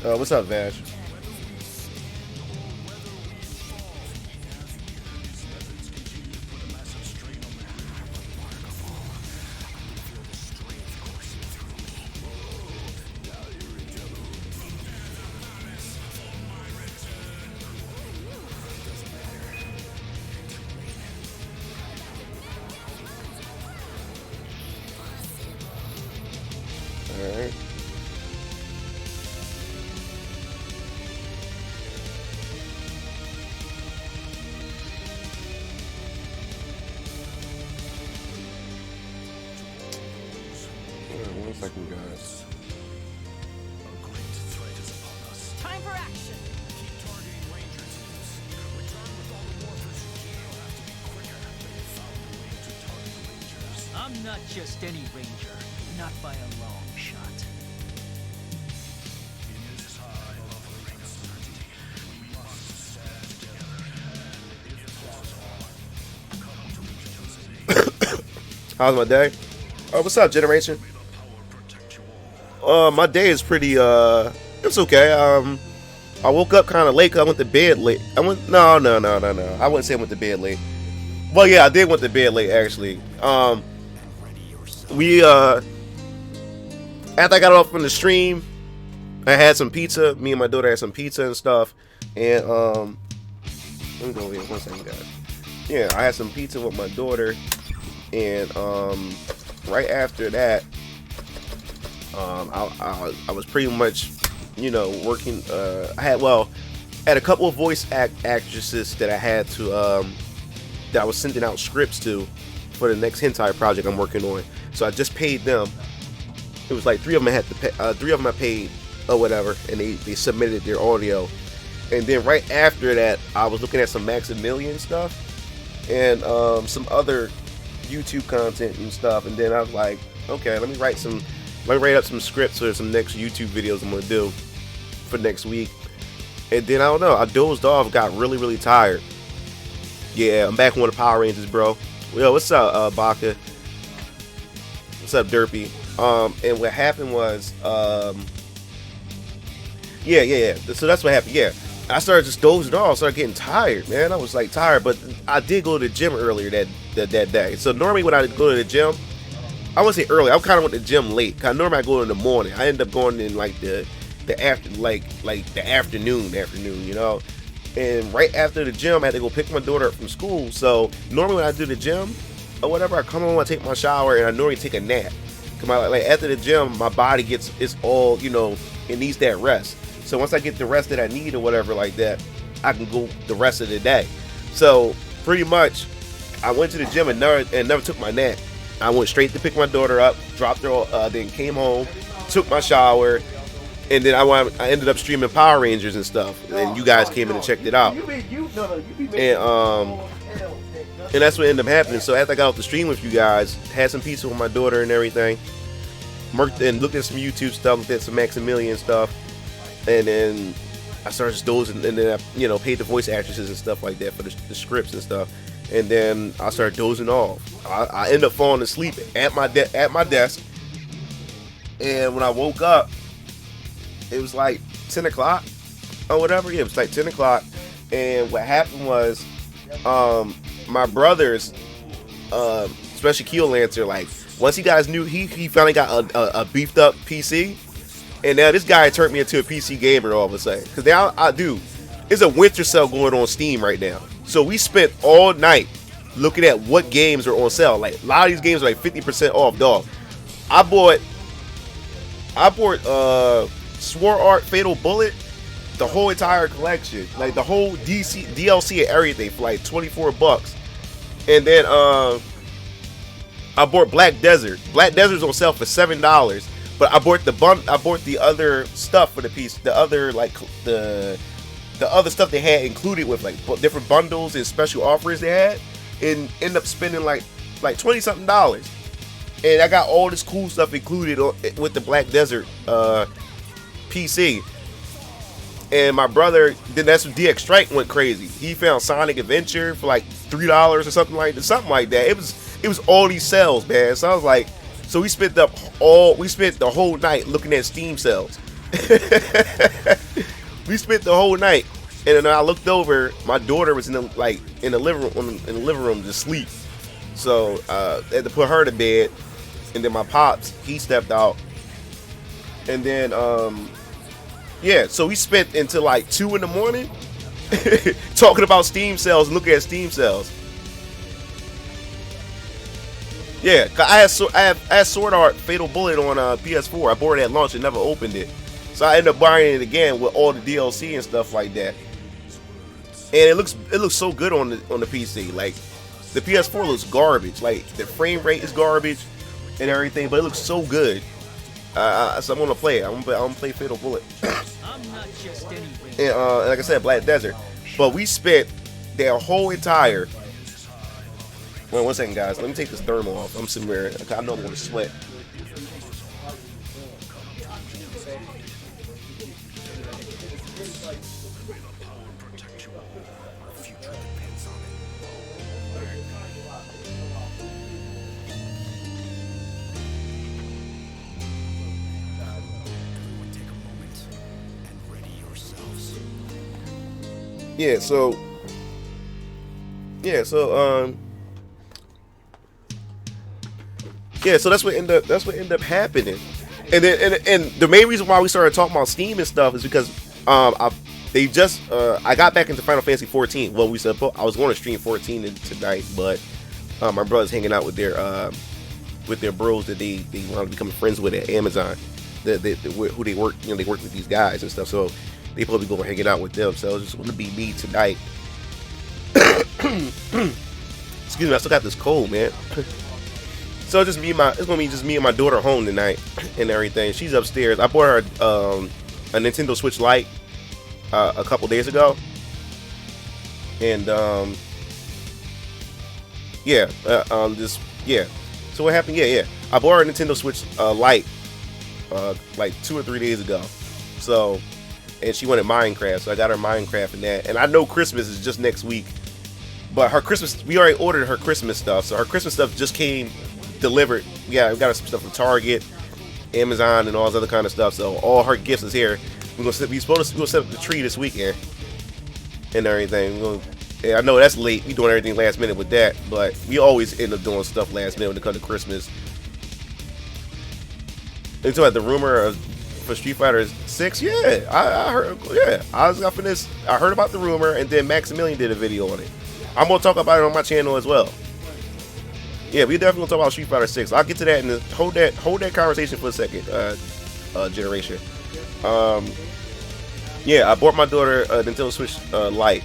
What's up, Vash? All right. One second, guys. Time for action. I'm not just any ranger, not by a long shot. How's my day? What's up, Generation? My day is pretty it's okay. I woke up kind of late 'cause I went to bed late. No. I wouldn't say I went to bed late. Well, yeah, I did went to bed late actually. We after I got off from the stream, I had some pizza. Me and my daughter had some pizza and stuff. And let me go over here 1 second, guys. Yeah, I had some pizza with my daughter, and right after that, I was pretty much, working. I had a couple of voice actresses that I had to that I was sending out scripts to for the next hentai project I'm working on. So I just paid them. It was like three of them I had to pay. Three of them I paid or whatever, and they submitted their audio. And then right after that, I was looking at some Maximilian stuff and some other YouTube content and stuff. And then I was like, okay, let me write up some scripts for some next YouTube videos I'm gonna do for next week. And then I don't know, I dozed off, got really, really tired. Yeah, I'm back on the Power Rangers, bro. Yo, what's up, Baka? What's up, Derpy? And what happened was, yeah. So that's what happened. Yeah, I started just dozing off, started getting tired, man. I was like tired, but I did go to the gym earlier that day. So normally when I go to the gym, I wouldn't say early. I kind of went to the gym late. Cause normally I go in the morning. I end up going in like the afternoon, And right after the gym, I had to go pick my daughter up from school. So normally when I do the gym or whatever, I come home, I take my shower, and I normally take a nap. Cause like after the gym, my body it's all it needs that rest. So once I get the rest that I need or whatever like that, I can go the rest of the day. So pretty much, I went to the gym and never took my nap. I went straight to pick my daughter up, dropped her, then came home, took my shower, and then I ended up streaming Power Rangers and stuff. And you guys came in and checked it out. And that's what ended up happening. So after I got off the stream with you guys, had some pizza with my daughter and everything, worked and looked at some YouTube stuff, looked at some Maximilian stuff, and then I started just dozing. And then I, paid the voice actresses and stuff like that for the scripts and stuff. And then I started dozing off. I ended up falling asleep at my desk. And when I woke up, it was like 10 o'clock or whatever. Yeah, it was like 10 o'clock. And what happened was, my brothers, especially Keel Lancer, like once he got his new, he finally got a beefed up PC. And now this guy turned me into a PC gamer all of a sudden. Because now it's a winter sale going on Steam right now. So we spent all night looking at what games are on sale. Like a lot of these games are like 50% off, dog. I bought Sword Art Fatal Bullet, the whole entire collection, like the whole DLC and everything for like $24. And then I bought Black Desert. Black Desert's on sale for $7. But I bought the other stuff for the piece, the other stuff they had included with like different bundles and special offers they had, and end up spending like $20-something. And I got all this cool stuff included with the Black Desert PC. And my brother, then that's when DX Strike went crazy. He found Sonic Adventure for like $3 or something like that. It was all these sales, man. So I was like, so we spent the whole night looking at Steam sales. We spent the whole night, and then I looked over. My daughter was in the living room just sleep. So I had to put her to bed, and then my pops, he stepped out, and then yeah. So we spent until like 2 in the morning talking about Steam sales and looking at Steam sales. Yeah, I had Sword Art Fatal Bullet on PS4. I bought it at launch and never opened it. So I ended up buying it again with all the DLC and stuff like that. And it looks so good on the PC. Like the PS4 looks garbage. Like the frame rate is garbage and everything, but it looks so good. So I'm gonna play it. I'm gonna play Fatal Bullet. I'm not just any And like I said, Black Desert. But we spent their whole entire. Wait 1 second, guys. Let me take this thermal off. I'm sitting there. I know I'm gonna sweat. Yeah, so that's what ended up happening. And then and the main reason why we started talking about Steam and stuff is because I got back into Final Fantasy 14. Well, I was going to stream 14 tonight, but my brother's hanging out with their bros that they want to become friends with at Amazon. Who they work, they work with these guys and stuff. So they probably go hanging out with them. So it's just going to be me tonight. Excuse me, I still got this cold, man. So it's gonna be just me and my daughter home tonight and everything. She's upstairs. I bought her a Nintendo Switch Lite a couple days ago, and So what happened? I bought her a Nintendo Switch Lite like 2 or 3 days ago. So, and she wanted Minecraft, so I got her Minecraft and that. And I know Christmas is just next week, but we already ordered her Christmas stuff, so her Christmas stuff just came delivered. Yeah, we got her some stuff from Target, Amazon, and all this other kind of stuff. So all her gifts is here. We're gonna set up the tree this weekend and everything. I know that's late. We doing everything last minute with that, but we always end up doing stuff last minute when it comes to Christmas. And so, the rumor for Street Fighter 6, I heard. Yeah, I heard about the rumor, and then Maximilian did a video on it. I'm gonna talk about it on my channel as well. Yeah, we definitely gonna talk about Street Fighter 6. I'll get to that and hold that conversation for a second, Generation. I bought my daughter a Nintendo Switch Lite,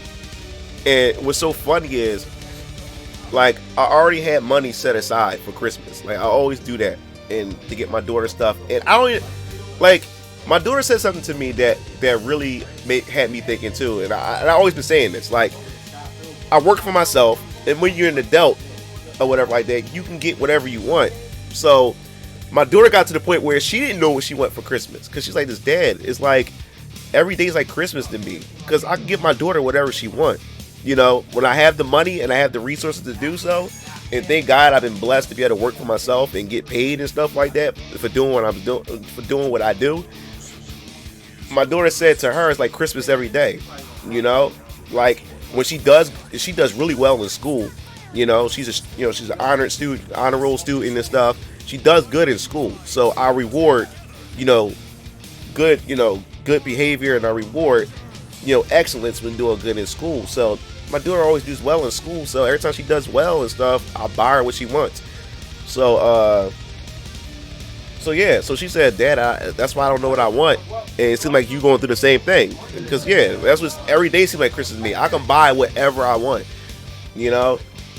and what's so funny is, like, I already had money set aside for Christmas. Like, I always do that, and to get my daughter stuff. And I don't even, like, my daughter said something to me that really had me thinking too. And I always been saying this, like, I work for myself, and when you're an adult or whatever like that, you can get whatever you want. So my daughter got to the point where she didn't know what she wanted for Christmas, because she's like, this dad, it's like every day's like Christmas to me, because I can give my daughter whatever she wants. You know, when I have the money and I have the resources to do so, and thank God I've been blessed to be able to work for myself and get paid and stuff like that for doing what I do. My daughter said to her, it's like Christmas every day. You know, like when she does really well in school. You know, she's an honor roll student and stuff. She does good in school, so I reward, good behavior, and I reward, excellence when doing good in school. So my daughter always does well in school, so every time she does well and stuff, I'll buy her what she wants. So she said, Dad, that's why I don't know what I want. And it seems like you going through the same thing, because that's what every day seems like Christmas to me. I can buy whatever I want,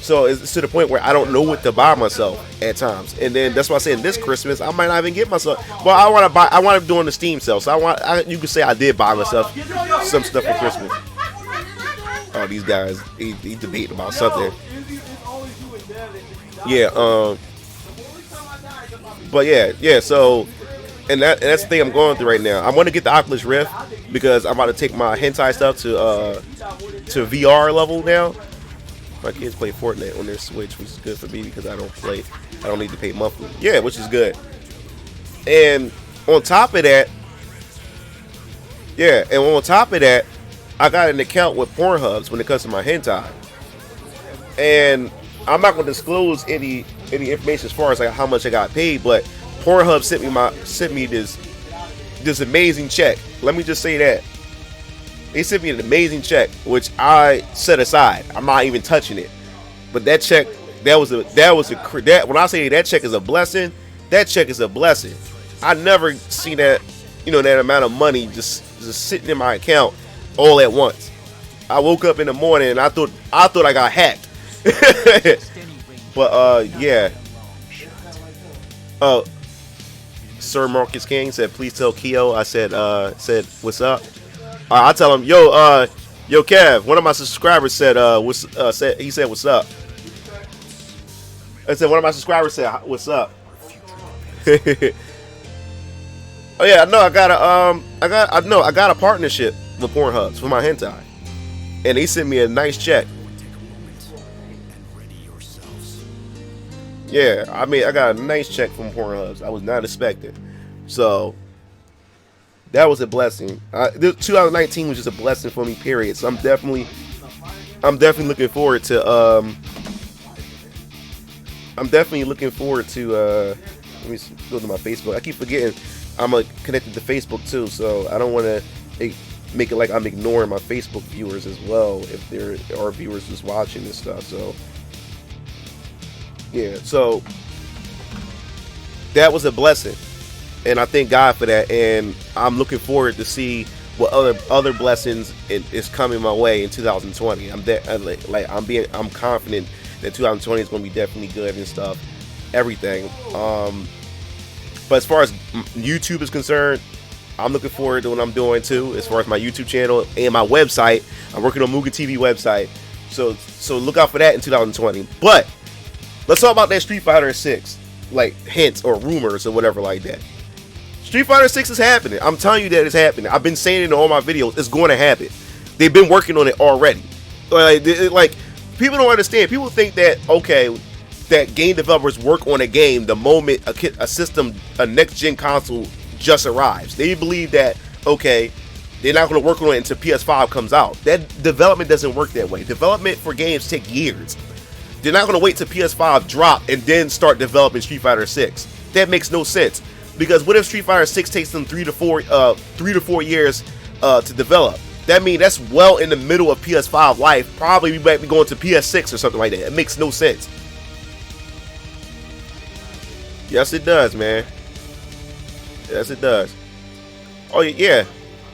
So it's to the point where I don't know what to buy myself at times, and then that's why I said this Christmas I might not even get myself. Well, I want to do on the Steam sale, so you could say I did buy myself some stuff for Christmas. Oh, these guys, he debating about something. So, and that's the thing I'm going through right now. I want to get the Oculus Rift because I'm about to take my hentai stuff to VR level now. My kids play Fortnite on their Switch, which is good for me because I don't need to pay monthly. Yeah, which is good. And on top of that, Yeah, and on top of that, I got an account with Pornhubs when it comes to my hentai. And I'm not gonna disclose any information as far as like how much I got paid, but Pornhub sent me this amazing check. Let me just say that. They sent me an amazing check, which I set aside. I'm not even touching it. But that check, when I say that check is a blessing, that check is a blessing. I never seen that, that amount of money just sitting in my account all at once. I woke up in the morning and I thought I got hacked. But yeah. Sir Marcus King said, please tell Keo I said what's up. I tell him, yo Kev, one of my subscribers said he said what's up. I said one of my subscribers said what's up. Oh yeah, no, I got a partnership with Pornhubs for my hentai, and they sent me a nice check. Yeah, I mean, I got a nice check from Pornhubs. I was not expecting, so that was a blessing. 2019 was just a blessing for me. Period. So I'm definitely looking forward to. Let me go to my Facebook. I keep forgetting I'm connected to Facebook too, so I don't want to make it like I'm ignoring my Facebook viewers as well if there are viewers just watching this stuff. So yeah, so that was a blessing, and I thank God for that. And I'm looking forward to see what other blessings is coming my way in 2020. I'm confident that 2020 is going to be definitely good and stuff, everything. But as far as YouTube is concerned, I'm looking forward to what I'm doing too. As far as my YouTube channel and my website, I'm working on Muga TV website, so look out for that in 2020. But let's talk about that Street Fighter 6, like hints or rumors or whatever like that. Street Fighter 6 is happening. I'm telling you that it's happening. I've been saying it in all my videos. It's going to happen. They've been working on it already. Like people don't understand. People think that that game developers work on a game the moment a next-gen console just arrives. They believe that, they're not going to work on it until PS5 comes out. That development doesn't work that way. Development for games take years. They're not going to wait till PS5 drop and then start developing Street Fighter 6. That makes no sense. Because what if Street Fighter 6 takes them 3 to 4 years to develop? That means that's well in the middle of PS5 life. Probably we might be going to PS6 or something like that. It makes no sense. Yes, it does, man. Yes, it does. Oh, yeah.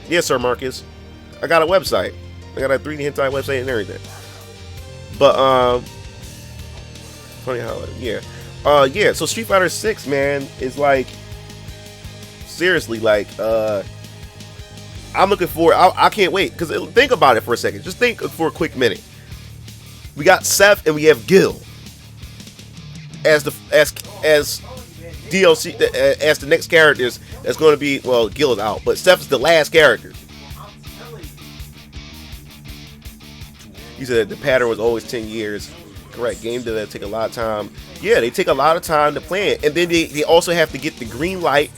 Yes, Sir Marcus. I got a website. I got a 3D hentai website and everything. But, funny how, yeah. Yeah, so Street Fighter 6, man, is like, seriously, like, I'm looking forward. I can't wait. Because think about it for a second. Just think for a quick minute. We got Seth and we have Gil as DLC, as the next characters that's going to be, well, Gil is out, but Seth is the last character. He said the pattern was always 10 years. Correct. Game devs take a lot of time. Yeah, they take a lot of time to plan. And then they also have to get the green light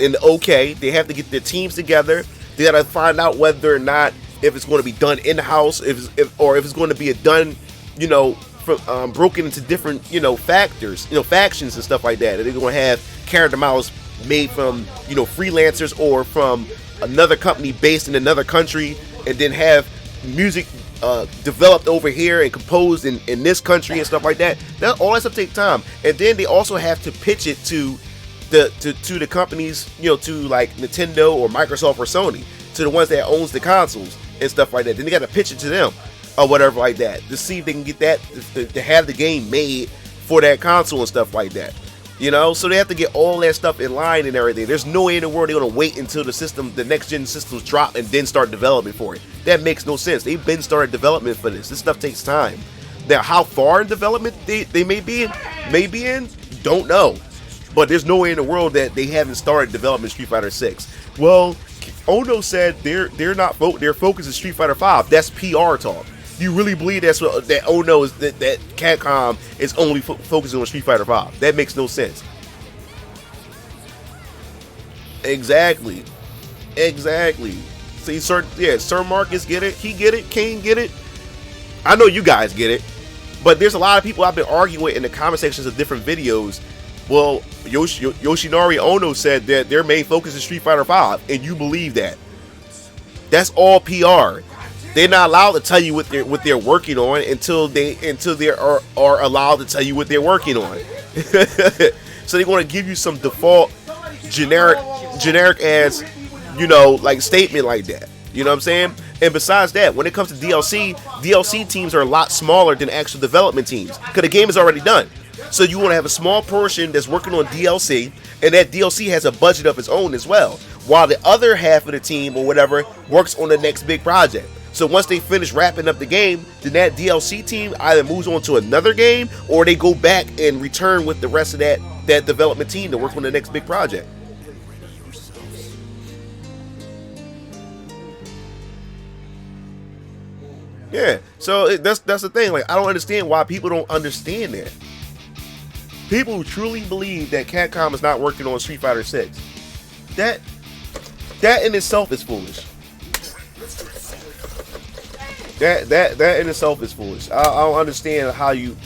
and they have to get their teams together. They got to find out whether or not if it's going to be done in-house, if it's going to be done, broken into different, factions and stuff like that. And they're going to have character models made from, freelancers or from another company based in another country, and then have music developed over here and composed in this country and stuff like that. All that stuff takes time. And then they also have to pitch it to the companies, to like Nintendo or Microsoft or Sony, to the ones that owns the consoles and stuff like that. Then they got to pitch it to them or whatever like that to see if they can get that to have the game made for that console and stuff like that. So they have to get all that stuff in line and everything. There's no way in the world they're gonna wait until the next gen systems drop and then start developing for it. That makes no sense. They've been started development for this. This stuff takes time. Now, how far in development they may be in, don't know. But there's no way in the world that they haven't started development Street Fighter 6. Well, Ono said their focus is Street Fighter 5. That's PR talk. You really believe that Ono is that Capcom is only focusing on Street Fighter 5? That makes no sense. Exactly. Sir Marcus get it. He get it. Kane get it. I know you guys get it. But there's a lot of people I've been arguing with in the comment sections of different videos. Well, Yoshinari Ono said that their main focus is Street Fighter V, and you believe that. That's all PR. They're not allowed to tell you what they're working on until they are allowed to tell you what they're working on. So they're going to give you some default generic ass, you know, like statement like that. You know what I'm saying? And besides that, when it comes to DLC teams are a lot smaller than actual development teams because the game is already done. So you want to have a small portion that's working on DLC, and that DLC has a budget of its own as well, while the other half of the team or whatever works on the next big project. So once they finish wrapping up the game, then that DLC team either moves on to another game or they go back and return with the rest of that development team to work on the next big project. Yeah, so that's the thing. Like, I don't understand why people don't understand that. People who truly believe that Capcom is not working on Street Fighter 6, that in itself is foolish. That in itself is foolish. I don't understand how you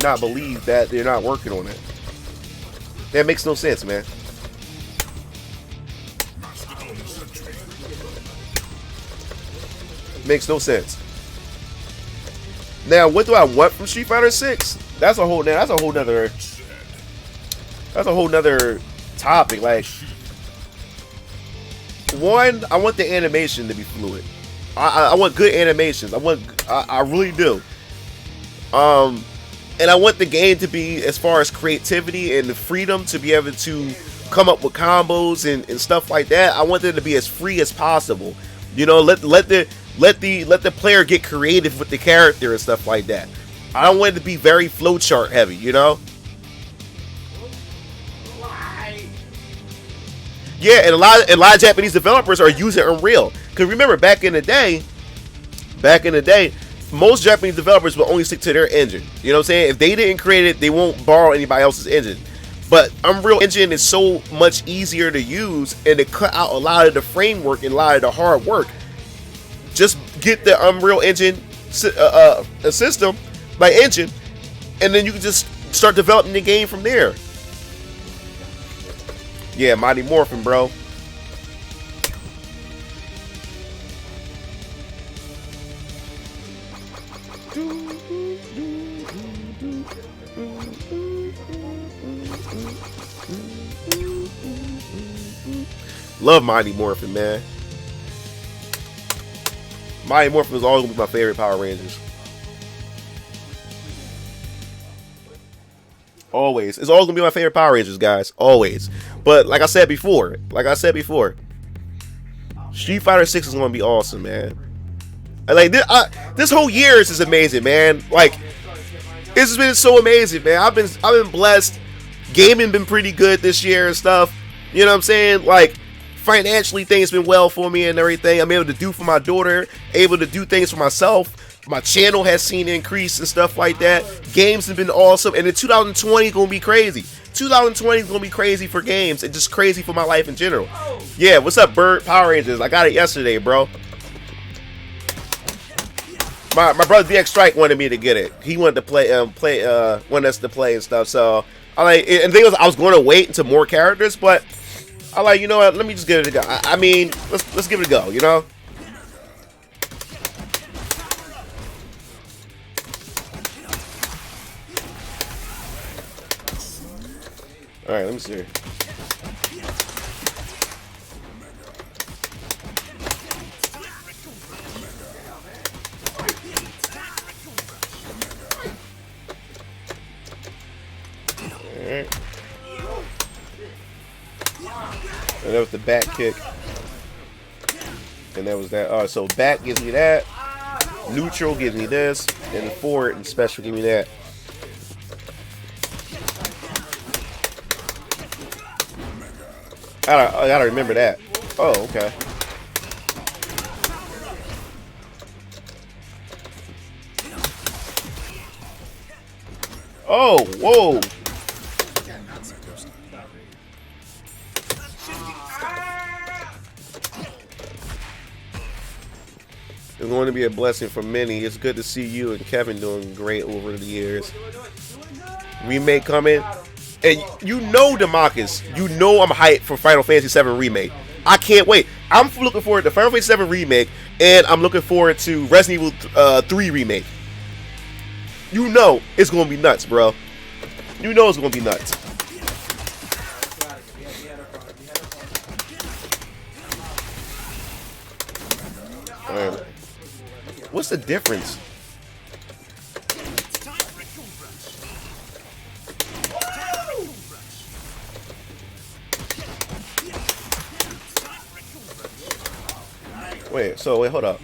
not believe that they're not working on it. That makes no sense, man. Makes no sense. Now, what do I want from Street Fighter 6? That's a whole nother topic. Like, one, I want the animation to be fluid. I want good animations. I really do. And I want the game to be, as far as creativity and the freedom to be able to come up with combos and stuff like that. I want it to be as free as possible. You know, let the player get creative with the character and stuff like that. I don't want it to be very flowchart heavy, you know? Yeah, and a lot of Japanese developers are using Unreal. Cause remember, back in the day, most Japanese developers will only stick to their engine. You know what I'm saying? If they didn't create it, they won't borrow anybody else's engine. But Unreal Engine is so much easier to use and to cut out a lot of the framework and a lot of the hard work. Just get the Unreal Engine a system, like engine, and then you can just start developing the game from there. Yeah, Mighty Morphin, bro. Love Mighty Morphin, man. Mighty Morphin is always gonna be my favorite Power Rangers. Always. It's always gonna be my favorite Power Rangers, guys. Always. But like I said before, Street Fighter 6 is gonna be awesome, man. And like this whole year is amazing, man. Like, it's been so amazing, man. I've been blessed. Gaming been pretty good this year and stuff. You know what I'm saying? Like, financially, things been well for me and everything. I'm able to do for my daughter, able to do things for myself. My channel has seen an increase and stuff like that. Games have been awesome, and in 2020 is gonna be crazy. 2020 is gonna be crazy for games and just crazy for my life in general. Yeah, what's up, Bird? Power Rangers. I got it yesterday, bro. My brother DX Strike wanted me to get it. He wanted to play wanted us to play and stuff. So I like, and the thing was, I was going to wait until more characters, but I like, you know what? Let me just give it a go. I mean, let's give it a go. You know. All right, let me see. Alright. And that was the back kick. And that was that. Alright, so back gives me that. Neutral gives me this. And the forward and special give me that. I gotta remember that. Oh, okay. Oh, whoa. going to be a blessing for many. It's good to see you and Kevin doing great over the years. Remake coming. And you know, Demarcus, you know I'm hyped for Final Fantasy VII Remake. I can't wait. I'm looking forward to Final Fantasy VII Remake, and I'm looking forward to Resident Evil 3 Remake. You know it's going to be nuts, bro. You know it's going to be nuts. What's the difference? Wait, hold up.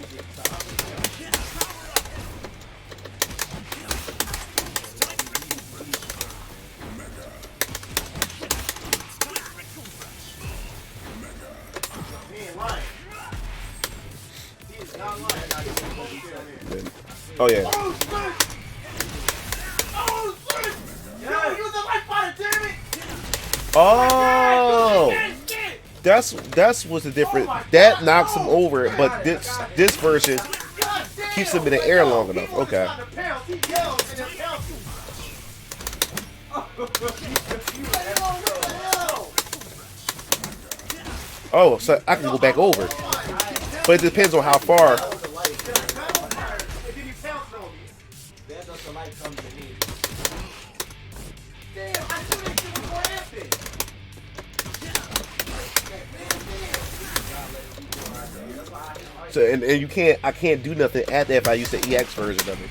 Oh yeah. Oh, that's what's the difference. That knocks him over, but this version keeps him in the air long enough. Okay. Oh, so I can go back over, but it depends on how far. So and you can't, I can't do nothing at that if I use the EX version of it.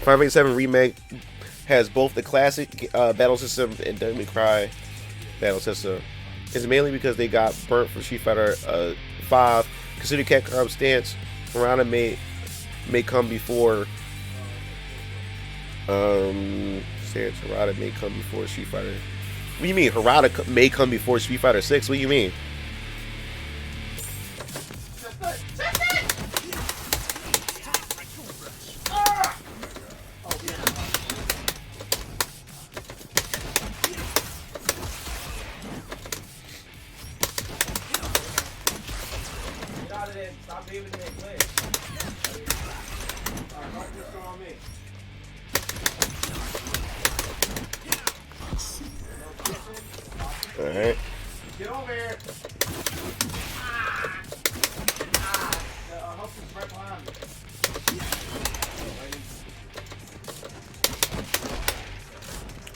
Final Fantasy VII Remake has both the classic battle system and Devil May Cry battle system. It's mainly because they got burnt from Street Fighter 5. Consider Capcom's stance. Harada may come before. Harada may come before Street Fighter. What do you mean? Harada may come before Street Fighter 6? What do you mean? Alright. Get over here. Right behind me.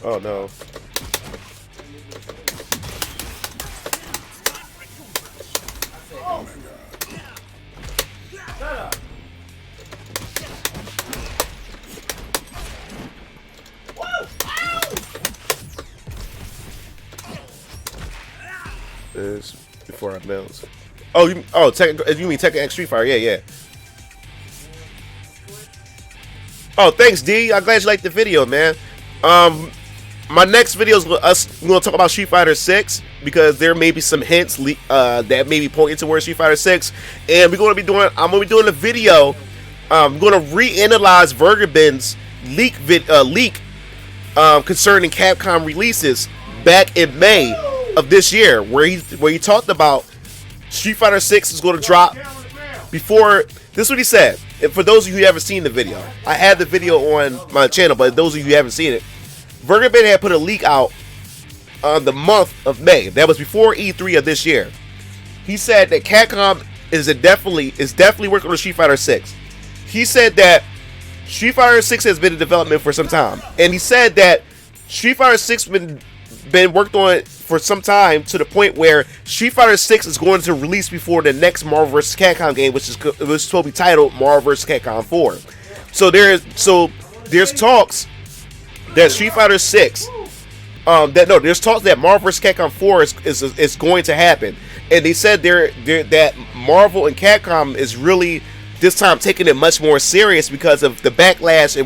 Oh no. Shut up. Is before I bounce. Oh, you mean Tekken X Street Fighter? Yeah. Oh, thanks, D. I'm glad you liked the video, man. My next video is we're gonna talk about Street Fighter 6 because there may be some hints that may be pointing towards Street Fighter 6, and I'm gonna be doing a video. I'm gonna reanalyze Vergabin's leak concerning Capcom releases back in May of this year, where he talked about Street Fighter 6 is going to drop before. This is what he said. And for those of you who haven't seen the video, I had the video on my channel, but those of you who haven't seen it, Vergabin had put a leak out on the month of May. That was before E3 of this year. He said that Capcom is definitely working on Street Fighter 6. He said that Street Fighter 6 has been in development for some time, and he said that Street Fighter 6 been worked on for some time, to the point where Street Fighter 6 is going to release before the next Marvel vs. Capcom game, which is supposed to be titled Marvel vs. Capcom 4. So there's talks that Street Fighter 6 there's talks that Marvel vs. Capcom 4 is going to happen, and they said that Marvel and Capcom is really this time taking it much more serious because of the backlash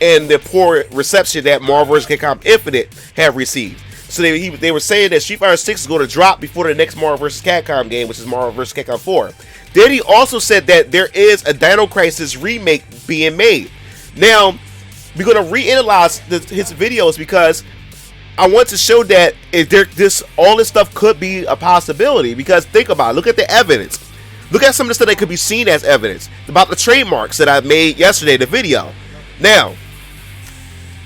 and the poor reception that Marvel vs. Capcom Infinite have received. So they were saying that Street Fighter 6 is going to drop before the next Marvel vs. Capcom game, which is Marvel vs. Capcom 4. Then he also said that there is a Dino Crisis remake being made. Now, we're gonna reanalyze his videos because I want to show that if all this stuff could be a possibility. Because think about it, look at the evidence. Look at some of the stuff that could be seen as evidence about the trademarks that I made yesterday, the video. Now,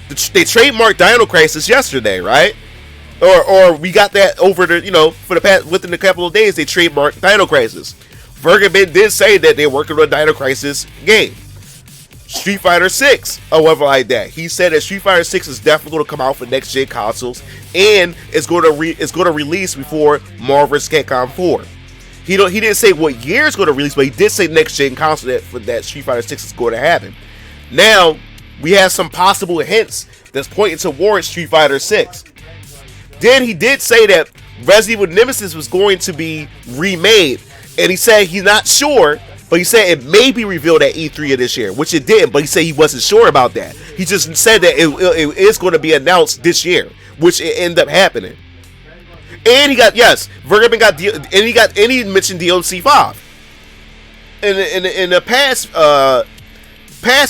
they trademarked Dino Crisis yesterday, right? Or we got that over the, for the past, within a couple of days, they trademarked Dino Crisis. Vergaman did say that they're working on a Dino Crisis game. Street Fighter 6, or whatever like that. He said that Street Fighter 6 is definitely going to come out for next gen consoles, and it's going to release before Marvel vs. Capcom 4. He didn't say what year it's going to release, but he did say next gen console that Street Fighter 6 is going to happen. Now we have some possible hints that's pointing towards Street Fighter 6. Then he did say that Resident Evil Nemesis was going to be remade, and he said he's not sure, but he said it may be revealed at E3 of this year, which it didn't, but he said he wasn't sure about that. He just said that it is going to be announced this year, which it ended up happening. And he got, yes, Vergaman got, and he mentioned DLC 5 in the past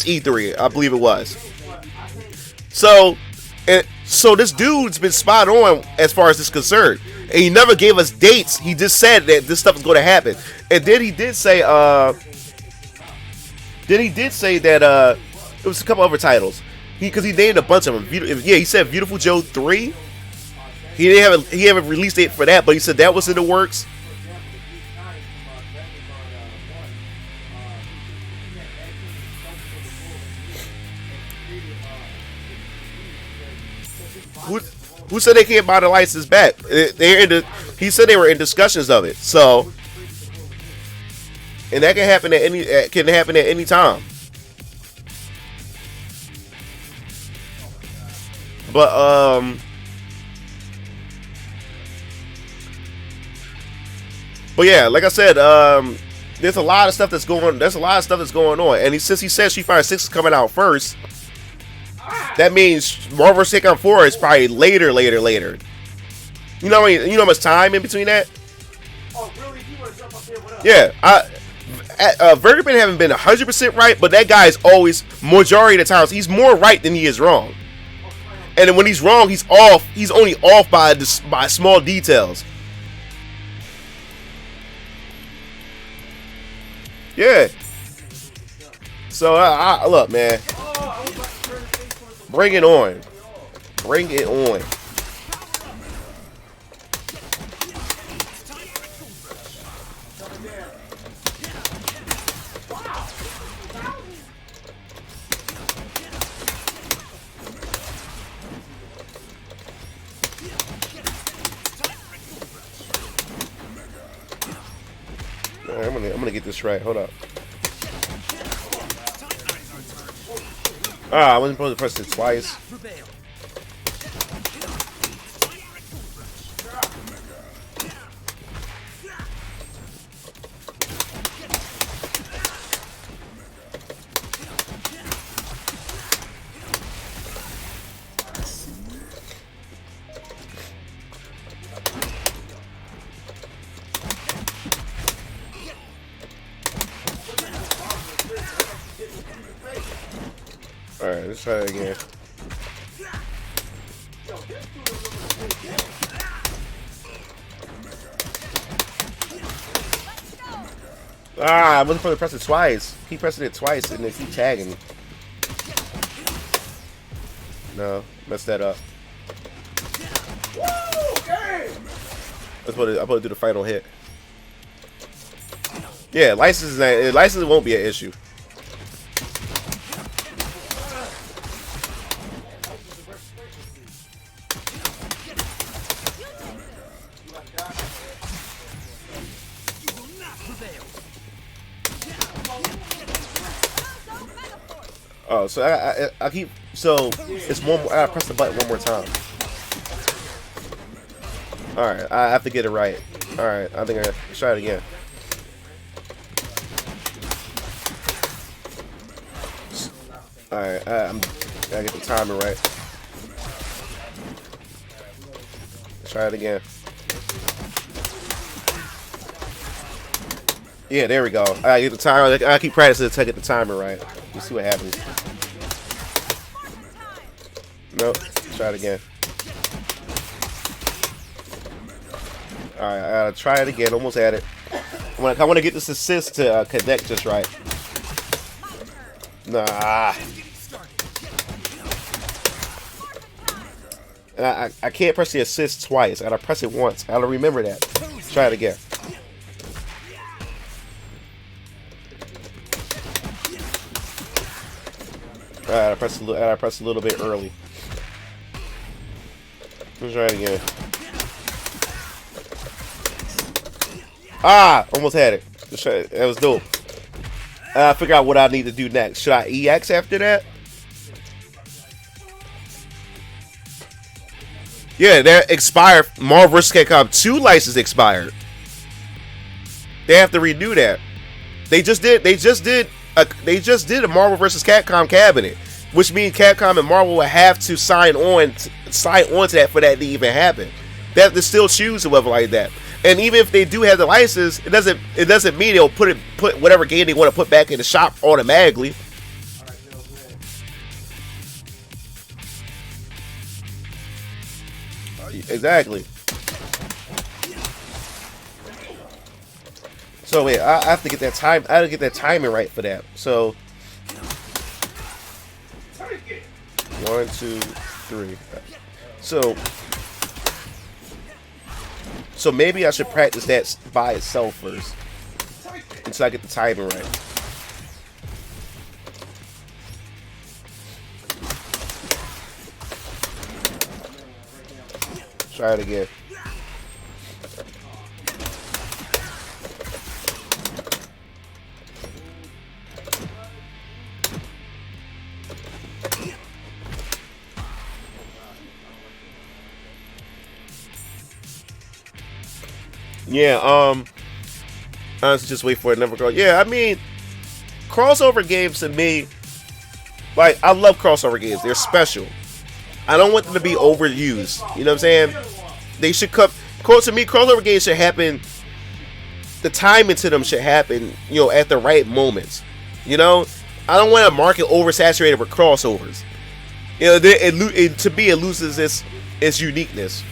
E3, I believe it was. So this dude's been spot on as far as this is concerned, and he never gave us dates. He just said that this stuff is going to happen, and then he did say, that it was a couple other titles. Because he named a bunch of them. Yeah, he said Beautiful Joe 3. He didn't have a release date for that, but he said that was in the works. Who said they can't buy the license back? He said they were in discussions of it. So, and that can happen at any time. But yeah, like I said, there's a lot of stuff that's going on, and since he said Street Fighter 6 is coming out first, that means Marvel vs. Capcom 4 is probably later. You know how much time in between that? Yeah, Vergaman haven't been 100% right, but that guy is always, majority of the times, he's more right than he is wrong. And then when he's wrong, he's off. He's only off by small details. Yeah. So look, man. Bring it on. Bring it on. Right, I'm gonna get this right. Hold up. I wasn't supposed to press it twice. Alright, let's try it again. I wasn't supposed to press it twice. Keep pressing it twice and then keep tagging. No, messed that up. I'm supposed to do the final hit. Yeah, license won't be an issue. Oh, so I keep, so it's one more, I gotta press the button one more time. Alright, I have to get it right. Alright, I think I gotta try it again. Alright, I gotta get the timing right. Let's try it again. Yeah, there we go. I get the timer. I keep practicing until I get the timer right. Let's see what happens. Nope. Try it again. Alright, I gotta try it again. Almost had it. I want to get this assist to connect just right. Nah. And I can't press the assist twice. I gotta press it once. I gotta remember that. Try it again. Alright, I press a little bit early. Let's try it again. Ah! Almost had it. That was dope. I figure out what I need to do next. Should I EX after that? Yeah, that expired. Marvel vs. Capcom 2 license expired. They have to renew that. They just did a Marvel vs. Capcom cabinet, which means Capcom and Marvel will have to sign on to that for that to even happen. They have to still choose whoever like that. And even if they do have the license, it doesn't mean they'll put whatever game they want to put back in the shop automatically. Exactly. So wait, I have to get that time. I have to get that timing right for that. So 1, 2, 3. So maybe I should practice that by itself first until I get the timing right. Try it again. Yeah, honestly, just wait for it. Never go. Yeah, I mean, crossover games to me, like, I love crossover games. They're special. I don't want them to be overused. You know what I'm saying? They should come. To me, crossover games should happen. The timing to them should happen, at the right moments. I don't want a market oversaturated with crossovers. To me, it loses its uniqueness.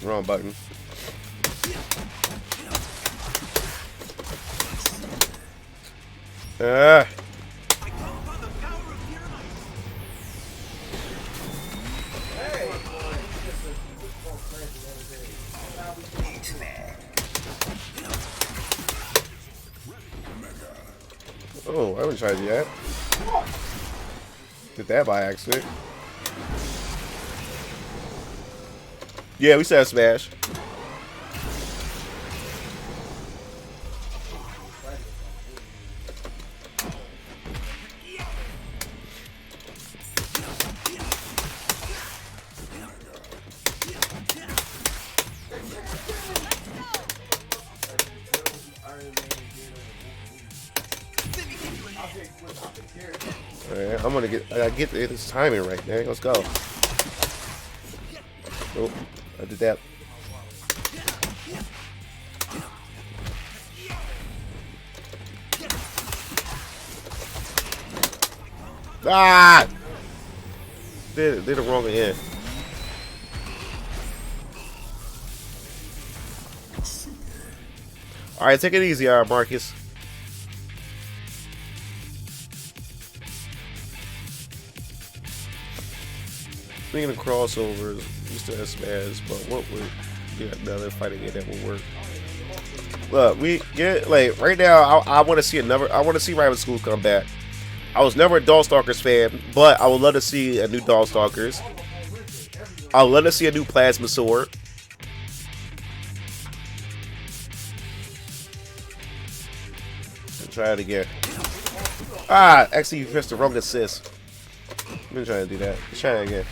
Wrong button. Oh, I wouldn't try to do that. Did that by accident. Yeah, we said smash. Alright, I gotta get this timing right, man. Let's go. Oh, I did that. Ah! Did it wrong again. Alright, take it easy, Marcus. Speaking of crossovers, we still have Smash, but what would another fighting game that would work? Look, right now I want to see Rival Schools come back. I was never a Darkstalkers fan, but I would love to see a new Darkstalkers. I would love to see a new Plasma Sword. Try it again. Ah, actually you pressed the wrong assist. I've been trying to do that. Let's try it again.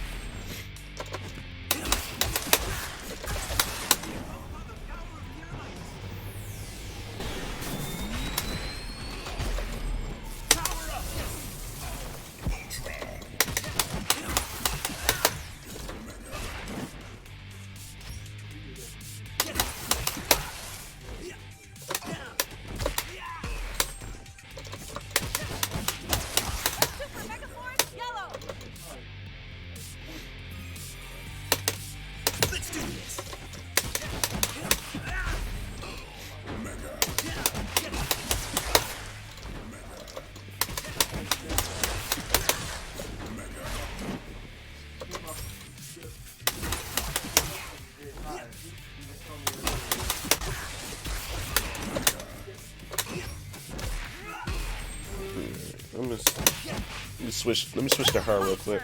Let me switch to her real quick.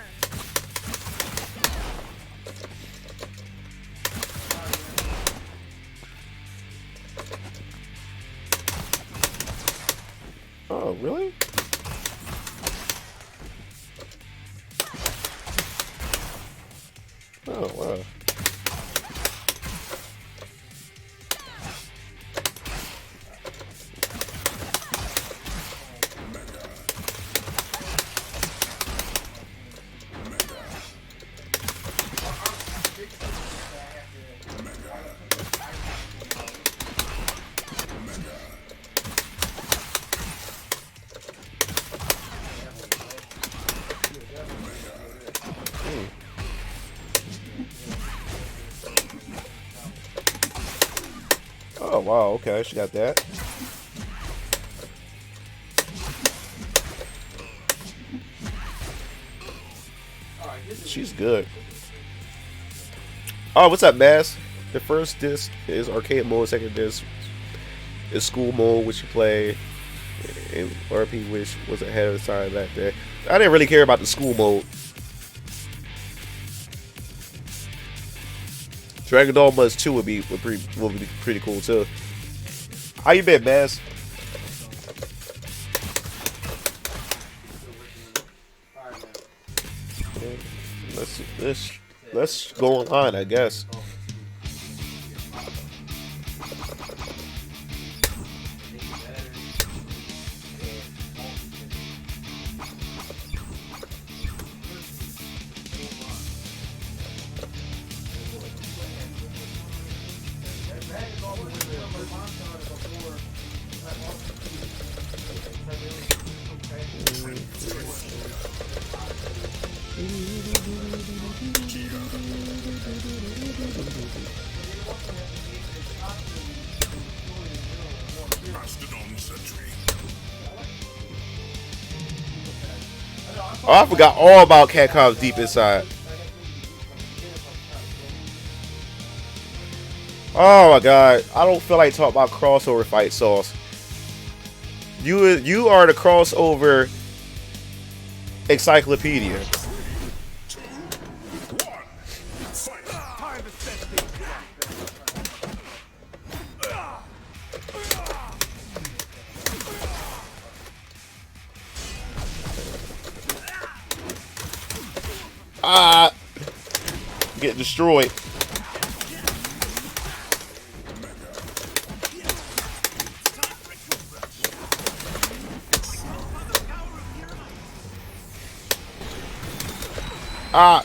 Oh, really? Oh, wow. Oh, wow, okay, she got that. She's good. Oh, what's up, Bass? The first disc is arcade mode, second disc is school mode, which you play in RP, which was ahead of the time back there. I didn't really care about the school mode. Dragon Ball Buzz 2 would be pretty cool too. How you been, Bass? Let's go online, I guess. Oh, I forgot all about Capcom's Deep Inside. Oh my god, I don't feel like talking about crossover fight sauce. You are the crossover encyclopedia. Ah, get destroyed. Ah.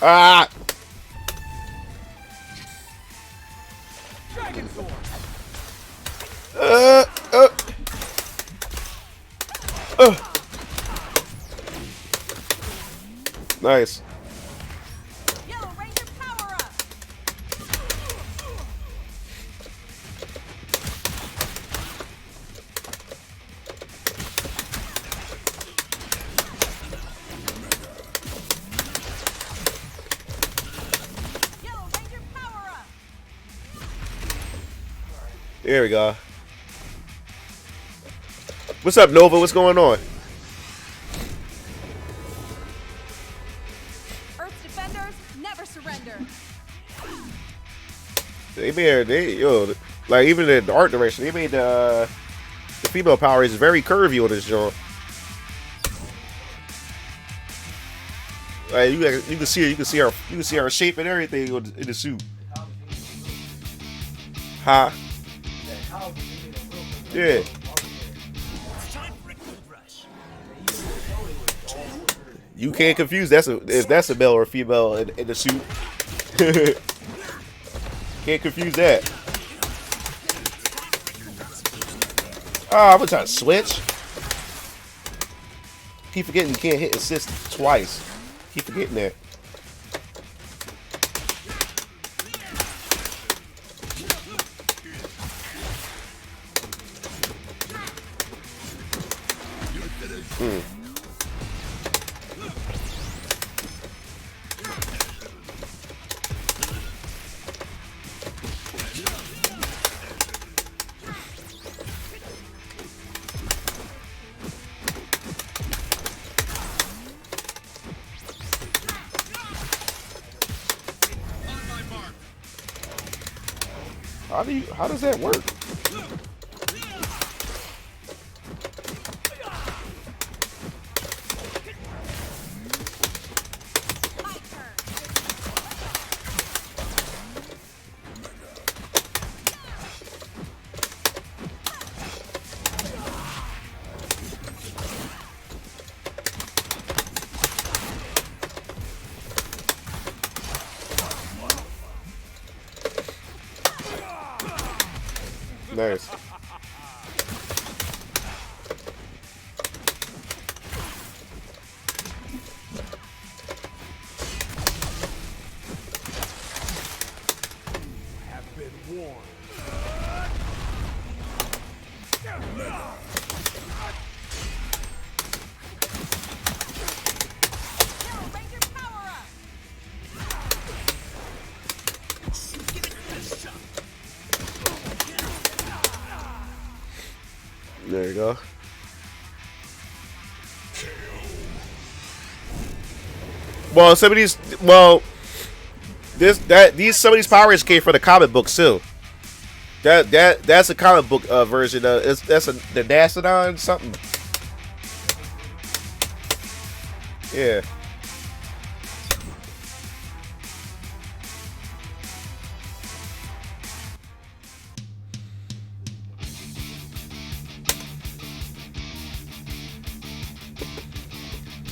Ah! Dragon Sword. Nice. Yellow Ranger power up. Yellow Ranger power up. There we go. What's up, Nova? What's going on? Earth's defenders never surrender. Yo, like even in the art direction, they made the female power is very curvy on this joint. Like you can see her shape and everything in the suit. Huh? Yeah. It's time for a cool brush. You can't confuse if that's a male or a female in the suit. Can't confuse that. Oh, I'm trying to switch. Keep forgetting you can't hit assist twice. Keep forgetting that. How does that work? Nice. Have been warned. Yellow Ranger power up. There you go. Well, some of these, some of these powers came from the comic books too. That's a comic book version. That's the Nastodon something. Yeah.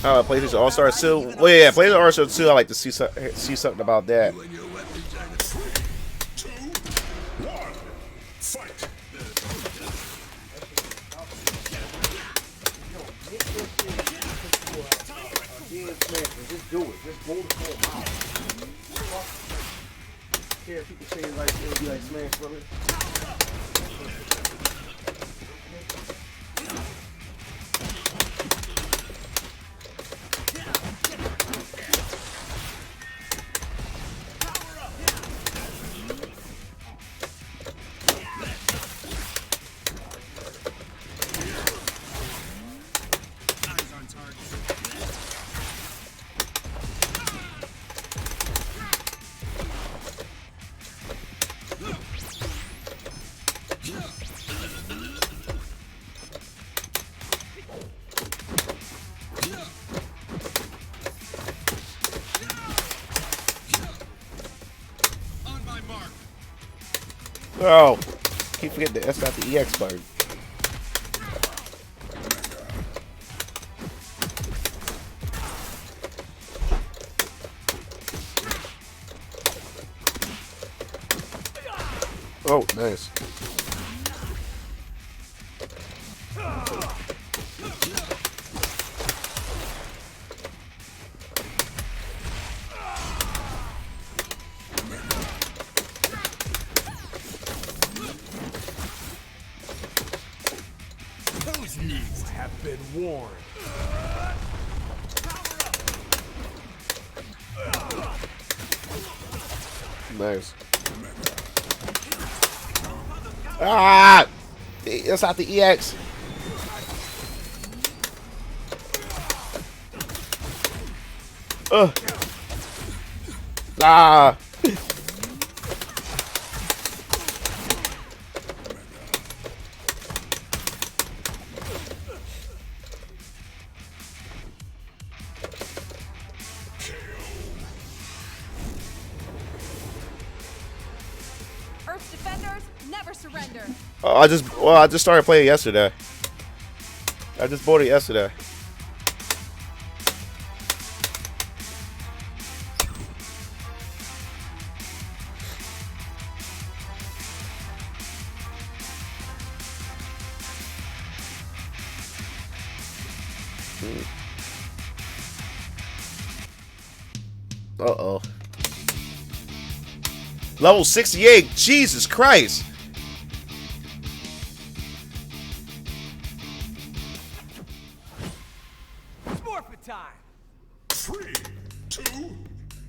PlayStation All Star 2. Well, yeah, PlayStation All Star 2. I like to see something about that. Just do it. Just go to full house. Care people say it like it'll be like Smash Brothers. Oh, keep forgetting that. That's not the EX button. Oh, nice. Have been warned. Nice. Ah! That's not the EX. Ah! Earth's defenders never surrender. I just started playing yesterday. I just bought it yesterday. Uh-oh. Level 68. Jesus Christ. Forfeit time. 3, 2,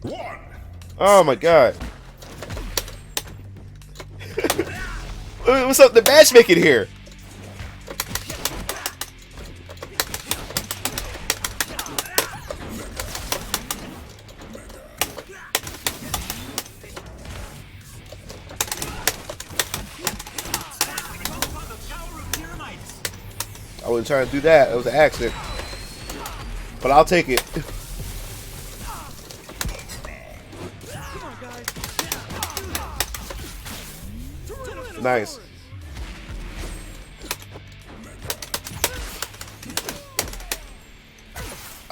1. Oh my god. What's up the matchmaking here? I wasn't trying to do that. It was an accident. But I'll take it. Nice.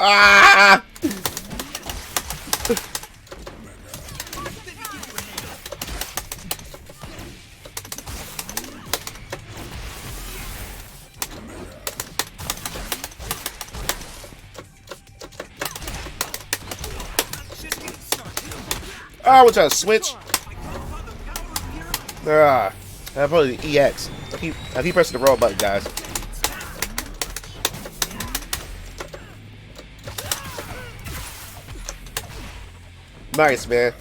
Ah! I was trying to switch. Ah, that's probably the EX. I keep pressing the wrong button, guys. Nice, man.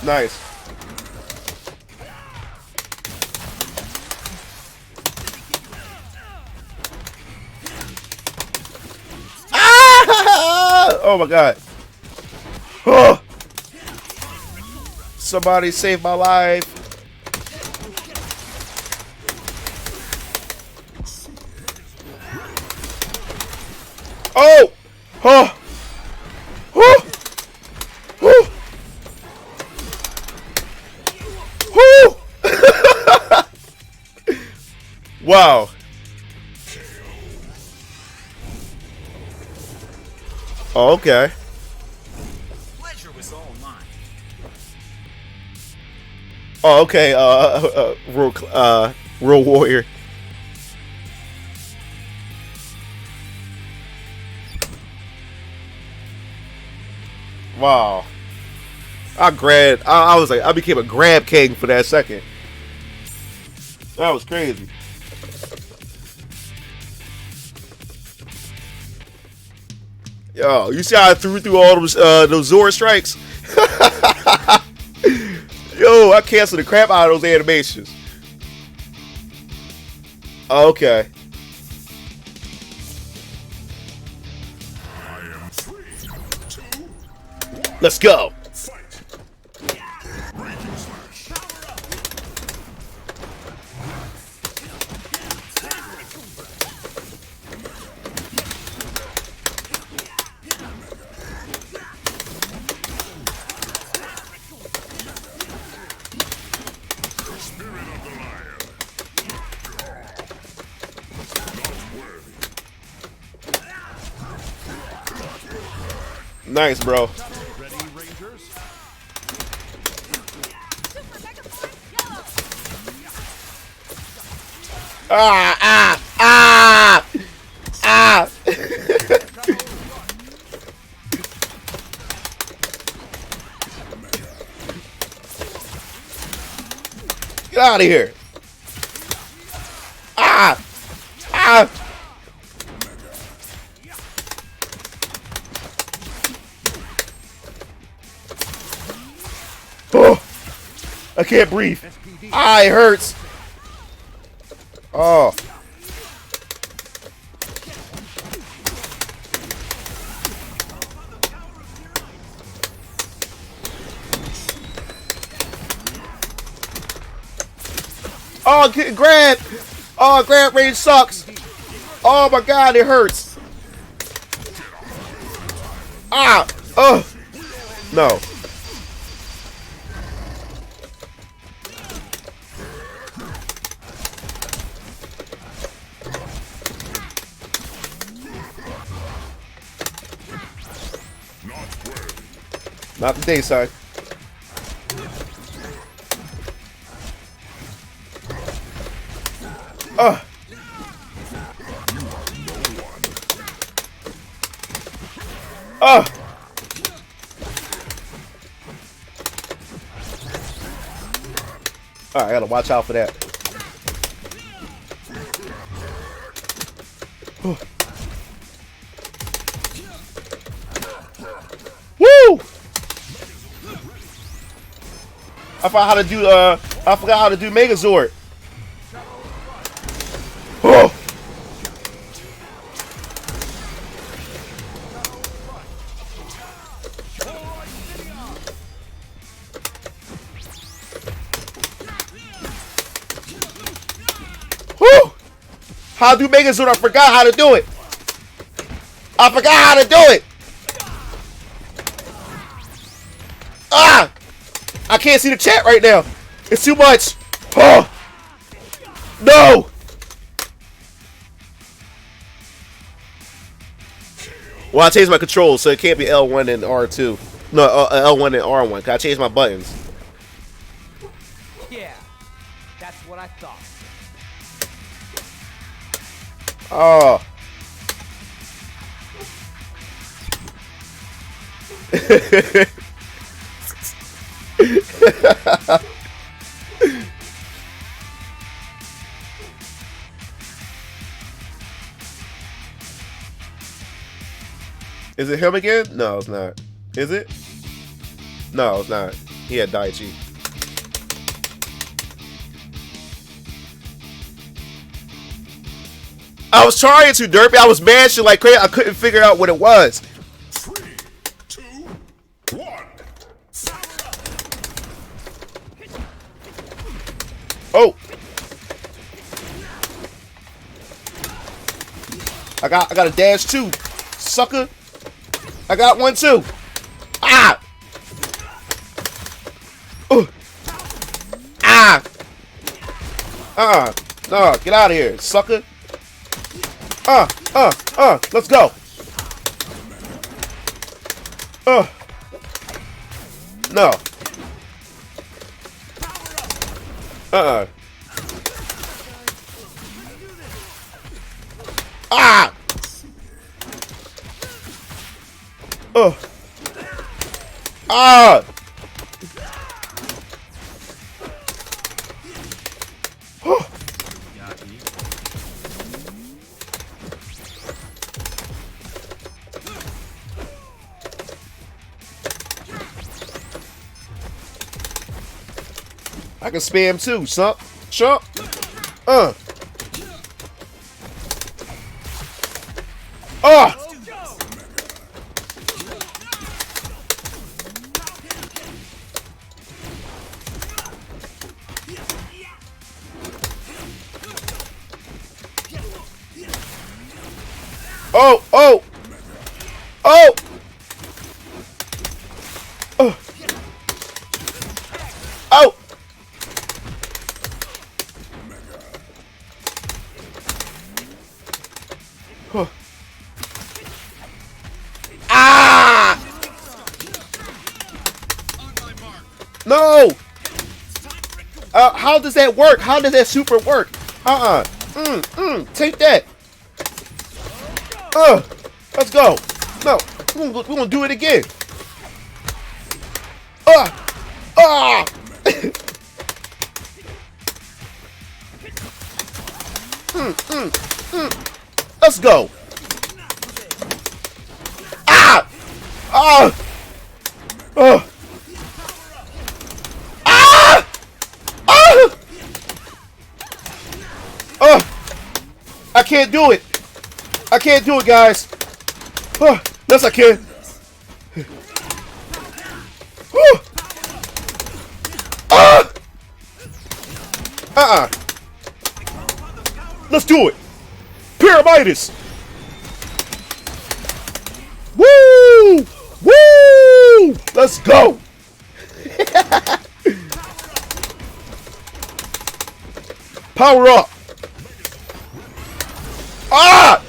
Nice. Ah! Oh my god. Oh! Somebody save my life. Oh! Oh! Oh! Oh! Wow. Oh, okay. Pleasure was all mine. Oh, okay. Real warrior. Wow. I was like, I became a grab king for that second. That was crazy. Yo, you see how I threw through all those Zora strikes? Yo, I canceled the crap out of those animations. Okay. Let's go. Nice, bro. Ready, Rangers? Super Mega Force Yellow. Ah, ah, ah, ah. Get out of here. Ah, ah. Oh, I can't breathe. Ah, it hurts. Oh. Oh, grab. Oh, grab range sucks. Oh my god, it hurts. Ah. Oh. No. Not today, son. Alright, I gotta watch out for that. Woo! I forgot how to do Megazord. Oh! Woo! How to do Megazord? I forgot how to do it. I forgot how to do it. Ah! I can't see the chat right now. It's too much. Oh! No! Well, I changed my controls, so it can't be L1 and R2. No, L1 and R1. Cause I changed my buttons. Yeah, that's what I thought. Oh. Is it him again? No, it's not. Is it? No, it's not. He had Daichi. I was trying to, Derpy. I was mashing like crazy. I couldn't figure out what it was. 3, 2, 1. Oh. I got a dash too, sucker. I got one too. Ah. Ah. No, get out of here, sucker. Let's go. No. Ah. Ah. I can spam too, sup? Chump. Oh. Oh, oh. Oh. Oh. Oh. Huh. Ah! No! How does that work? How does that super work? Take that. Let's go. No, we're gonna do it again. Let's go. Ah! Ah! Ah! Ah! I can't do it. I can't do it, guys. Yes, I can. Let's do it. Pyramidas. Woo! Woo! Let's Let's go. Power up. Ah!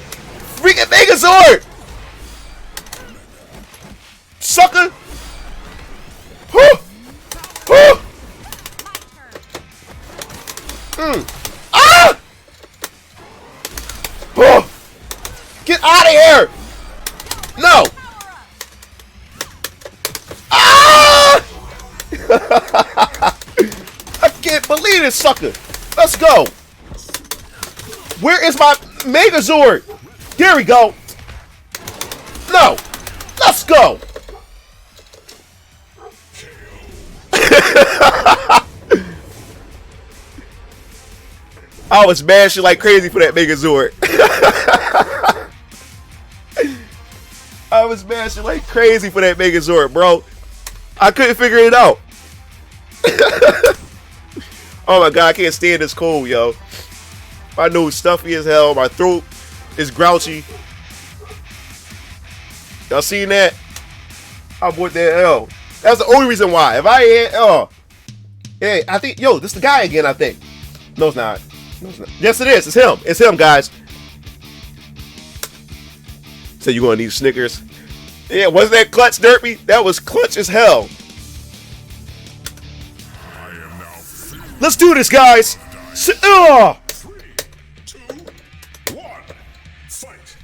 Freaking Megazord! Sucker! Whew! Whew! Ah! Oh! Get out of here! No! Ah! I can't believe this sucker! Let's go! Where is my Megazord? Here we go! No! Let's go! I was mashing like crazy for that Megazord. I was mashing like crazy for that Megazord, bro. I couldn't figure it out. Oh my god, I can't stand this cold, yo. My nose stuffy as hell. My throat is grouchy. Y'all seen that? I bought that L. That's the only reason why. If I had, hey, I think, yo, this is the guy again, I think. No, it's not. No, it's not. Yes, it is. It's him. It's him, guys. So you're gonna need Snickers. Yeah, wasn't that clutch, Derpy? That was clutch as hell. Let's do this, guys. Oh! 3, 2, 1, fight.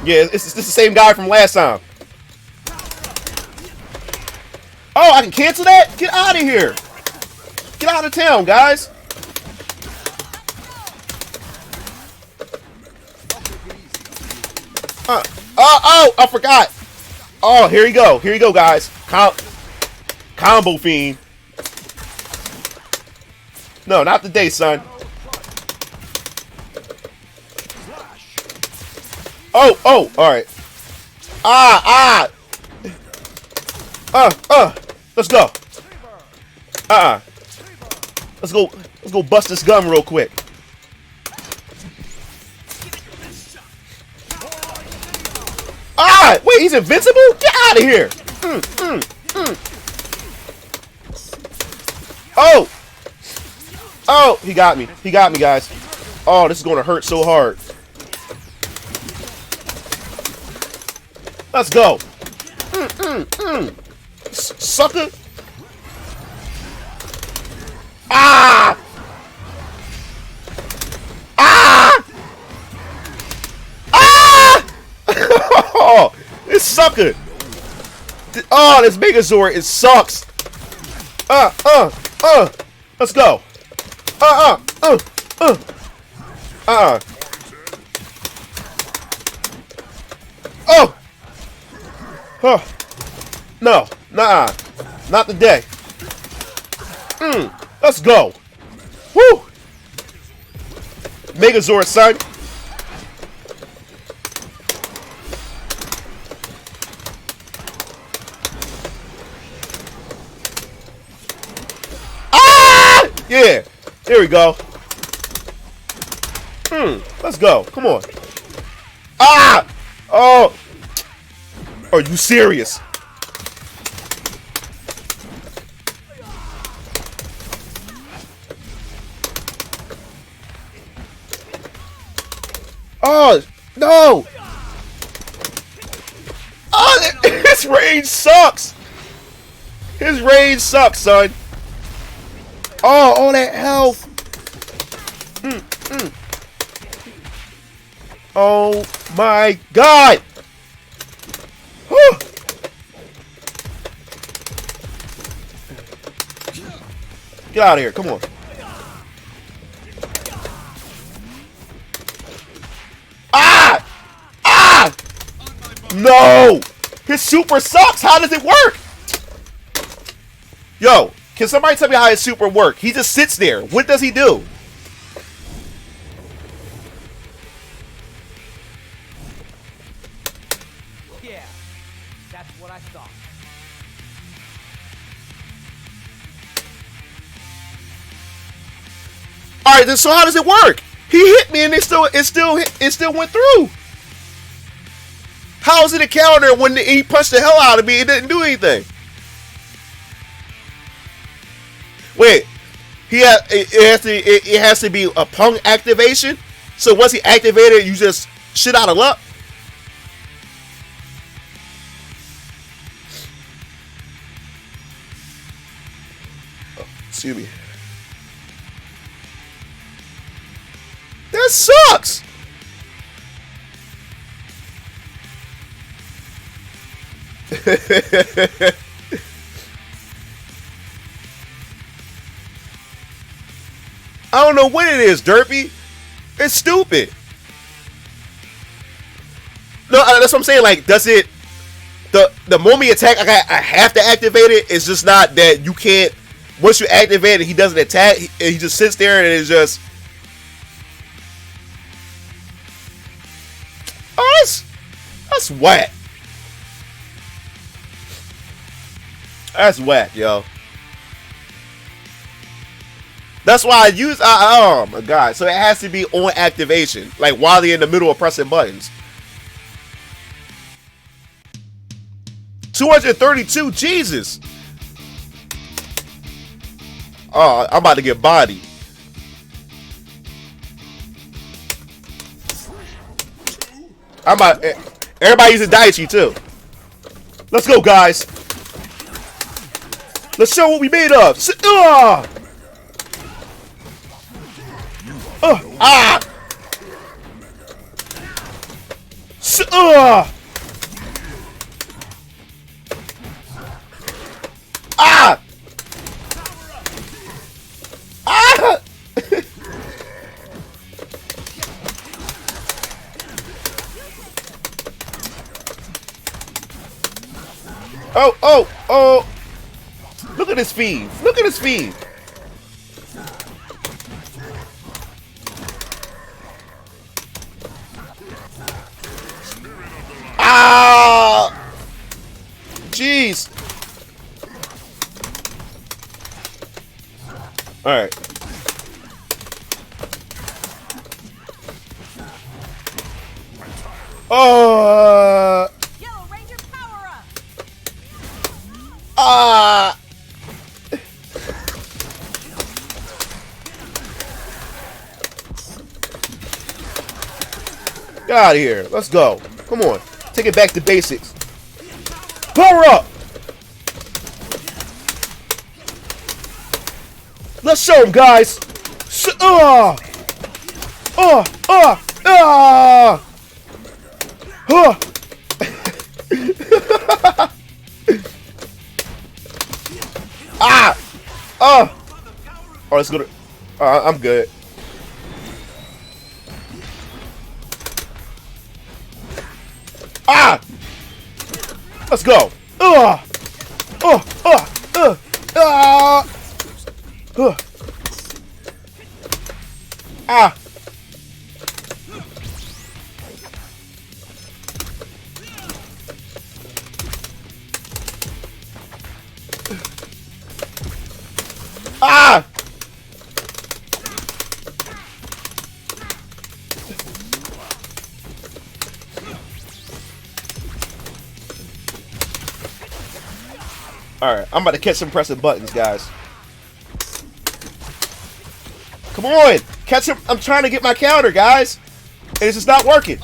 Yeah, it's the same guy from last time. Oh, I can cancel that? Get out of here. Get out of town, guys. Oh, I forgot. Oh, here you go. Here you go, guys. Combo fiend. No, not today, son. Oh, all right. Let's go. Let's go bust this gun real quick. Wait, he's invincible? Get out of here. Oh, he got me. He got me, guys. Oh, this is going to hurt so hard. Let's go. Sucker. Ah! Ah! Ah! Oh, this sucker. Oh, this Megazord, it sucks. Let's go. Oh. No, nah, not today. Let's go. Woo! Megazord, son. Ah! Yeah, there we go. Let's go. Come on. Ah! Oh. Are you serious? Oh, no! Oh, his range sucks! His range sucks, son. Oh, all that health. Oh, my God! Whew. Get out of here, come on. No! His super sucks! How does it work? Yo, can somebody tell me how his super works? He just sits there. What does he do? Yeah, that's what I thought. Alright, then so how does it work? He hit me and it still went through. How is it a counter when he punched the hell out of me? It didn't do anything. Wait, it has to be a punk activation. So once he activated, you just shit out of luck. Oh, excuse me. That sucks. I don't know what it is, Derpy. It's stupid. No, that's what I'm saying. Like, does it? The moment he attack, I have to activate it. It's just not that you can't. Once you activate it, he doesn't attack. He just sits there and it's just. Oh, that's whack. That's whack, yo. That's why I use. Oh my god! So it has to be on activation, like while they're in the middle of pressing buttons. 232, Jesus! Oh, I'm about to get bodied. I'm about. Everybody uses Daichi too. Let's go, guys. Let's show what we made of. Ah! Ah! Ah! Oh, oh, oh! Look at his feed. Look at his feed. Ah! Jeez. All right. Oh. Yellow Ranger power up. Ah. Get out of here. Let's go. Come on. Take it back to basics. Power up. Let's show them, guys. Ah. Oh, let's go to. I'm good. Ah! Let's go. Ah! Ah! Alright, I'm about to catch some pressing buttons, guys. Come on! Catch him! I'm trying to get my counter, guys! And it's just not working.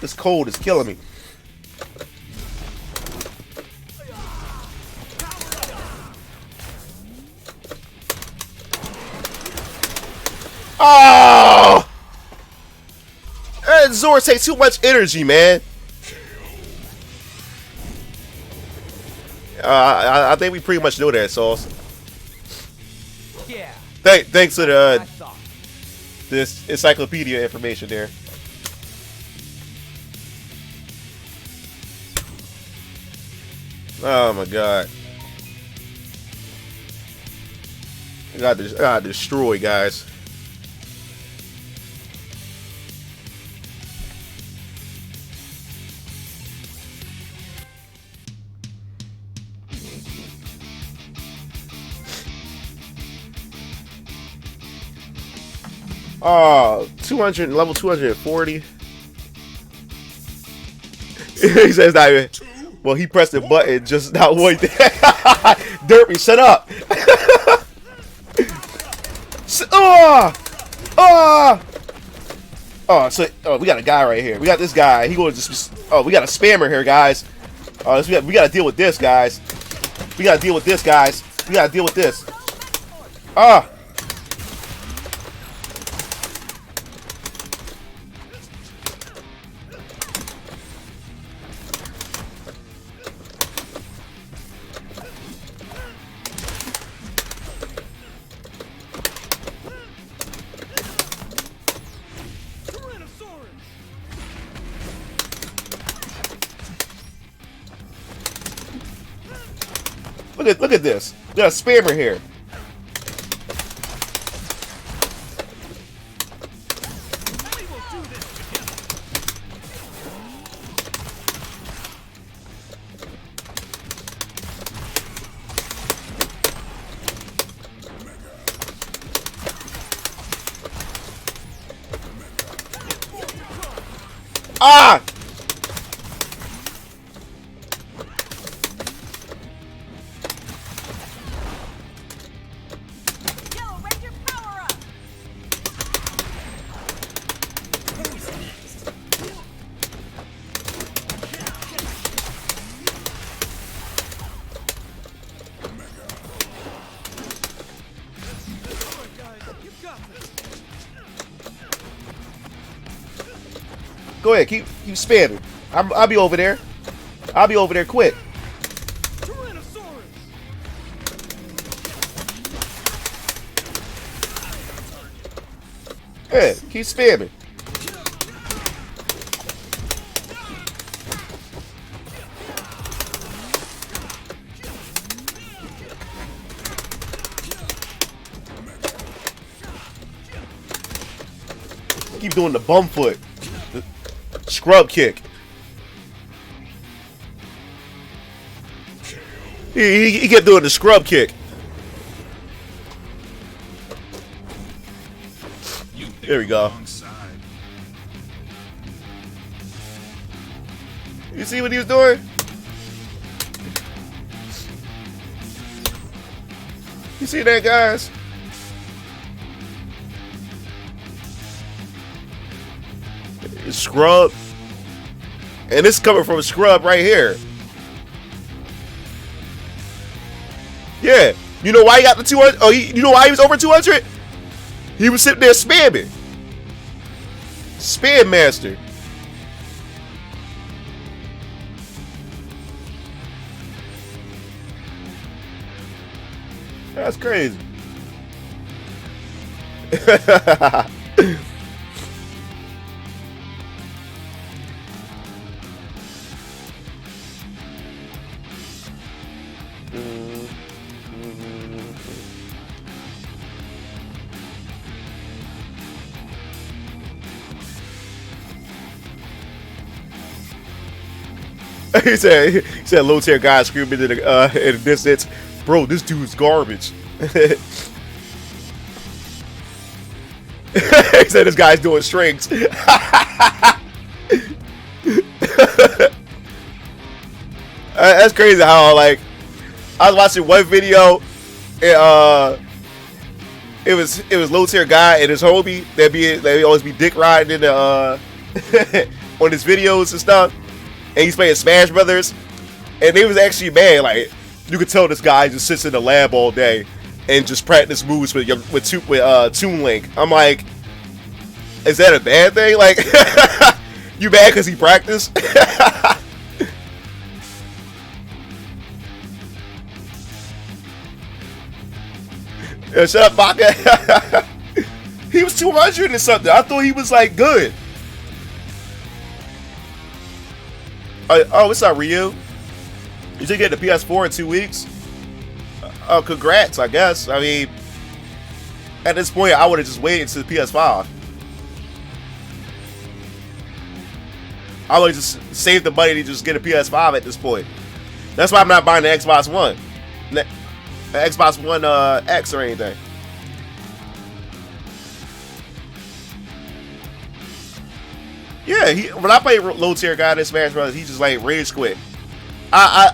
This cold is killing me. Oh! That Zord takes too much energy, man. I think we pretty much know that, Sauce. Yeah. Thanks to I the thought. this encyclopedia information there. Oh my god. I got destroyed, guys. 200, level 240. He says not even. Well, he pressed the button just not one thing. Derpy, shut up. So we got a guy right here. We got this guy. He going to just. Oh, we got a spammer here, guys. We got to deal with this, guys. We got to deal with this, guys. We got to deal with this. Look at this. We got a spammer here. Ah! Go ahead, keep spamming. I'll be over there. I'll be over there quick. Yeah, keep spamming. Keep doing the bum foot. Scrub kick. He kept doing the scrub kick. There we go. You see what he was doing? You see that, guys? Scrub. And this is coming from a scrub right here. Yeah. You know why he got the 200? Oh, you know why he was over 200? He was sitting there spamming. Spam master. That's crazy. he said low tier guy screaming in the distance, bro, this dude's garbage. He said this guy's doing strings. That's crazy how, like, I was watching one video, and it was low tier guy and his homie that always be dick riding in the on his videos and stuff, and he's playing Smash Brothers, and they was actually mad. Like, you could tell this guy just sits in the lab all day and just practice moves with Toon Link. I'm like, is that a bad thing? Like, you mad because he practiced? Yeah, shut up, Baka. He was 200 or something. I thought he was like good. Oh, what's up, Ryu? You should get the PS4 in 2 weeks. Oh, congrats, I guess. I mean, at this point, I would have just waited to the PS5. I would just save the money to just get a PS5 at this point. That's why I'm not buying the Xbox One. The Xbox One X or anything. Yeah, when I play low tier guy in Smash Brothers, he just like rage quit. I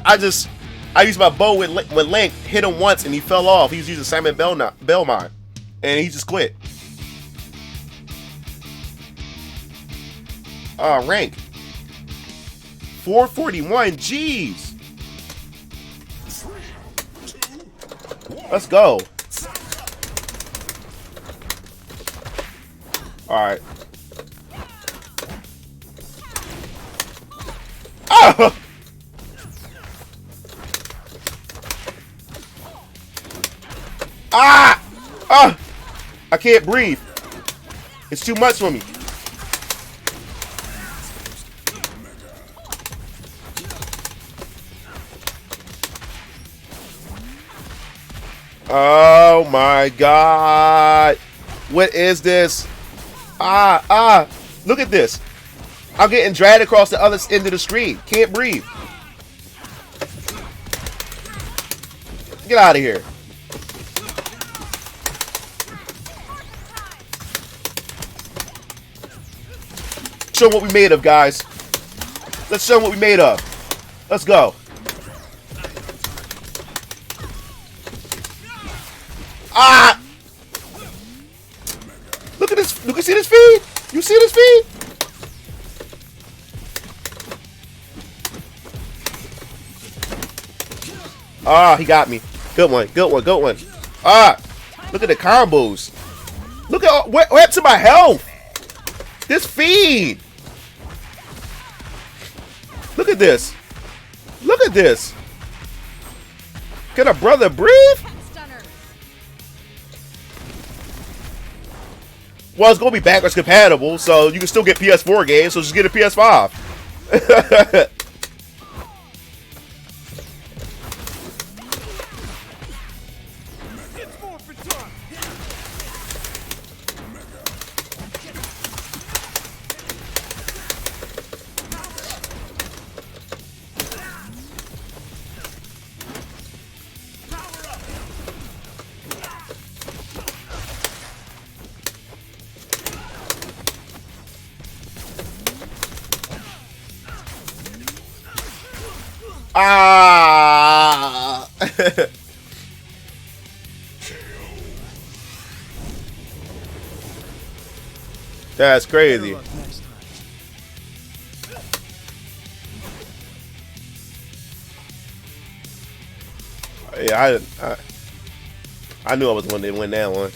used my bow with Link, hit him once and he fell off. He was using Simon Belmont, and he just quit. Rank 441. Jeez. Let's go. All right. Oh! Ah! Ah! I can't breathe. It's too much for me. Oh my God. What is this? Look at this. I'm getting dragged across the other end of the screen. Can't breathe. Get out of here. Show them what we made of, guys. Let's show them what we made of. Let's go. Ah! Look at this. Look, you see this feed? You see this feed? Ah, he got me. Good one. Good one. Good one. Ah! Look at the combos. Look at what happened to my health. This feed. Look at this. Look at this. Can a brother breathe? Well, it's going to be backwards compatible, so you can still get PS4 games, so just get a PS5. Ah! That's crazy. Yeah, I knew I was going to win that one.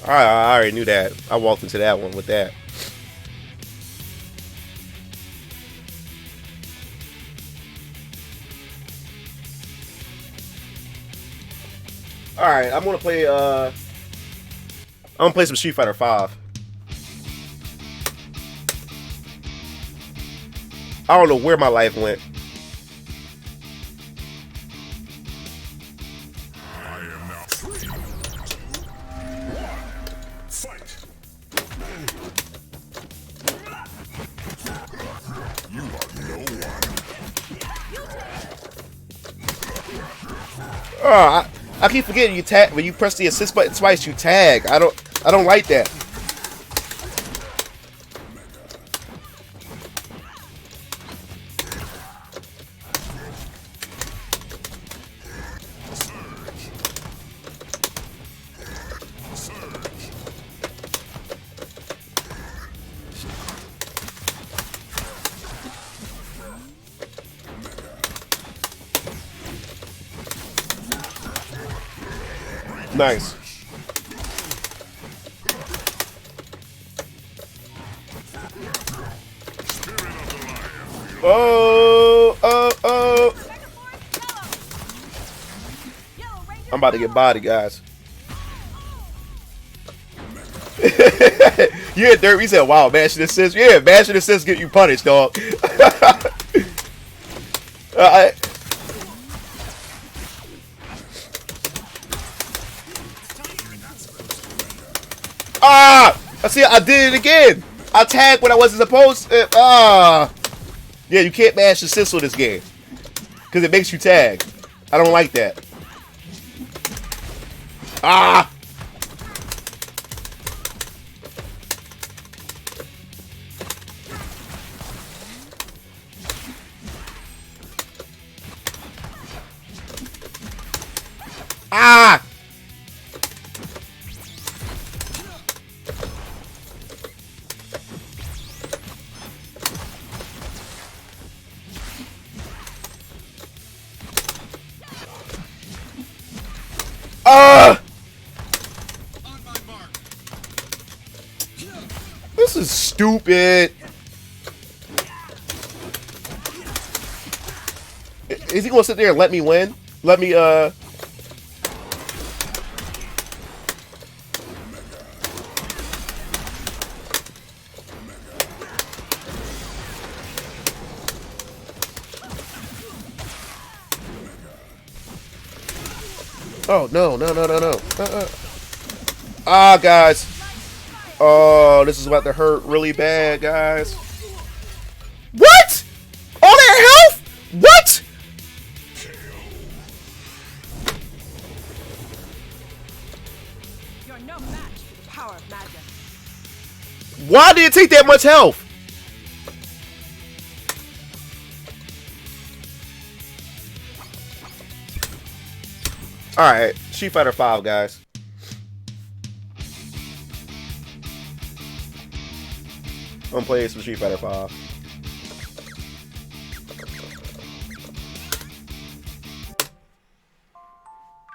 I already knew that. I walked into that one with that. All right, I'm gonna play some Street Fighter 5. I don't know where my life went. I am now 3, 2, 1, fight. You are no one. I keep forgetting you tag when you press the assist button twice. You tag. I don't like that. Nice. Oh. I'm about to get body, guys. You hit dirt. He said, wow, mashing assist. Yeah, mashing assist get you punished, dog. I see. I did it again. I tagged when I wasn't supposed to. Yeah, you can't mash assist with this game because it makes you tag. I don't like that. Ah! Ah! This is stupid. Is he gonna sit there and let me win? Let me Oh no, no, no, no, no. Ah, guys. Oh, this is about to hurt really bad, guys. What? All their health? What? You're no match for the power of magic. Why did it take that much health? Alright, Street Fighter 5, guys. I'm playing some Street Fighter 5.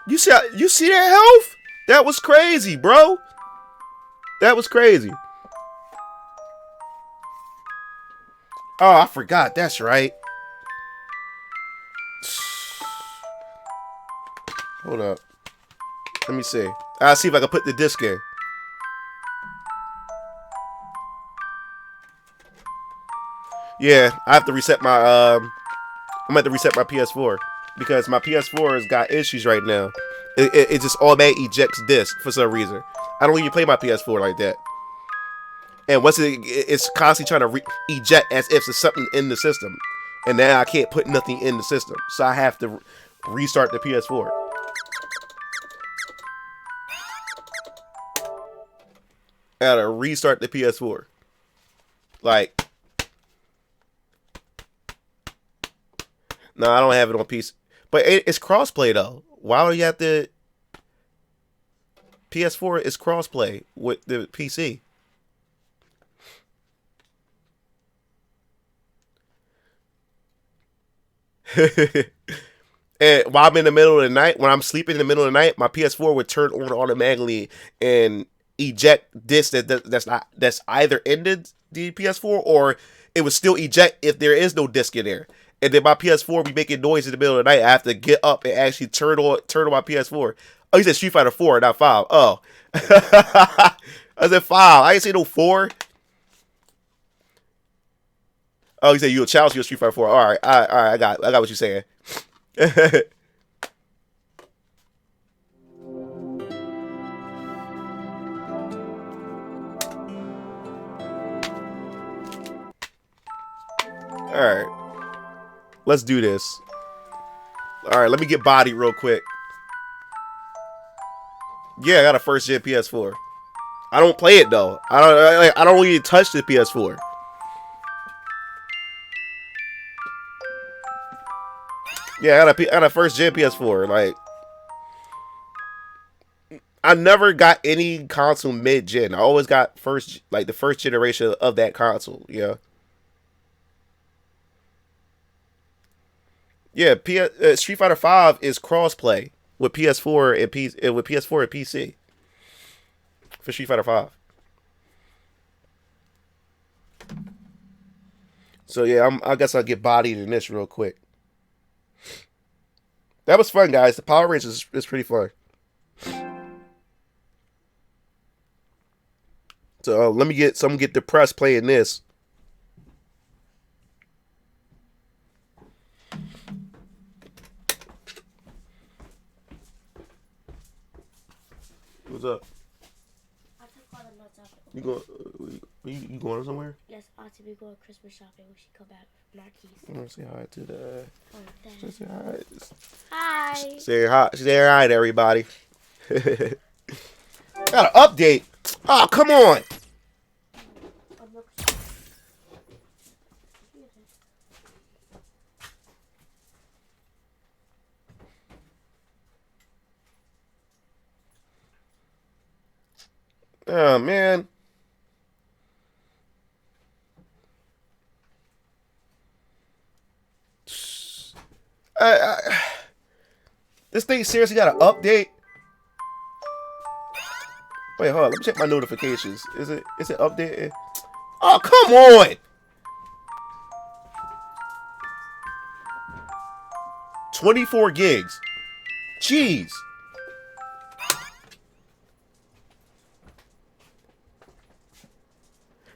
You see that health? That was crazy, bro. That was crazy. Oh, I forgot. That's right. Hold up. Let me see. I'll see if I can put the disc in. Yeah, I have to reset my I'm gonna have to reset my PS4 because my PS4 has got issues right now. It just automatically ejects disc for some reason. I don't even play my PS4 like that. And once it's constantly trying to eject as if there's something in the system. And now I can't put nothing in the system. So I have to restart the PS4. I gotta restart the PS4. Like, no, I don't have it on PC. But it's crossplay though. Why do you have to? PS4 is crossplay with the PC. And while I'm in the middle of the night, when I'm sleeping in the middle of the night, my PS4 would turn on automatically and eject disc that's either in the PS4 or it would still eject if there is no disc in there. And then my PS4 be making noise in the middle of the night. I have to get up and actually turn on my PS4. Oh, you said Street Fighter 4, not 5. Oh. I said 5. I ain't say no 4. Oh, you said you'll challenge your Street Fighter 4. All right. I got what you're saying. All right. Let's do this. All right, let me get bodied real quick. Yeah, I got a first gen PS4. I don't play it though. I don't really touch the PS4. Yeah, I got a first gen PS4. Like, I never got any console mid gen. I always got the first generation of that console. Yeah. Yeah, Street Fighter 5 is crossplay with PS4 and PC for Street Fighter 5. So yeah, I guess I'll get bodied in this real quick. That was fun, guys. The Power Rangers is pretty fun. So let me get depressed playing this. What's up? I took all the nuts off. You going somewhere? Yes, I ought to be going Christmas shopping. We should come back with Marquis. I'm gonna say hi to the. Oh, Say hi. hi. Say hi. Say hi to everybody. Got an update. Oh, come on. Oh man. This thing seriously got an update? Wait, hold on. Let me check my notifications. Is it updated? Oh, come on! 24 gigs. Jeez.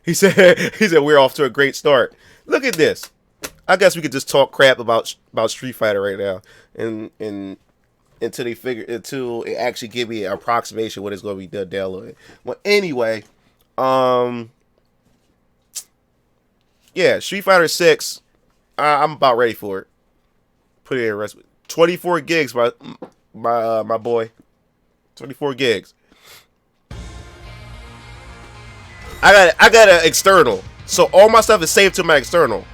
He said we're off to a great start. Look at this. I guess we could just talk crap about Street Fighter right now, and until it actually give me an approximation what it's going to be done downloading. Well, anyway, yeah, Street Fighter 6. I'm about ready for it. Put it in rest. 24 gigs, my boy. 24 gigs. I got an external, so all my stuff is saved to my external.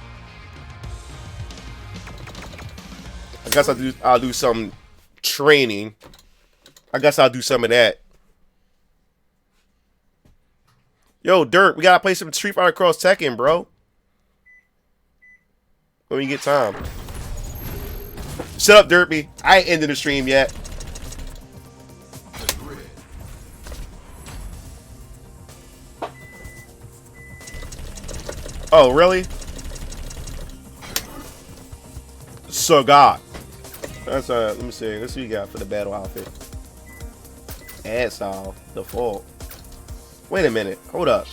I guess I'll do some training. I guess I'll do some of that. Yo, Dirt, we gotta play some Street Fighter Cross Tekken, bro. When you get time. Shut up, Derpy. I ain't ended the stream yet. Oh, really? So God. That's let me see. Let's see what you got for the battle outfit. Ad style. Default. Wait a minute. Hold up.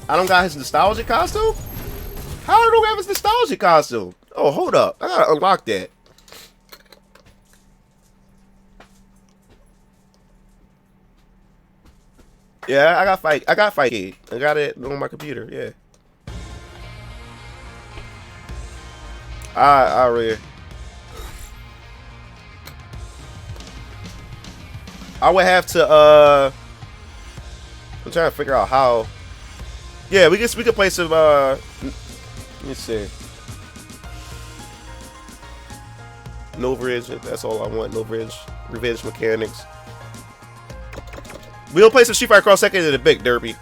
I don't got his nostalgic costume? How do I don't have his nostalgic costume? Oh, hold up. I gotta unlock that. Yeah, I got fight key. I got it on my computer, yeah. I really I would have to I'm trying to figure out how. Yeah, we could play some let me see. No Revenge, that's all I want. No Revenge mechanics. We'll play some Street Fighter Cross Tekken in a big Derby.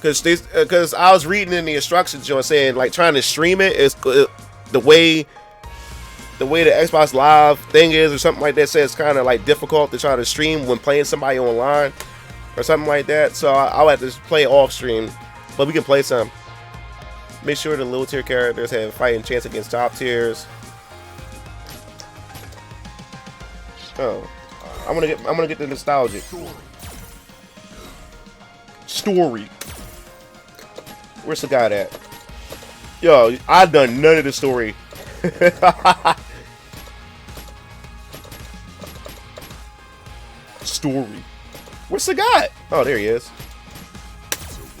Because I was reading in the instructions, you know, saying like trying to stream it is the way the Xbox Live thing is, or something like that. Says it's kind of like difficult to try to stream when playing somebody online or something like that. So I'll have to play off stream, but we can play some. Make sure the low tier characters have a fighting chance against top tiers. Oh, I'm gonna get the nostalgic story. Where's the guy at? Yo, I done none of the story. Story. Where's the guy? Oh, there he is. So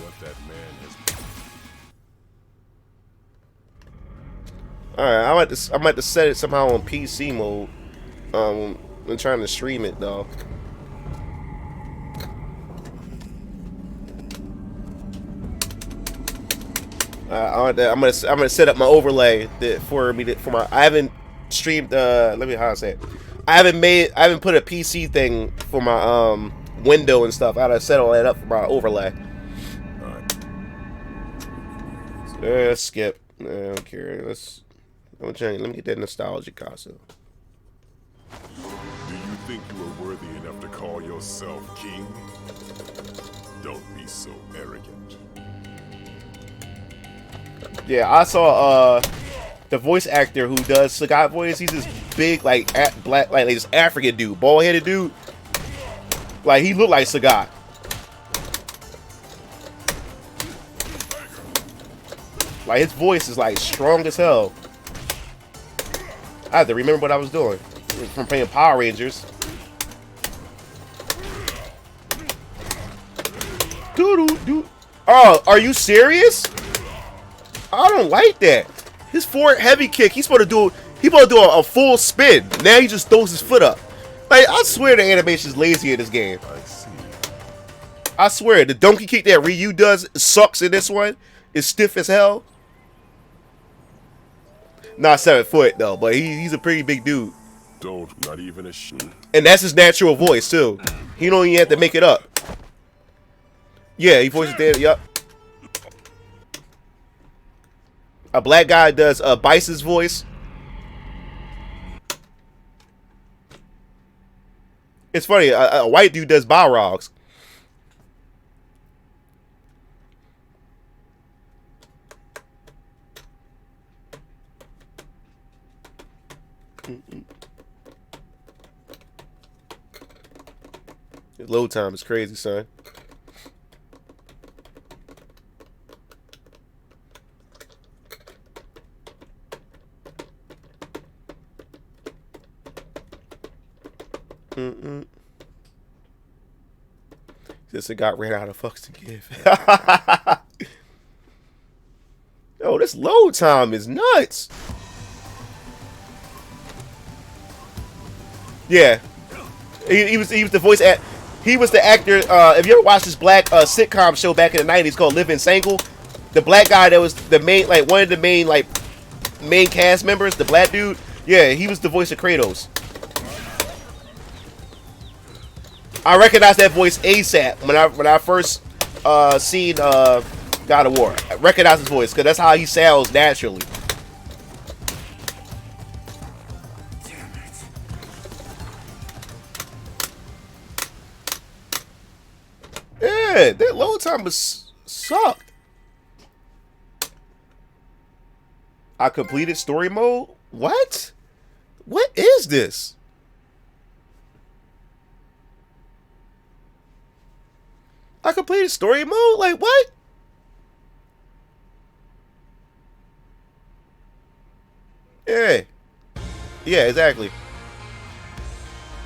what that man has. Alright, I might have to set it somehow on PC mode. I'm trying to stream it though. I'm gonna set up my overlay for my. I haven't streamed. Let me how I say it. I haven't put a PC thing for my window and stuff. I gotta set all that up for my overlay. Let's skip. I don't care. Let me get that nostalgic costume. Do you think you are worthy enough to call yourself king? Don't be so arrogant. Yeah, I saw the voice actor who does Sagat voice. He's this big, like black, like this African dude, bald-headed dude. Like he looked like Sagat. Like his voice is like strong as hell. I have to remember what I was doing from playing Power Rangers. Dude. Oh, are you serious? I don't like that. His forward heavy kick, he's supposed to do a full spin. Now he just throws his foot up. Like, I swear the animation's lazy in this game. I swear, the donkey kick that Ryu does sucks in this one. It's stiff as hell. Not 7 foot though, but he's a pretty big dude. Don't, not even a shit. And that's his natural voice too. He don't even have to make it up. Yeah, he voices there. Yup. A black guy does Bice's voice. It's funny. A white dude does Balrog's. Load time is crazy, son. Just got ran out of fucks to give. Yo, this load time is nuts. Yeah, he was the voice at. He was the actor. If you ever watched this black sitcom show back in the '90s called Living Single, the black guy that was the main, like one of the main cast members, the black dude. Yeah, he was the voice of Kratos. I recognized that voice ASAP when I first seen God of War. I recognized his voice because that's how he sounds naturally. Yeah, that load time was sucked. I completed story mode? What? What is this? I completed story mode? Like what? Yeah. Yeah, exactly.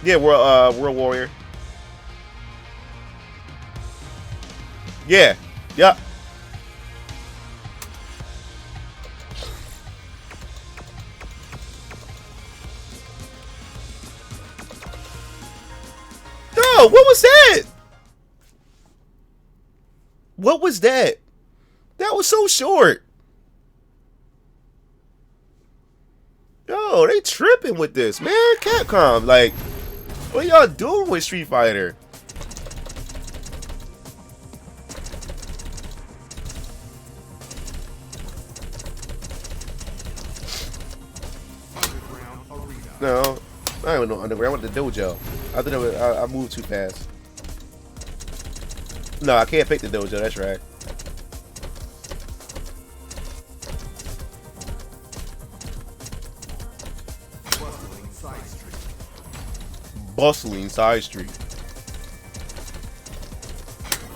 Yeah, World Warrior. Yeah. Yep. No, what was that? What was that? That was so short. Yo, they tripping with this, man. Capcom, like, what y'all doing with Street Fighter? No, I don't even know underground. I went to dojo. I thought I moved too fast. No, I can't pick the dojo. That's right. Bustling side street.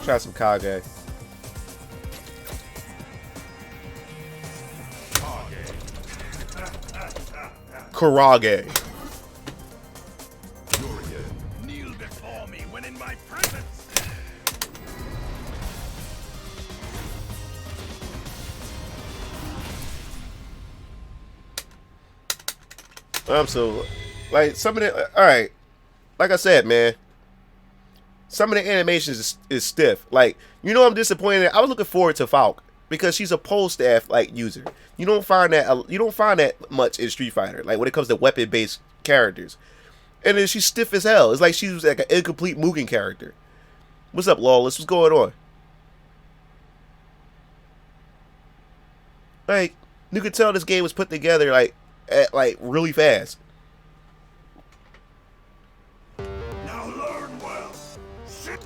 Try some Kage. Karage. Kneel before me when in my presence. I'm so like some of the all right. Like I said, man, some of the animations is stiff. Like, you know, I'm disappointed. I was looking forward to Falk because she's a pole staff like user. You don't find that much in Street Fighter. Like when it comes to weapon based characters, and then she's stiff as hell. It's like she was like an incomplete Mugen character. What's up, Lawless? What's going on? Like, you could tell this game was put together like really fast. Now learn well. Sit.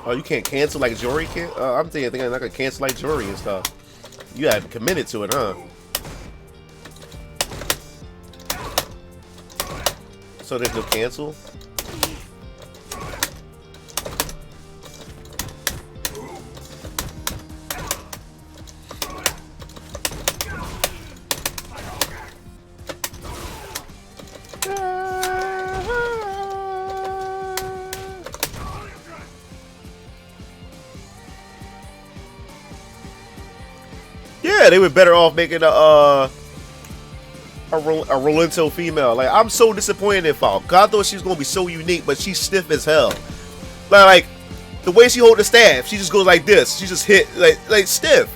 Oh, you can't cancel like Jory can? I'm thinking I could cancel like Jory and stuff. You haven't committed to it, huh? So there's no cancel? Yeah, they were better off making a Rolento female. Like, I'm so disappointed in Falk. I thought she was gonna be so unique, but she's stiff as hell. Like the way she hold the staff, she just goes like this. She just hit like stiff.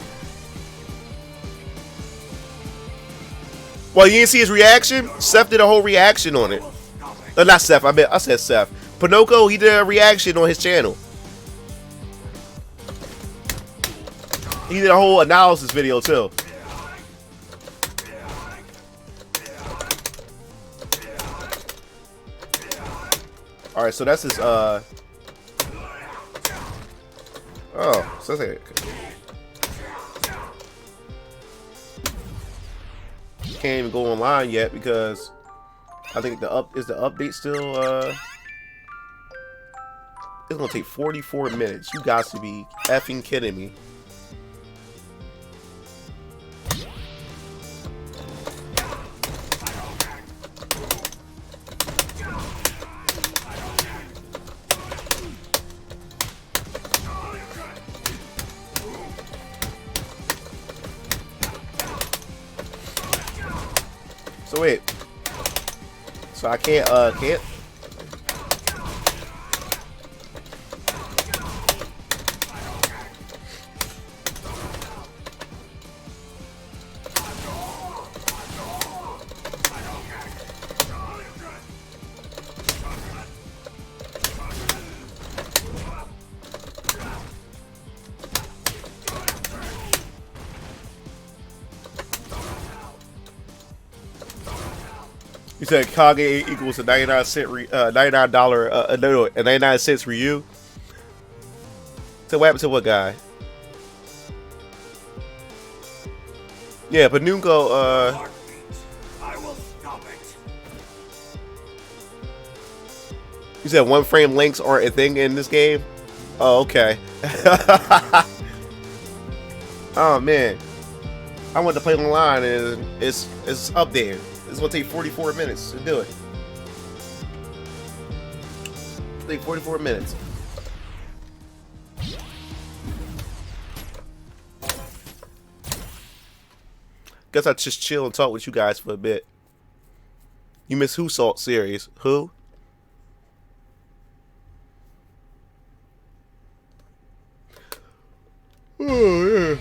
Well, you didn't see his reaction? Seth did a whole reaction on it. Not Seth, I said Seth. Pinocchio, he did a reaction on his channel. He did a whole analysis video too. Alright, so that's his oh, so that's it. Can't even go online yet because I think the update still it's gonna take 44 minutes. You guys to be effing kidding me. So wait. So I can't You said Kage equals a 99-cent $99 99 cents Ryu. So what happened to what guy? Yeah, but Nunko I will stop it. You said one frame links aren't a thing in this game? Oh, okay. Oh man. I went to play online and it's up there. It's gonna take 44 minutes to do it. Take 44 minutes. Guess I'll just chill and talk with you guys for a bit. You miss Who Salt series? Who? Oh yeah.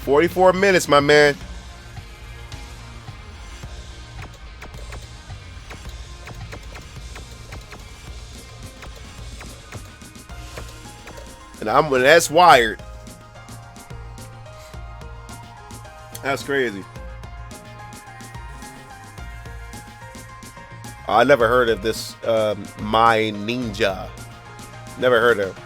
44 minutes, my man. And that's wired. That's crazy. I never heard of this My Ninja. Never heard of.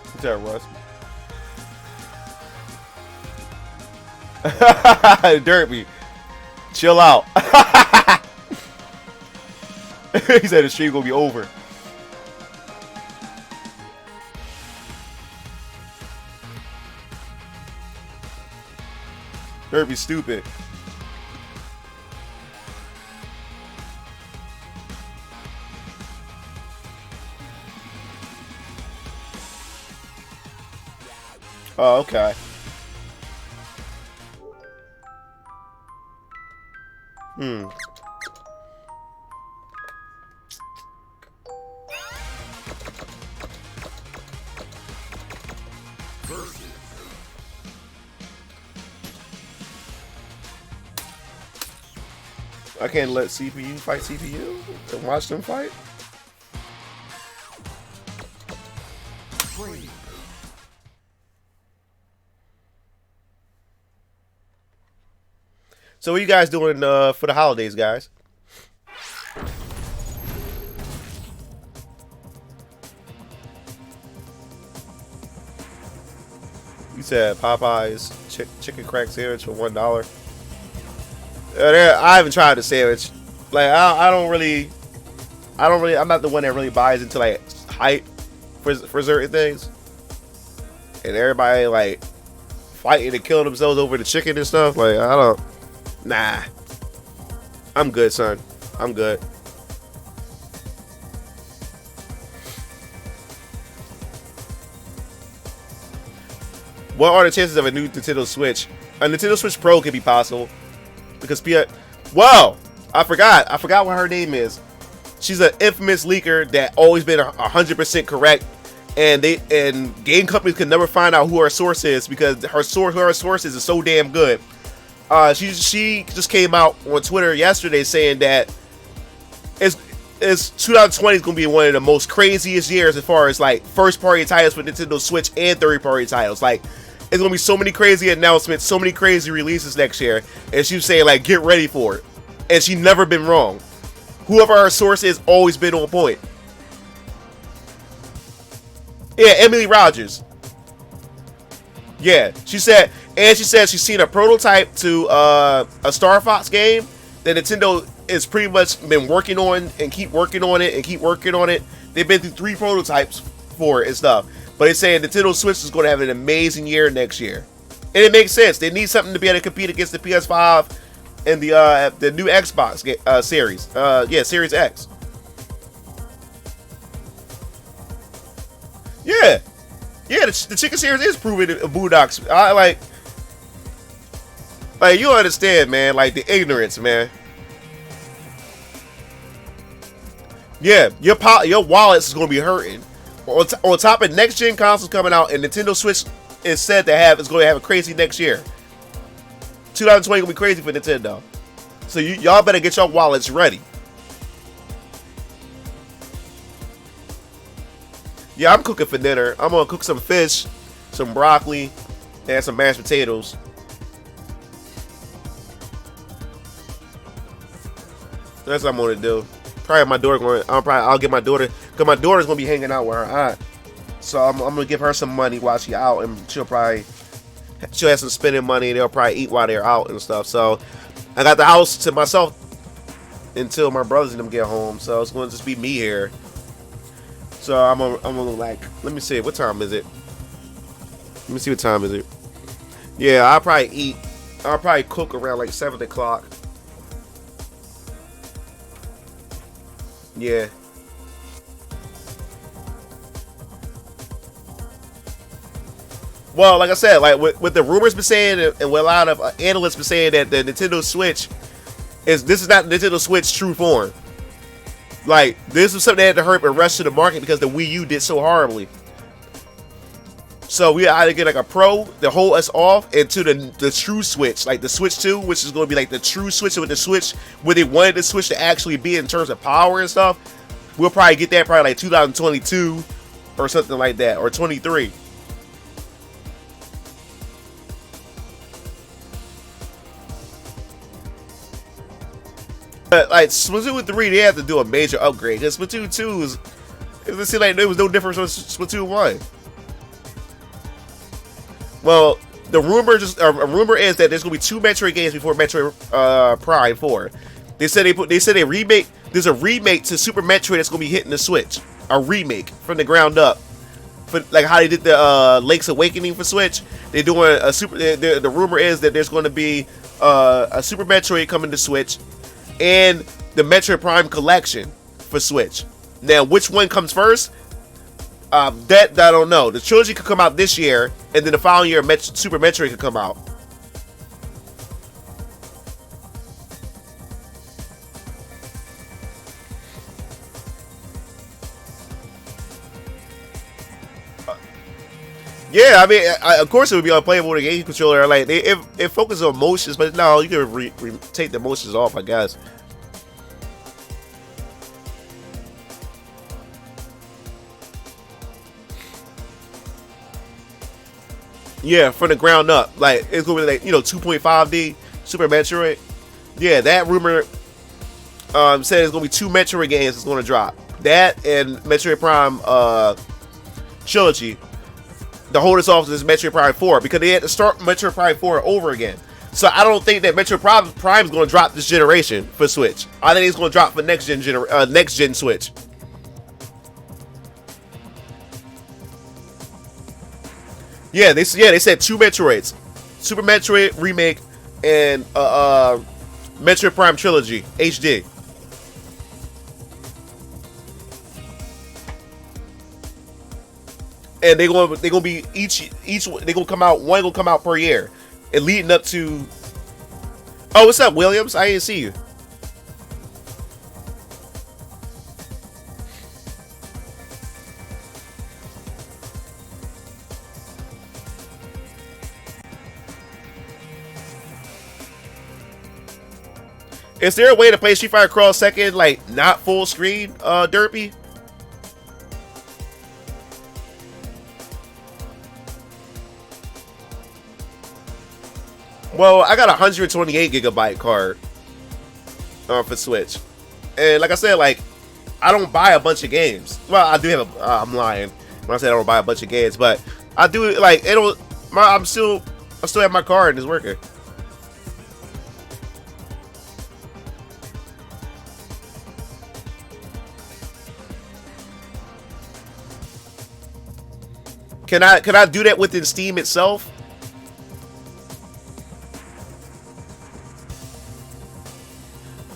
What's that, Russ? Derpy, chill out. He said the stream gonna be over. Derpy stupid. Oh, okay. I can't let CPU fight CPU and watch them fight. So what are you guys doing for the holidays, guys? You said Popeye's chicken crack sandwich for $1. I haven't tried the sandwich. Like I'm not the one that really buys into like hype for certain things, and everybody like fighting and killing themselves over the chicken and stuff. Like I don't. Nah. I'm good, son. I'm good. What are the chances of a new Nintendo Switch? A Nintendo Switch Pro could be possible because Whoa! I forgot what her name is. She's an infamous leaker that always been 100% correct, and game companies can never find out who her source is because her source is so damn good. She just came out on Twitter yesterday saying that it's 2020 is going to be one of the most craziest years as far as like first party titles for Nintendo Switch and third party titles. Like it's going to be so many crazy announcements, so many crazy releases next year, and she was saying like get ready for it, and she never been wrong. Whoever her source is always been on point. Yeah, Emily Rogers. Yeah, she said she's seen a prototype to a Star Fox game that Nintendo has pretty much been working on and keep working on it and keep working on it. They've been through 3 prototypes for it and stuff. But they're saying Nintendo Switch is going to have an amazing year next year. And it makes sense. They need something to be able to compete against the PS5 and the new Xbox series. Series X. Yeah. Yeah, the Chicken series is proven Boondocks. I like you understand, man, like the ignorance, man. Yeah, your wallets is gonna be hurting. On top of next gen consoles coming out, and Nintendo Switch is said to is going to have a crazy next year. 2020 gonna be crazy for Nintendo. So y'all better get your wallets ready. Yeah, I'm cooking for dinner. I'm gonna cook some fish, some broccoli, and some mashed potatoes. That's what I'm gonna do. Probably my daughter I'll get my daughter, because my daughter's gonna be hanging out with her aunt. So I'm gonna give her some money while she's out, and she'll have some spending money, and they'll probably eat while they're out and stuff. So I got the house to myself until my brothers and them get home. So it's gonna just be me here. So I'm gonna like, let me see, what time is it? Let me see what time is it. Yeah, I'll probably cook around like 7 o'clock. Yeah. Well, like I said, like what the rumors been saying, and what a lot of analysts been saying, that the Nintendo Switch this is not Nintendo Switch true form. Like, this was something that had to hurt the rest of the market because the Wii U did so horribly. So we either get like a Pro to hold us off into the true Switch, like the Switch 2, which is going to be like the true Switch with the Switch where they wanted the Switch to actually be in terms of power and stuff. We'll probably get that probably like 2022 or something like that, or 23. But like Splatoon 3, they have to do a major upgrade. Because Splatoon 2 it seemed like there was no difference from Splatoon 1. Well, the rumor is that there's gonna be 2 Metroid games before Metroid Prime 4. They said they remake. There's a remake to Super Metroid that's gonna be hitting the Switch. A remake from the ground up, for like how they did the Link's Awakening for Switch. They're doing a super. The rumor is that there's going to be a Super Metroid coming to Switch, and the Metroid Prime collection for Switch. Now, which one comes first? That I don't know. The trilogy could come out this year, and then the following year, Super Metroid could come out. Yeah, I mean, of course it would be unplayable with a game controller. Like it focuses on motions, but no, you can take the motions off, I guess. Yeah, from the ground up. Like, it's going to be like, 2.5D Super Metroid. Yeah, that rumor said it's going to be 2 Metroid games that's going to drop. That and Metroid Prime trilogy to hold us off to this Metroid Prime 4, because they had to start Metroid Prime 4 over again. So I don't think that Metroid Prime is going to drop this generation for Switch. I think it's going to drop for next gen Switch. Yeah, they said 2 Metroids, Super Metroid Remake and Metroid Prime Trilogy HD. And they're gonna be each they're gonna come out, one gonna come out per year, and leading up to. Oh, what's up, Williams? I didn't see you. Is there a way to play Street Fighter Cross Tekken like not full screen, Derpy? Well, I got a 128 gigabyte card for Switch, and like I said, like I don't buy a bunch of games. Well, I do have I'm lying when I say I don't buy a bunch of games, but I do. Like it don't. I still have my card and it's working. Can I do that within Steam itself?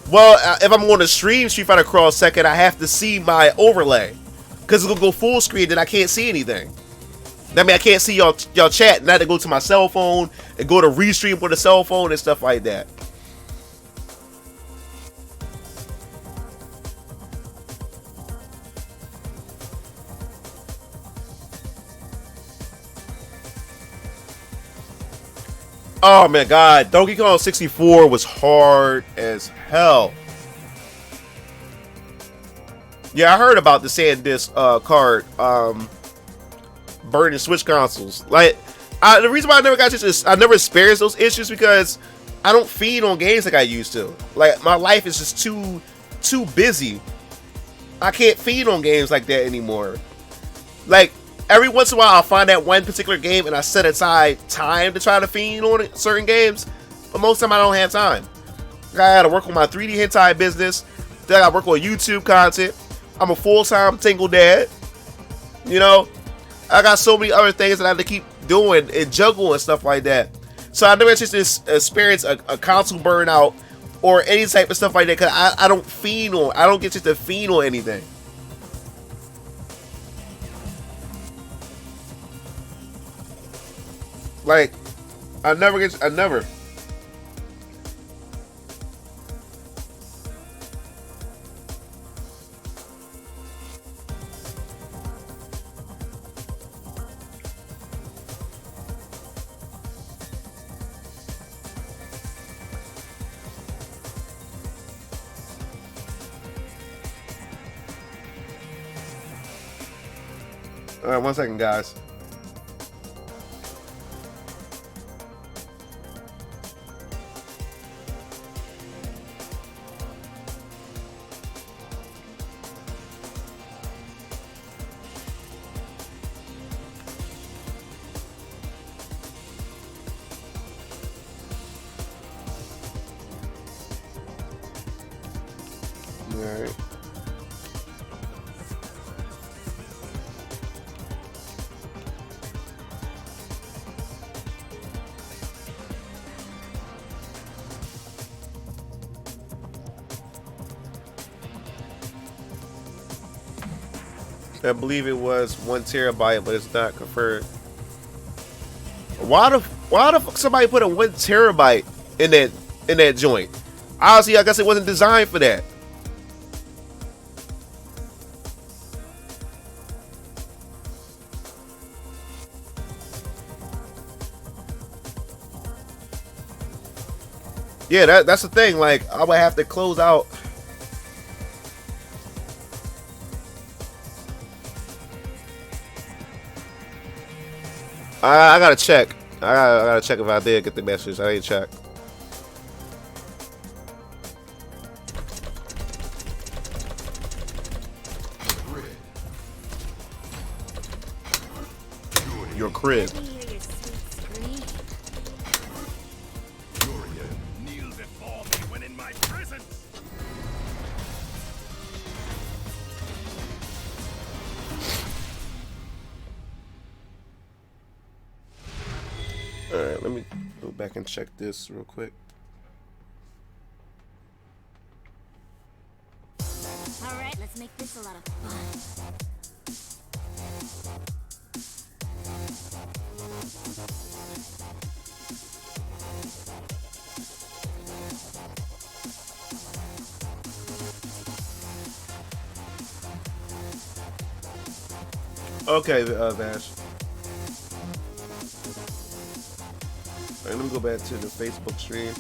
Well, if I'm going to stream Street Fighter Cross Tekken, I have to see my overlay, because it's gonna go full screen, then I can't see anything. I mean, I can't see y'all chat, and I have to go to my cell phone and go to restream with a cell phone and stuff like that. Oh my god, Donkey Kong 64 was hard as hell. Yeah, I heard about the SanDisk card burning Switch consoles. Like, the reason why I never got to I never experienced those issues because I don't feed on games like I used to. Like, my life is just too busy. I can't feed on games like that anymore. Like, every once in a while, I'll find that one particular game and I set aside time to try to feed on it, certain games. But most of the time, I don't have time. I gotta work on my 3D hentai business. Then I gotta work on YouTube content. I'm a full-time single dad. You know, I got so many other things that I have to keep doing and juggle and stuff like that. So I never just experience a console burnout or any type of stuff like that because I don't feed on. I don't get just to feed on anything. Like, I never. All right, 1 second, guys. Alright. I believe it was 1 terabyte, but it's not confirmed. Why the fuck somebody put a 1 terabyte in that joint? Honestly, I guess it wasn't designed for that. Yeah, that's the thing. Like, I would have to close out. I gotta check. I gotta check if I did get the message. I didn't check. Your crib. back and check this real quick. All right, let's make this a lot of fun. Okay, Vash. Alright, let me go back to the Facebook stream.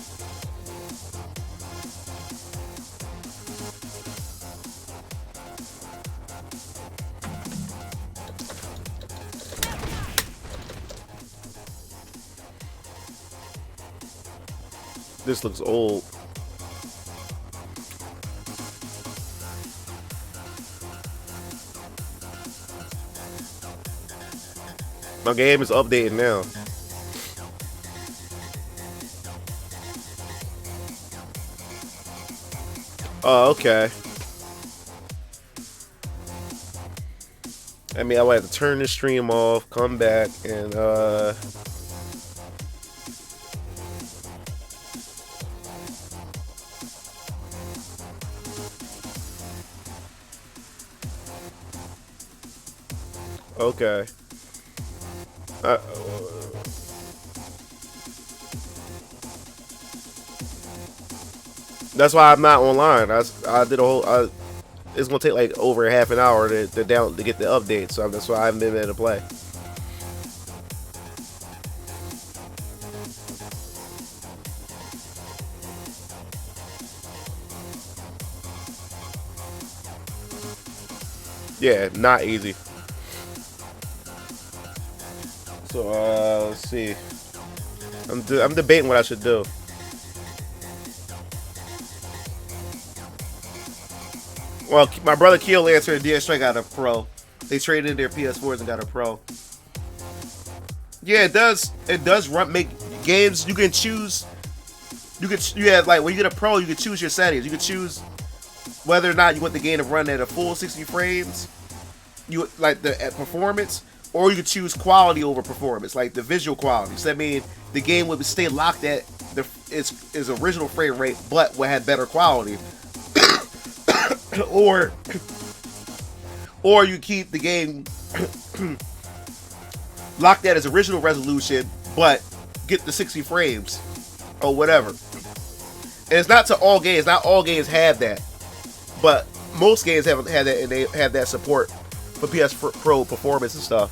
This looks old. My game is updated now. Oh, okay. I mean, I would have to turn the stream off, come back, and okay. That's why I'm not online. I did a whole. It's gonna take like over half an hour to get the update. So that's why I haven't been able to play. Yeah, not easy. So let's see. I'm debating what I should do. Well, my brother Keel answered DS Strike got a Pro. They traded in their PS4s and got a Pro. Yeah, it does. It does make games. You can choose. You have like when you get a Pro, you can choose your settings. You can choose whether or not you want the game to run at a full 60 frames. You like the performance, or you can choose quality over performance, like the visual quality. So that means the game would stay locked at its original frame rate, but would have better quality. or you keep the game locked at its original resolution, but get the 60 frames or whatever. And it's not to all games. Not all games have that, but most games have that, and they have that support for PS Pro performance and stuff.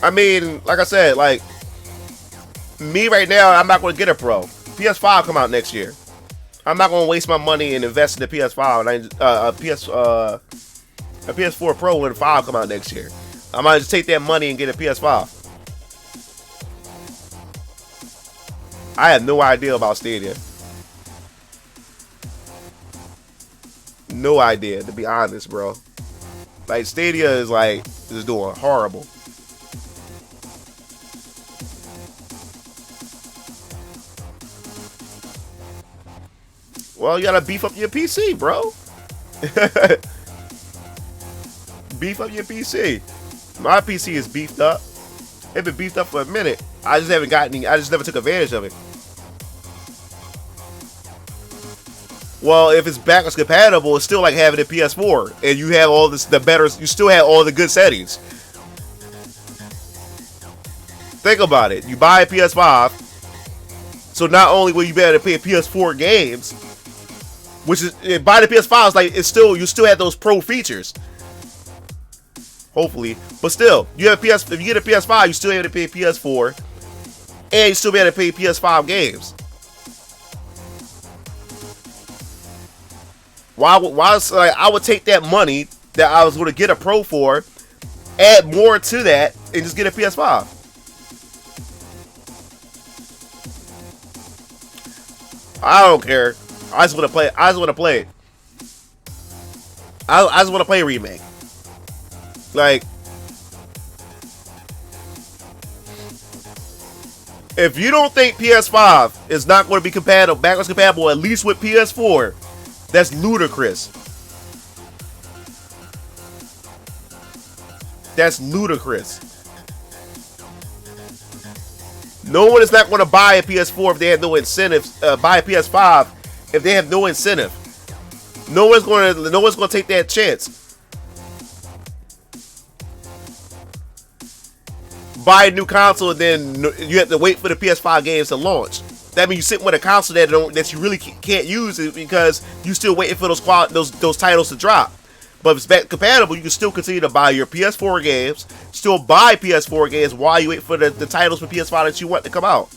I mean, like I said, like me right now, I'm not going to get a Pro. PS5 come out next year. I'm not going to waste my money and invest in the PS5 and a PS4 Pro when the 5 come out next year. I might just take that money and get a PS5. I have no idea about Stadia. No idea, to be honest, bro. Like Stadia is doing horrible. Well, you gotta beef up your PC, bro. Beef up your PC. My PC is beefed up. It's been beefed up for a minute. I just never took advantage of it. Well, if it's backwards compatible, it's still like having a PS4, and you have all this, you still have all the good settings. Think about it. You buy a PS5, so not only will you be able to play PS4 games, which is buy the PS5 is like you still have those pro features. Hopefully, but still, you have if you get a PS5, you still have to pay PS4, and you still be able to pay PS5 games. I would take that money that I was going to get a Pro for, add more to that, and just get a PS5. I don't care. I just want to play. I just want to play it. I just want to play a remake. Like, if you don't think PS5 is not going to be backwards compatible, at least with PS4, that's ludicrous. That's ludicrous. No one is not going to buy a PS4 if they have no incentive. Buy a PS5 if they have no incentive. No one's going to take that chance. Buy a new console and then you have to wait for the PS5 games to launch. That means you're sitting with a console that you really can't use because you're still waiting for those titles to drop. But if it's back compatible, you can still continue to buy your PS4 games, still buy PS4 games while you wait for the titles for PS5 that you want to come out.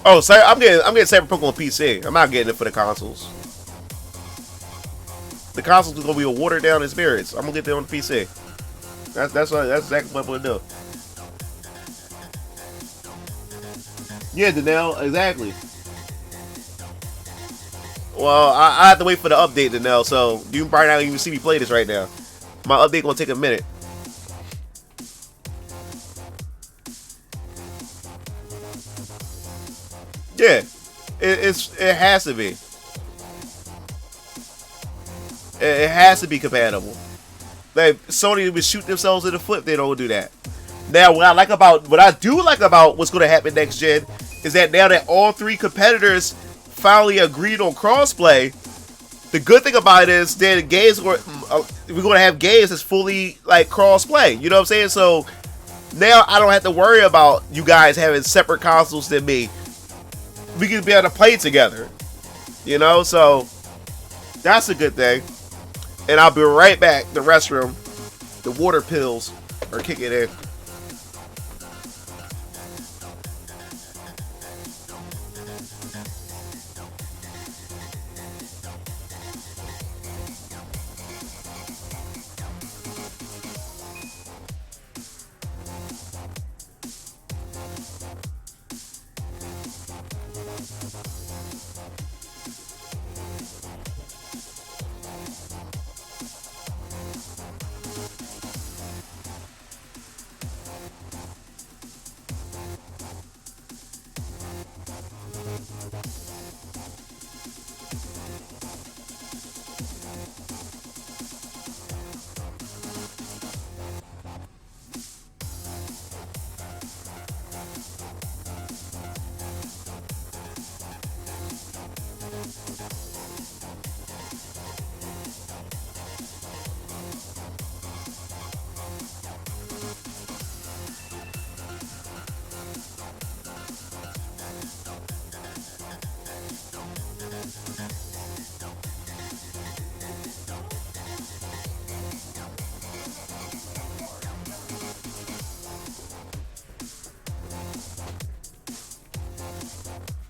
Oh, so I'm getting Cyberpunk on PC. I'm not getting it for the consoles. The consoles is gonna be a watered down experience. I'm gonna get that on the PC. That's exactly what I'm gonna do. Yeah, Danelle, exactly. Well, I have to wait for the update, Danelle. So you probably not even see me play this right now. My update gonna take a minute. Yeah, it has to be. It has to be compatible. Like Sony would shoot themselves in the foot if they don't do that. Now, what I do like about what's going to happen next gen is that now that all three competitors finally agreed on crossplay, the good thing about it is that we're going to have games that's fully like crossplay. You know what I'm saying? So now I don't have to worry about you guys having separate consoles than me. We can be able to play together, you know, so that's a good thing. And I'll be right back. The restroom, the water pills are kicking in.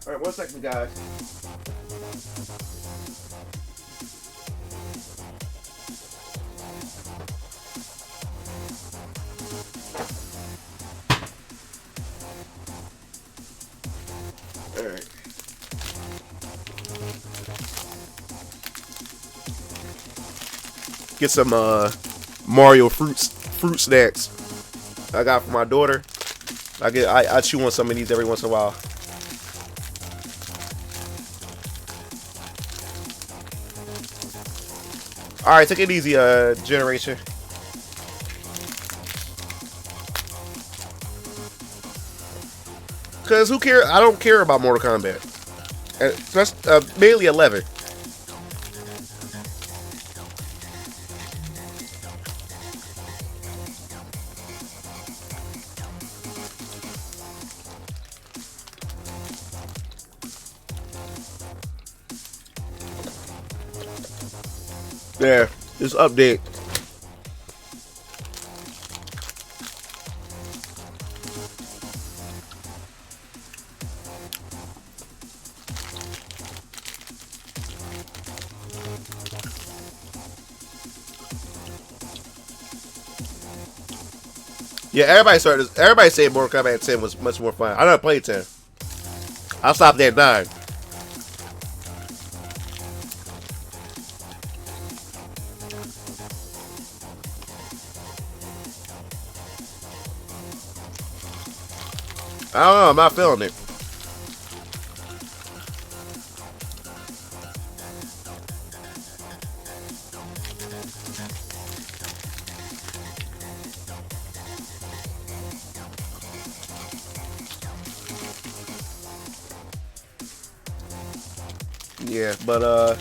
All right, 1 second, guys. All right. Get some Mario fruit snacks I got for my daughter. I chew on some of these every once in a while. All right, take it easy, generation. Cause who cares? I don't care about Mortal Kombat. That's mainly 11. There, this update. Yeah, everybody said Mortal Kombat 10 was much more fun. I never played 10. I stopped at 9. I don't know. I'm not feeling it. Yeah, but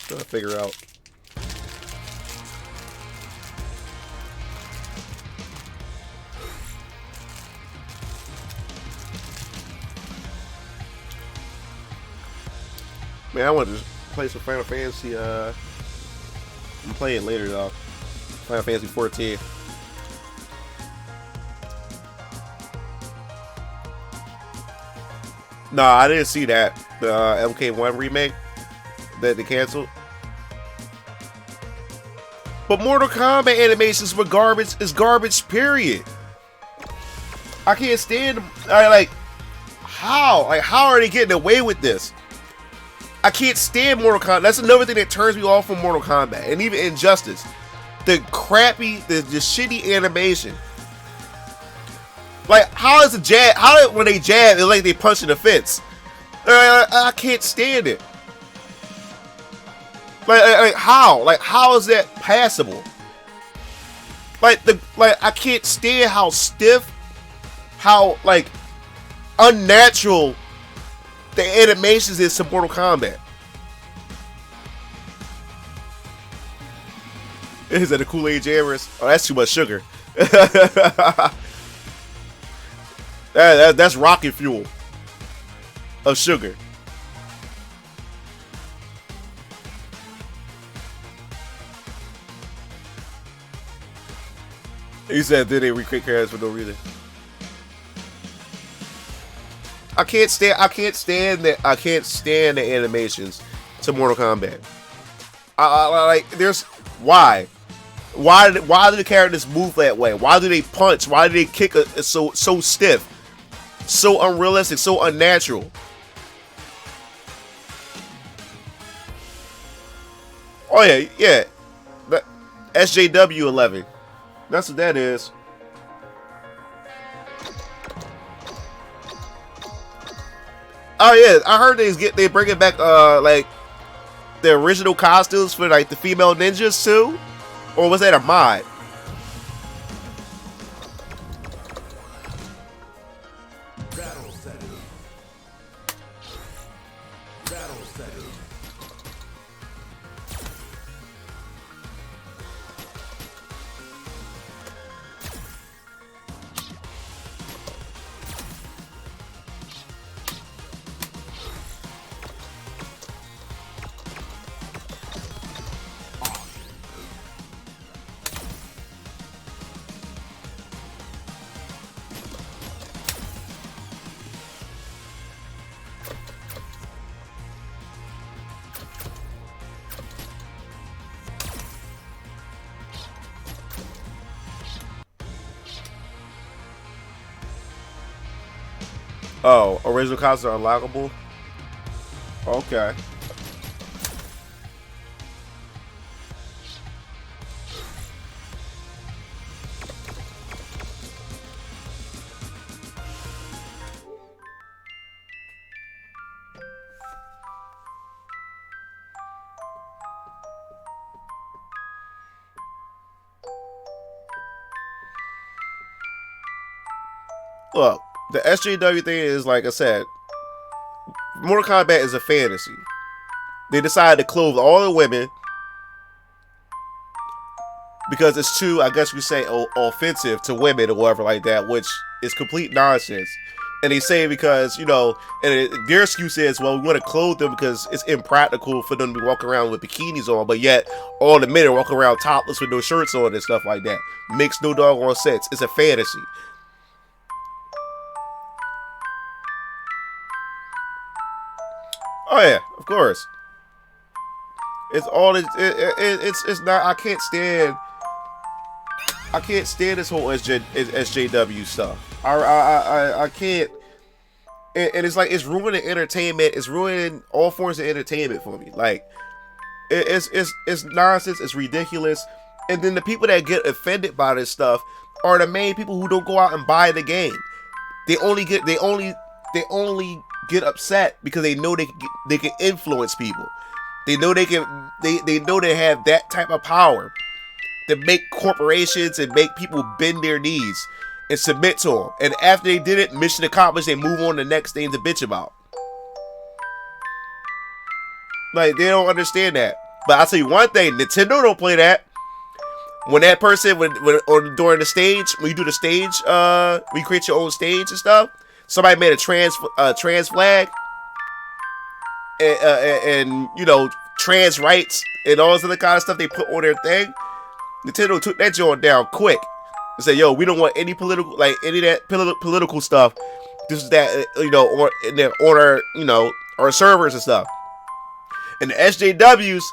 trying to figure out. Man, I want to play some Final Fantasy. I'm playing later though. Final Fantasy 14. No, I didn't see that. The MK1 remake that they canceled. But Mortal Kombat animations were garbage. Is garbage. Period. I can't stand. Like how? Like how are they getting away with this? I can't stand Mortal Kombat. That's another thing that turns me off from Mortal Kombat. And even Injustice. The crappy, the shitty animation. Like, how is the jab? How when they jab, it's like they punch in the fence. I can't stand it. Like how? Like, how is that passable? Like, I can't stand how stiff, how, like, unnatural the animations is to Mortal Kombat. Is that the Kool-Aid Jammers? Oh, that's too much sugar. That's rocket fuel of sugar. He said then they recreate characters for no reason. I can't stand the animations to Mortal Kombat. Like there's why do the characters move that way? Why do they punch? Why do they kick so stiff, so unrealistic, so unnatural? Oh yeah. SJW 11. That's what that is. Oh yeah, I heard they bringing back like the original costumes for like the female ninjas too, or was that a mod? Oh, original costumes are unlockable? Okay. Look, the SJW thing is, like I said, Mortal Kombat is a fantasy. They decided to clothe all the women because it's too, I guess we say, offensive to women or whatever like that, which is complete nonsense. And they say because, you know, and their excuse is, well, we want to clothe them because it's impractical for them to be walking around with bikinis on, but yet all the men are walking around topless with no shirts on and stuff like that. Makes no doggone sense. It's a fantasy. Oh yeah, of course. It's all it's not. I can't stand this whole SJW stuff. I can't. And it's like it's ruining entertainment. It's ruining all forms of entertainment for me. Like it's nonsense. It's ridiculous. And then the people that get offended by this stuff are the main people who don't go out and buy the game. They only get upset because they know they can influence people. They know they know they have that type of power to make corporations and make people bend their knees and submit to them. And after they did it, mission accomplished, they move on to the next thing to bitch about. Like, they don't understand that. But I'll tell you one thing, Nintendo don't play that. When that person, during the stage, when you do the stage, when you create your own stage and stuff, somebody made a trans flag, and you know, trans rights and all this other kind of stuff they put on their thing. Nintendo took that joint down quick and said, "Yo, we don't want any political, like any of that political stuff. This is that, you know, on our, you know, our servers and stuff." And the SJWs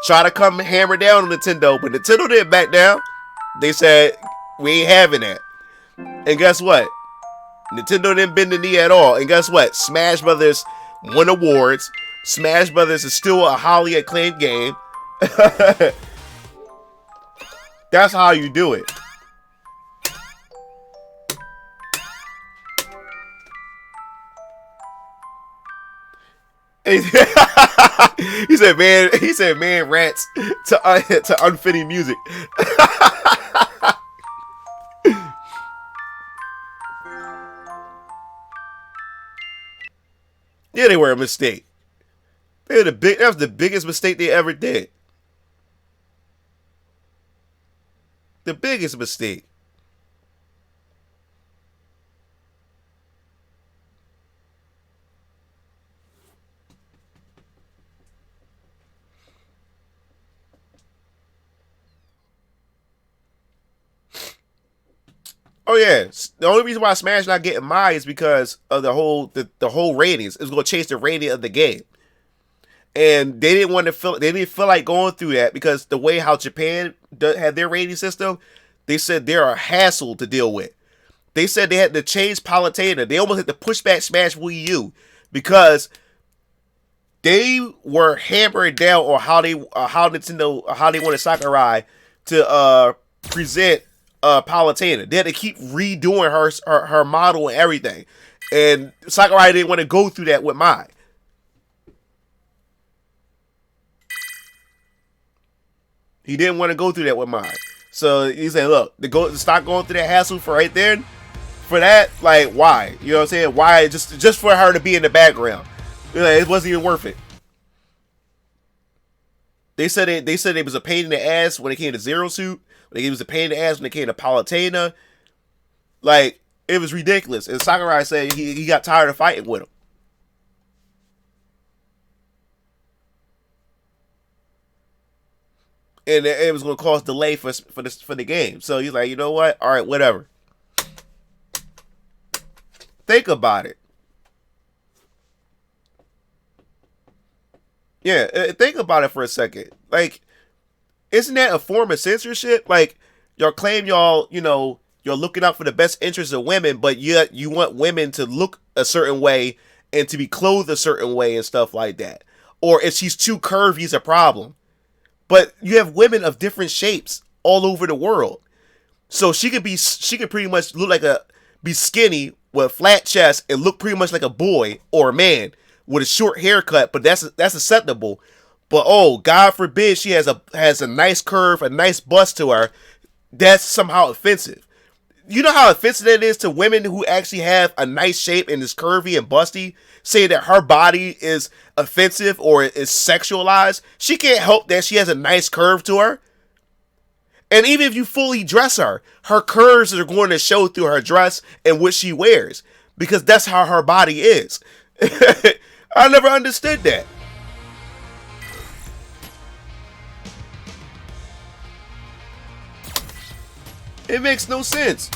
try to come hammer down on Nintendo, but Nintendo didn't back down. They said, "We ain't having that." And guess what? Nintendo didn't bend the knee at all. And guess what? Smash Brothers won awards. Smash Brothers is still a highly acclaimed game. That's how you do it. He said, man rants to unfitting music. Yeah, they were a mistake. That was the biggest mistake they ever did. The biggest mistake. Oh yeah, the only reason why Smash not getting mine is because of the whole ratings. It's going to change the rating of the game, and they didn't feel like going through that because the way how Japan had their rating system, they said they're a hassle to deal with. They said they had to change Palutena. They almost had to push back Smash Wii U because they were hammering down on how they wanted Sakurai to present Palutena. They had to keep redoing her model and everything, and Sakurai didn't want to go through that with Mai. He didn't want to go through that with Mai. So he said, "Look, to stop going through that hassle for right there, for that, like, why? You know what I'm saying? Why just for her to be in the background? You know, it wasn't even worth it." They said it was a pain in the ass when it came to Zero Suit. It was a pain in the ass when it came to Palutena. Like, it was ridiculous. And Sakurai said he got tired of fighting with him. And it was going to cause delay for the game. So he's like, you know what? All right, whatever. Think about it. Yeah, think about it for a second. Like, isn't that a form of censorship? Like, y'all claim y'all, you know, you're looking out for the best interests of women, but yet you want women to look a certain way and to be clothed a certain way and stuff like that. Or if she's too curvy, it's a problem. But you have women of different shapes all over the world. So she could pretty much be skinny with a flat chest and look pretty much like a boy or a man with a short haircut, but that's acceptable. But oh, God forbid she has a nice curve, a nice bust to her. That's somehow offensive. You know how offensive that is to women who actually have a nice shape and is curvy and busty, saying that her body is offensive or is sexualized. She can't help that she has a nice curve to her. And even if you fully dress her curves are going to show through her dress and what she wears, because that's how her body is. I never understood that. It makes no sense.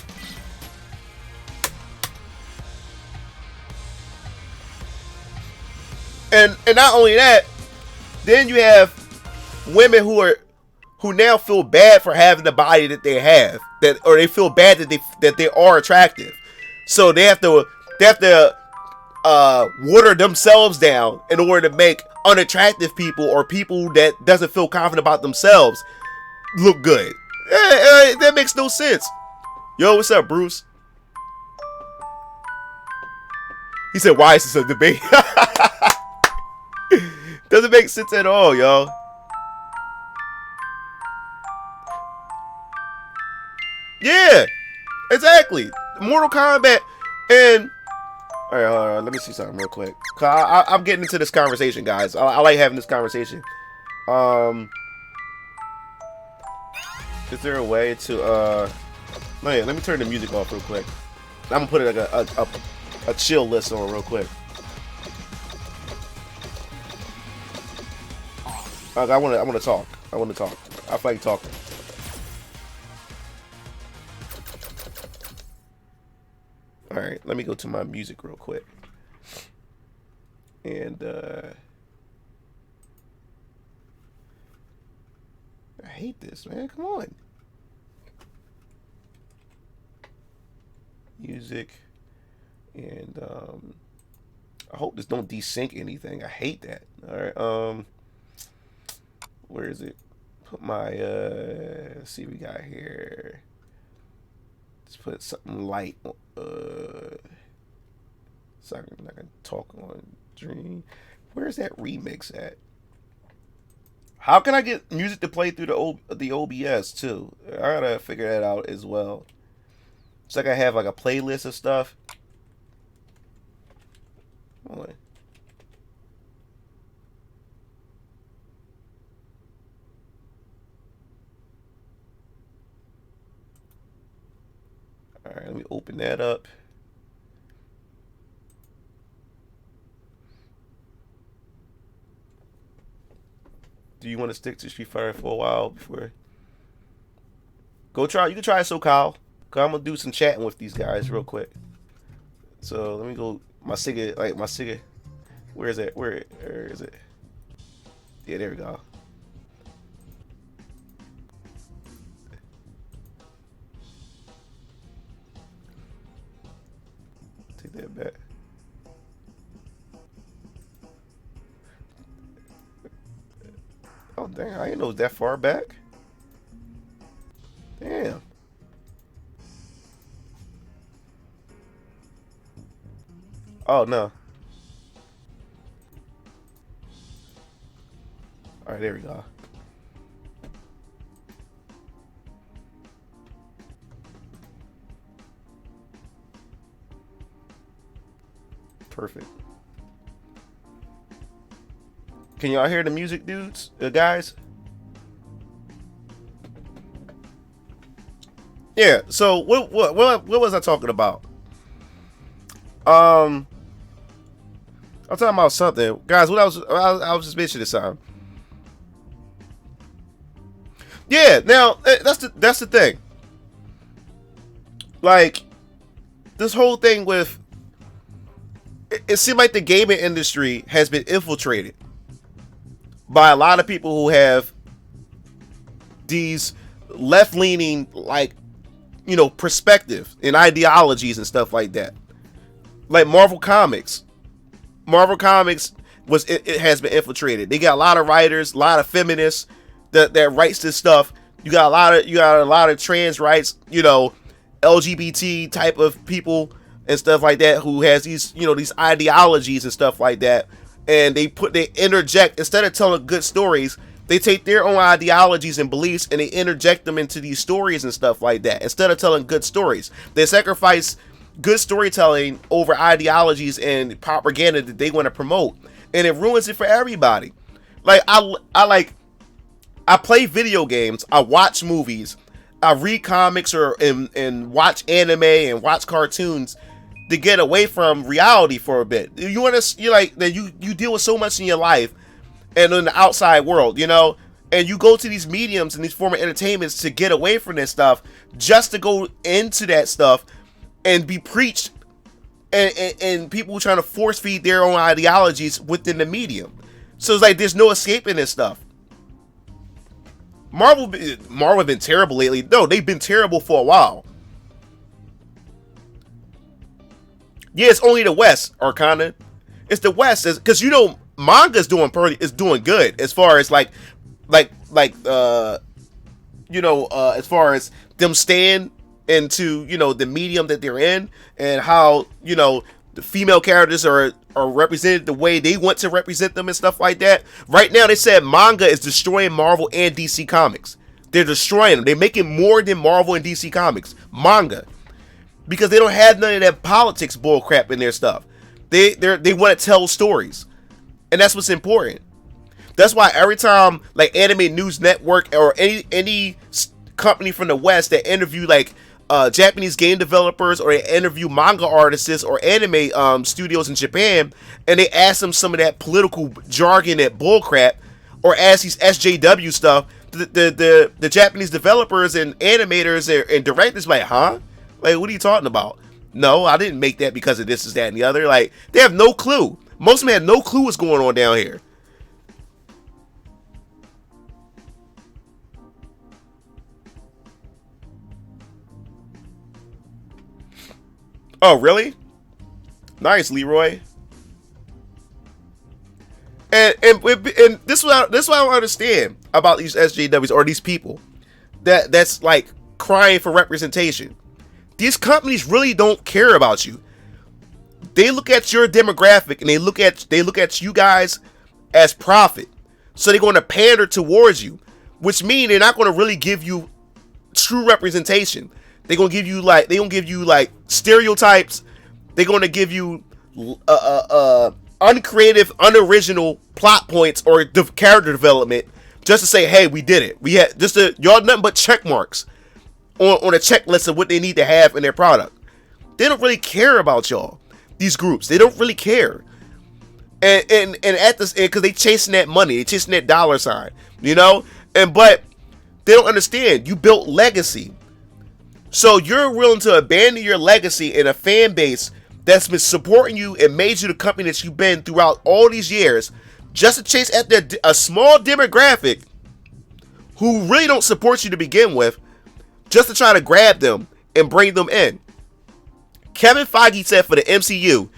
And not only that, then you have women who now feel bad for having the body that they have, or they feel bad that they are attractive. So they have to water themselves down in order to make unattractive people or people that doesn't feel confident about themselves look good. That makes no sense. Yo, what's up, Bruce? He said, why is this a debate? Doesn't make sense at all, y'all. Yeah, exactly. Mortal Kombat and... Alright, let me see something real quick. I'm getting into this conversation, guys. I like having this conversation. Is there a way to... let me turn the music off real quick. I'm gonna put it like a chill list on real quick. I want to talk. I feel like talking. All right, let me go to my music real quick. And I hate this, man. Come on. Music. And I hope this don't desync anything. I hate that. All right. Where is it? Put my let's see what we got here. Let's put something light on, so I can talk on Dream. Where's that remix at? How can I get music to play through the OBS too? I gotta figure that out as well. It's like I have like a playlist of stuff. Hold on. Alright, let me open that up. Do you want to stick to Street Fighter for a while before? Go try. You can try it, so Kyle. Cause I'm gonna do some chatting with these guys real quick. So let me go. My Sega. Where is it? Where is it? Yeah, there we go. Take that back. Oh dang! I didn't know it was that far back. Damn. Oh no. All right, there we go. Perfect. Can y'all hear the music, dudes, guys? Yeah. So what was I talking about? I'm talking about something, guys. What I was just mentioning something. Yeah. Now that's the thing. Like this whole thing with it seemed like the gaming industry has been infiltrated by a lot of people who have these left-leaning, like, you know, perspective and ideologies and stuff like that. Like Marvel Comics. Marvel Comics it has been infiltrated. They got a lot of writers, a lot of feminists that writes this stuff. You got a lot of trans rights, you know, LGBT type of people and stuff like that who has these, you know, these ideologies and stuff like that. And they interject, instead of telling good stories, they take their own ideologies and beliefs and they interject them into these stories and stuff like that. Instead of telling good stories, they sacrifice good storytelling over ideologies and propaganda that they want to promote, and it ruins it for everybody. Like I play video games, I watch movies, I read comics and watch anime and watch cartoons to get away from reality for a bit. You want to, you deal with so much in your life and in the outside world, you know, and you go to these mediums and these form of entertainments to get away from this stuff, just to go into that stuff and be preached, and people trying to force feed their own ideologies within the medium. So it's like there's no escaping this stuff. Marvel been terrible lately. No, they've been terrible for a while. Yeah, it's only the West, Arcana. It's the West, because you know manga's is doing good as far as as far as them staying into the medium that they're in, and how the female characters are represented the way they want to represent them and stuff like that. Right now, they said manga is destroying Marvel and DC Comics. They're destroying them. They're making more than Marvel and DC Comics. Manga. Because they don't have none of that politics bullcrap in their stuff. They want to tell stories. And that's what's important. That's why every time like Anime News Network or any company from the West that interview like Japanese game developers, or they interview manga artists or anime studios in Japan, and they ask them some of that political jargon, that bullcrap, or ask these SJW stuff, the Japanese developers and animators and directors like, huh? Like, what are you talking about? No, I didn't make that because of this, is that, and the other. Like, they have no clue. Most of them have no clue what's going on down here. Oh, really? Nice, Leroy. And this is what I don't understand about these SJWs, or these people that's like crying for representation. These companies really don't care about you. They look at your demographic and they look at you guys as profit. So they're going to pander towards you, which means they're not going to really give you true representation. They're going to give you like stereotypes. They're going to give you uncreative, unoriginal plot points or character development just to say, hey, we did it. We had y'all nothing but check marks on a checklist of what they need to have in their product. They don't really care about y'all. These groups, they don't really care. And at this, because they chasing that money, they chasing that dollar sign, but they don't understand. You built legacy. So you're willing to abandon your legacy in a fan base that's been supporting you and made you the company that you've been throughout all these years, just to chase after a small demographic who really don't support you to begin with, just to try to grab them and bring them in. Kevin Feige said for the MCU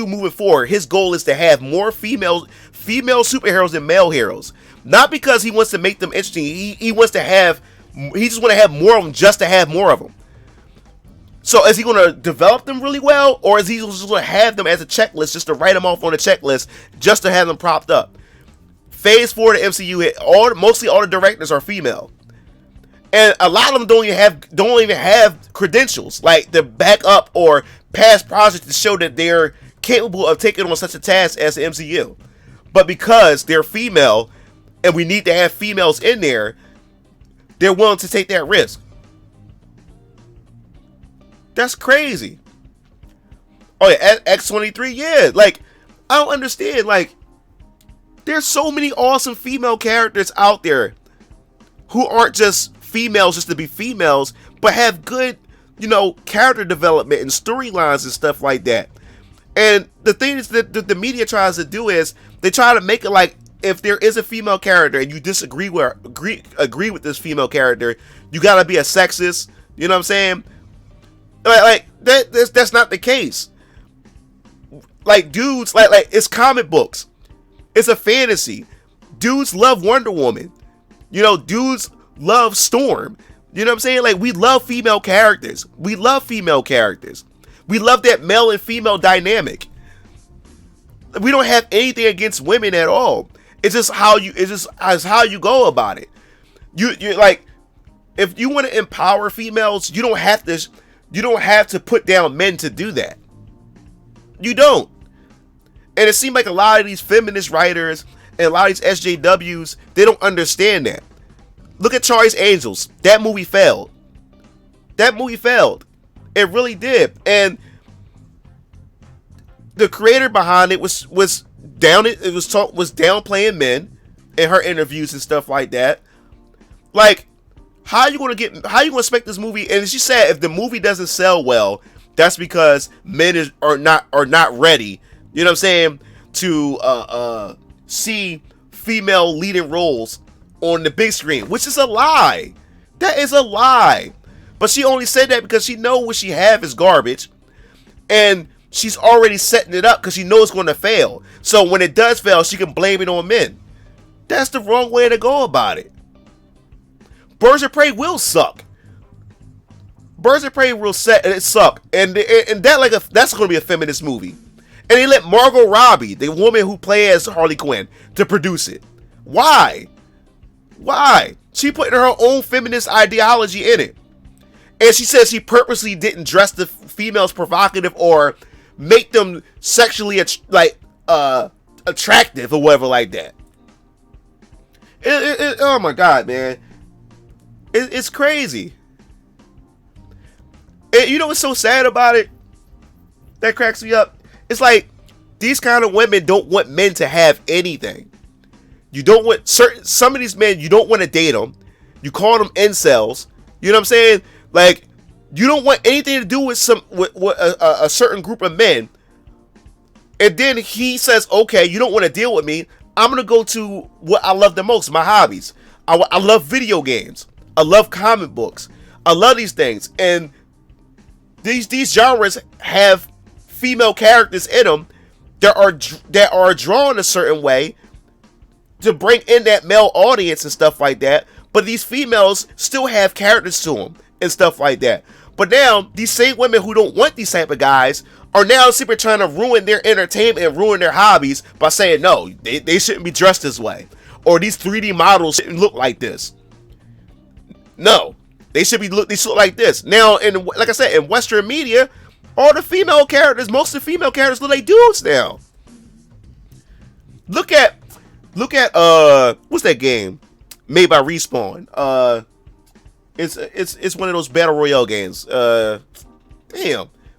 moving forward, his goal is to have more female superheroes than male heroes. Not because he wants to make them interesting. He just want to have more of them just to have more of them. So is he going to develop them really well, or is he just going to have them as a checklist, just to write them off on a checklist, just to have them propped up? Phase 4 of the MCU, mostly all the directors are female. And a lot of them don't even have credentials, like the backup or past projects to show that they're capable of taking on such a task as the MCU. But because they're female, and we need to have females in there, they're willing to take that risk. That's crazy. Oh yeah, X-23, yeah. Like, I don't understand. Like, there's so many awesome female characters out there who aren't just females just to be females, but have good, character development and storylines and stuff like that. And the thing is that the media tries to do is they try to make it like, if there is a female character and you agree with this female character, you gotta be a sexist. You know what I'm saying? Like that's not the case. Like, dudes, like it's comic books. It's a fantasy. Dudes love Wonder Woman. Dudes love Storm. You know what I'm saying? Like, we love female characters. We love that male and female dynamic. We don't have anything against women at all. It's just how you go about it. You like, if you want to empower females, you don't have to put down men to do that. You don't. And it seems like a lot of these feminist writers and a lot of these SJWs, they don't understand that. Look at Charlie's Angels. That movie failed. It really did. And the creator behind it was downplaying men in her interviews and stuff like that. Like, how you gonna expect this movie? And she said if the movie doesn't sell well, that's because men are not ready. You know what I'm saying? To see female leading roles on the big screen, which is a lie. That is a lie. But she only said that because she know what she have is garbage, and she's already setting it up because she knows it's going to fail. So when it does fail, she can blame it on men. That's the wrong way to go about it. Birds of Prey will suck. Birds of Prey will suck, and that's going to be a feminist movie. And they let Margot Robbie, the woman who plays Harley Quinn, to produce it. Why? Why? She putting her own feminist ideology in it. And she says she purposely didn't dress the females provocative or make them sexually attractive or whatever like that. Oh my God, man. It's crazy. And you know what's so sad about it? That cracks me up. It's like these kind of women don't want men to have anything. You don't want some of these men, you don't want to date them. You call them incels. You know what I'm saying? Like, you don't want anything to do with a certain group of men. And then he says, okay, you don't want to deal with me. I'm going to go to what I love the most, my hobbies. I love video games. I love comic books. I love these things. And these genres have female characters in them that are drawn a certain way to bring in that male audience and stuff like that. But these females still have characters to them and stuff like that. But now, these same women who don't want these type of guys are now simply trying to ruin their entertainment and ruin their hobbies by saying, no, they shouldn't be dressed this way. Or these 3D models shouldn't look like this. No, they should look like this. Now, like I said, in Western media, all the female characters, most of the female characters look like dudes now. Look at what's that game made by Respawn? It's one of those battle royale games. Damn,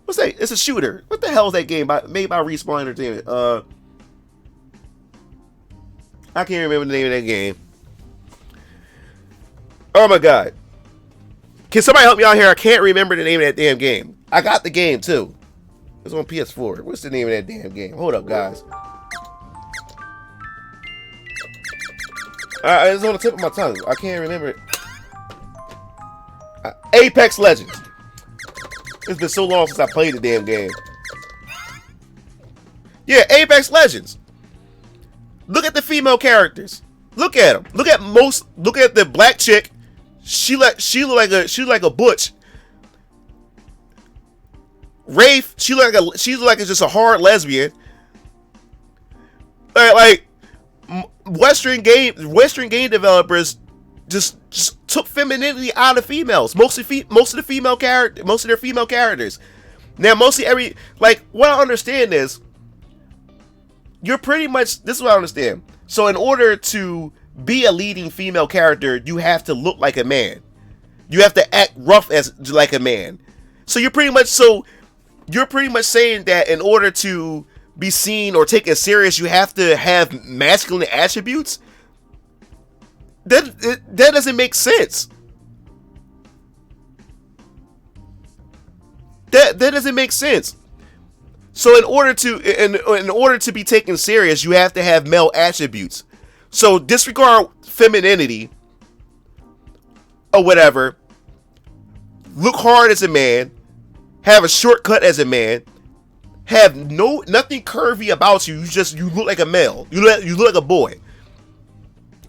what's that? It's a shooter. What the hell is that game made by Respawn Entertainment? I can't remember the name of that game. Oh my God. Can somebody help me out here? I can't remember the name of that damn game. I got the game too. It's on PS4. What's the name of that damn game? Hold up, guys. It's on the tip of my tongue. I can't remember it. Apex Legends. It's been so long since I played the damn game. Yeah, Apex Legends. Look at the female characters. Look at them. Look at the black chick. She look like a butch. Rafe, she's like just a hard lesbian. Like Western game developers just took femininity out of females. Most of their female characters. Now, what I understand is you're pretty much, this is what I understand. So in order to be a leading female character, you have to look like a man. You have to act rough like a man. So you're pretty much saying that in order to be seen or taken serious, you have to have masculine attributes. That doesn't make sense. That doesn't make sense. So in order to be taken serious, you have to have male attributes. So disregard femininity or whatever. Look hard as a man. Have a shortcut as a man. Have nothing curvy about you. You look like a male. You look like a boy.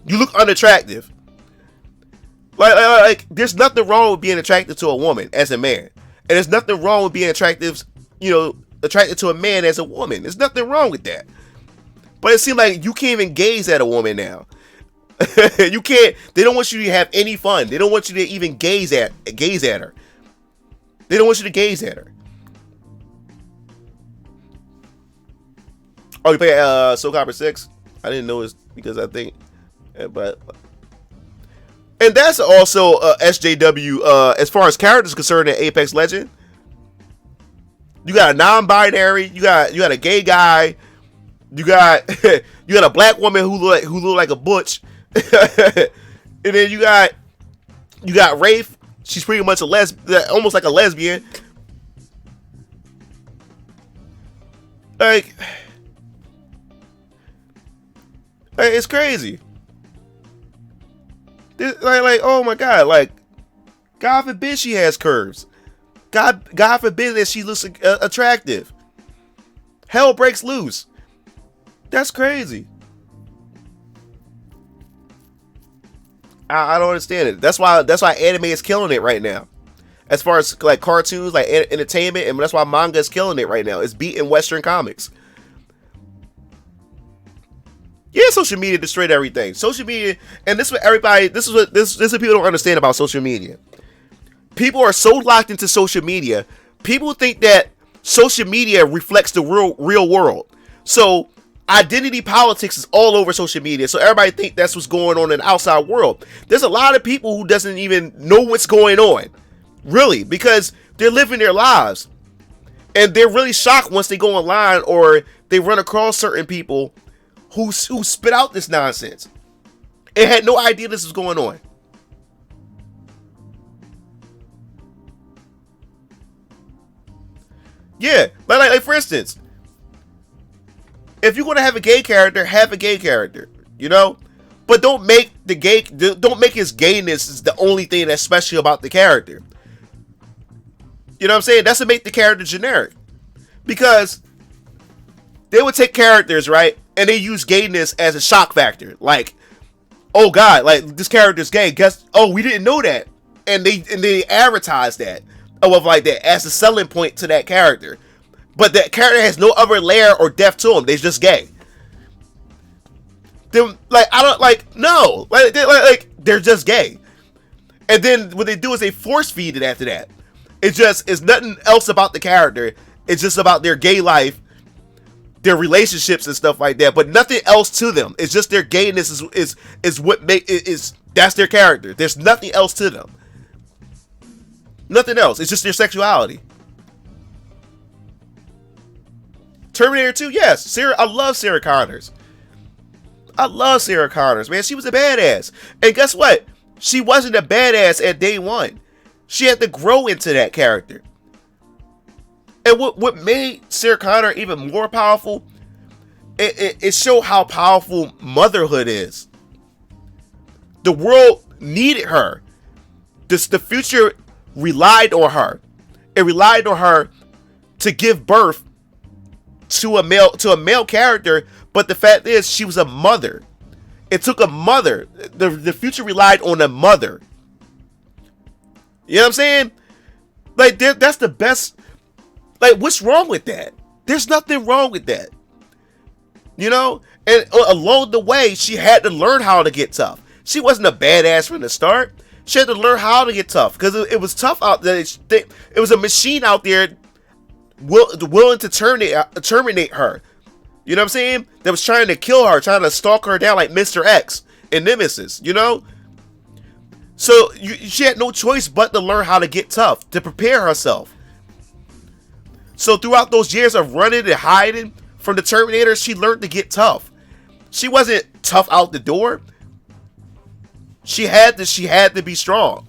You look unattractive. Like there's nothing wrong with being attracted to a woman as a man. And there's nothing wrong with being attracted to a man as a woman. There's nothing wrong with that. But it seems like you can't even gaze at a woman now. You can't. They don't want you to have any fun. They don't want you to even gaze at her. They don't want you to gaze at her. Oh, you play Soul Calibur 6? I didn't know it's because I think, but. And that's also SJW as far as characters concerned in Apex Legend. You got a non-binary, you got a gay guy, you got a black woman who look like a butch, and then you got Rafe. She's pretty much almost like a lesbian. Like it's crazy. Like oh my God, like God forbid she has curves. God forbid that she looks attractive. Hell breaks loose. That's crazy. I don't understand it. That's why anime is killing it right now. As far as like cartoons, like entertainment, and that's why manga is killing it right now. It's beating Western comics. Yeah, social media destroyed everything. Social media, and this is what everybody, this is what people don't understand about social media. People are so locked into social media. People think that social media reflects the real world. So identity politics is all over social media. So everybody think that's what's going on in the outside world. There's a lot of people who doesn't even know what's going on. Really, because they're living their lives. And they're really shocked once they go online or they run across certain people who spit out this nonsense and had no idea this was going on. Yeah, like for instance, if you're going to have a gay character, you know? But don't make his gayness the only thing that's special about the character. You know what I'm saying? That's to make the character generic. Because they would take characters, right? And they use gayness as a shock factor. Like, oh God, like this character's gay. We didn't know that. And they advertise that. Of like that as a selling point to that character. But that character has no other layer or depth to them. They're just gay. Then like I don't like no. Like they're just gay. And then what they do is they force feed it after that. It's nothing else about the character. It's just about their gay life, their relationships and stuff like that. But nothing else to them. It's just their gayness is what that's their character. There's nothing else to them. Nothing else. It's just their sexuality. Terminator 2, yes. I love Sarah Connors. Man. She was a badass. And guess what? She wasn't a badass at day one. She had to grow into that character. And what made Sarah Connor even more powerful, it showed how powerful motherhood is. The world needed her. The future relied on her. It relied on her to give birth to a male character, but the fact is she was a mother. It took a mother. The future relied on a mother. You know what I'm saying? Like that's the best. Like what's wrong with that? There's nothing wrong with that. You know? And along the way, she had to learn how to get tough. She wasn't a badass from the start. She had to learn how to get tough because it was tough out there. It was a machine out there willing to terminate her. You know what I'm saying? That was trying to kill her, trying to stalk her down like Mr. X and Nemesis, you know? So she had no choice but to learn how to get tough, to prepare herself. So throughout those years of running and hiding from the Terminator, she learned to get tough. She wasn't tough out the door. She had to be strong.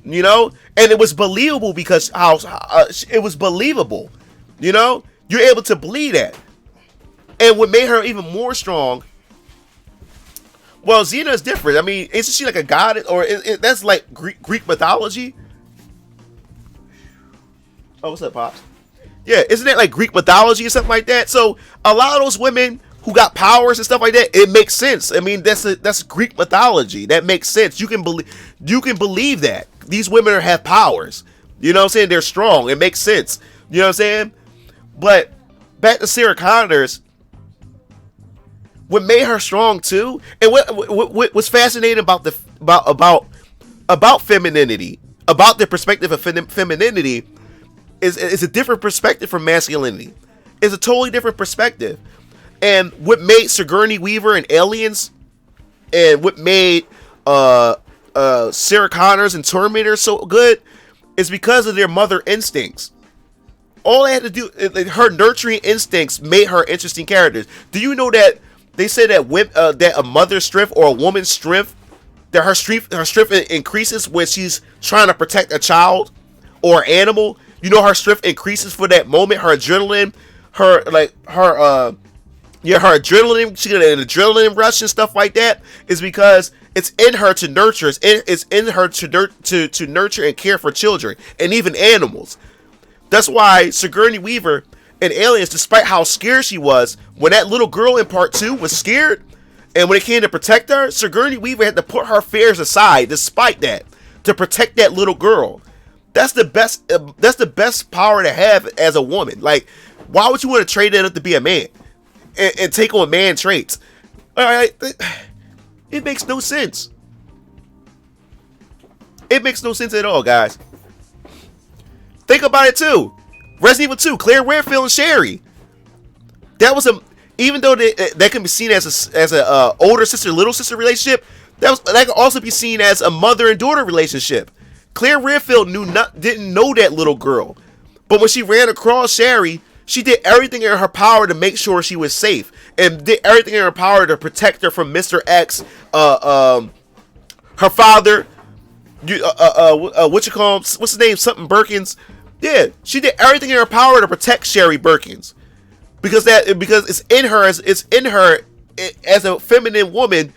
You know? And it was believable because it was believable. You know? You're able to believe that. And what made her even more strong, well, Xena is different. I mean, isn't she like a god? Or that's like Greek mythology? Oh, what's up, Pops? Yeah, isn't that like Greek mythology or something like that? So a lot of those women who got powers and stuff like that, it makes sense. I mean, that's Greek mythology. That makes sense. You can believe that these women have powers. You know what I'm saying? They're strong. It makes sense. You know what I'm saying? But back to Sarah Connors. What made her strong too, and what was fascinating about femininity, about the perspective of femininity, is a different perspective from masculinity. It's a totally different perspective. And what made Sigourney Weaver and Aliens, and what made Sarah Connors and Terminator so good, is because of their mother instincts. All they had to do, her nurturing instincts made her interesting characters. Do you know that they say that that a mother's strength or a woman's strength, that her strength increases when she's trying to protect a child or an animal? You know, her strength increases for that moment. Her adrenaline, her adrenaline, she got an adrenaline rush and stuff like that, is because it's in her to nurture. It's in her to nurture and care for children and even animals. That's why Sigourney Weaver in Aliens, despite how scared she was, when that little girl in part 2 was scared, and when it came to protect her, Sigourney Weaver had to put her fears aside, despite that, to protect that little girl. That's the best. That's the best power to have as a woman. Like, why would you want to trade that up to be a man and take on man traits? All right, it makes no sense. It makes no sense at all, guys. Think about it too. Resident Evil 2, Claire Redfield and Sherry. That was even though that can be seen as a older sister little sister relationship, that can also be seen as a mother and daughter relationship. Claire Redfield didn't know that little girl, but when she ran across Sherry, she did everything in her power to make sure she was safe, and did everything in her power to protect her from Mr. X, her father, what you call him? What's his name? Something Birkins. Yeah, she did everything in her power to protect Sherry Birkins. Because it's in her as a feminine woman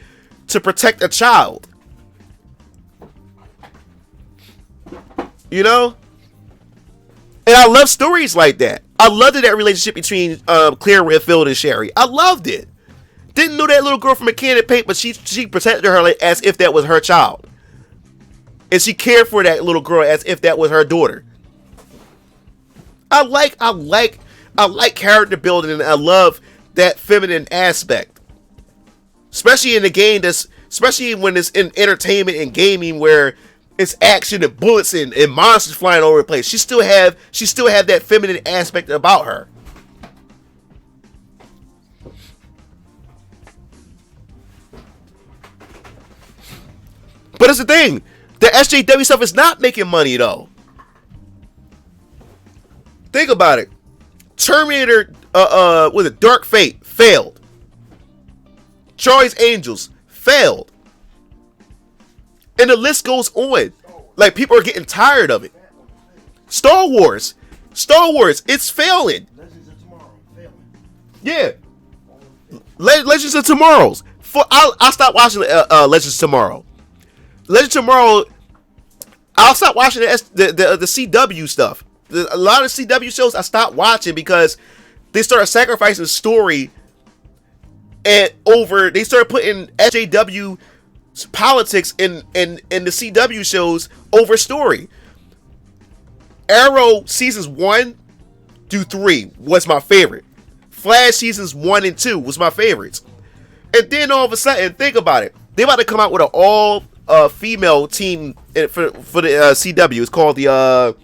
to protect a child. You know? And I love stories like that. I loved that relationship between Claire Redfield and Sherry. I loved it. Didn't know that little girl from a can of paint, but she protected her like, as if that was her child. And she cared for that little girl as if that was her daughter. I like character building, and I love that feminine aspect. Especially in the game especially when it's in entertainment and gaming where it's action and bullets and monsters flying all over the place. She still have that feminine aspect about her. But it's the thing, the SJW stuff is not making money though. Think about it. Terminator, with a Dark Fate, failed. Charlie's Angels, failed. And the list goes on. Like, people are getting tired of it. Star Wars, it's failing. Legends of Tomorrow, failing. Yeah. Legends of Tomorrow's. I'll stop watching Legends of Tomorrow. Legends of Tomorrow, I'll stop watching the CW stuff. A lot of CW shows I stopped watching because they started sacrificing story and they started putting SJW politics in the CW shows over story. Arrow seasons 1 through 3 was my favorite. Flash seasons 1 and 2 was my favorites. And then all of a sudden, think about it. They about to come out with an all female team for the CW. It's called the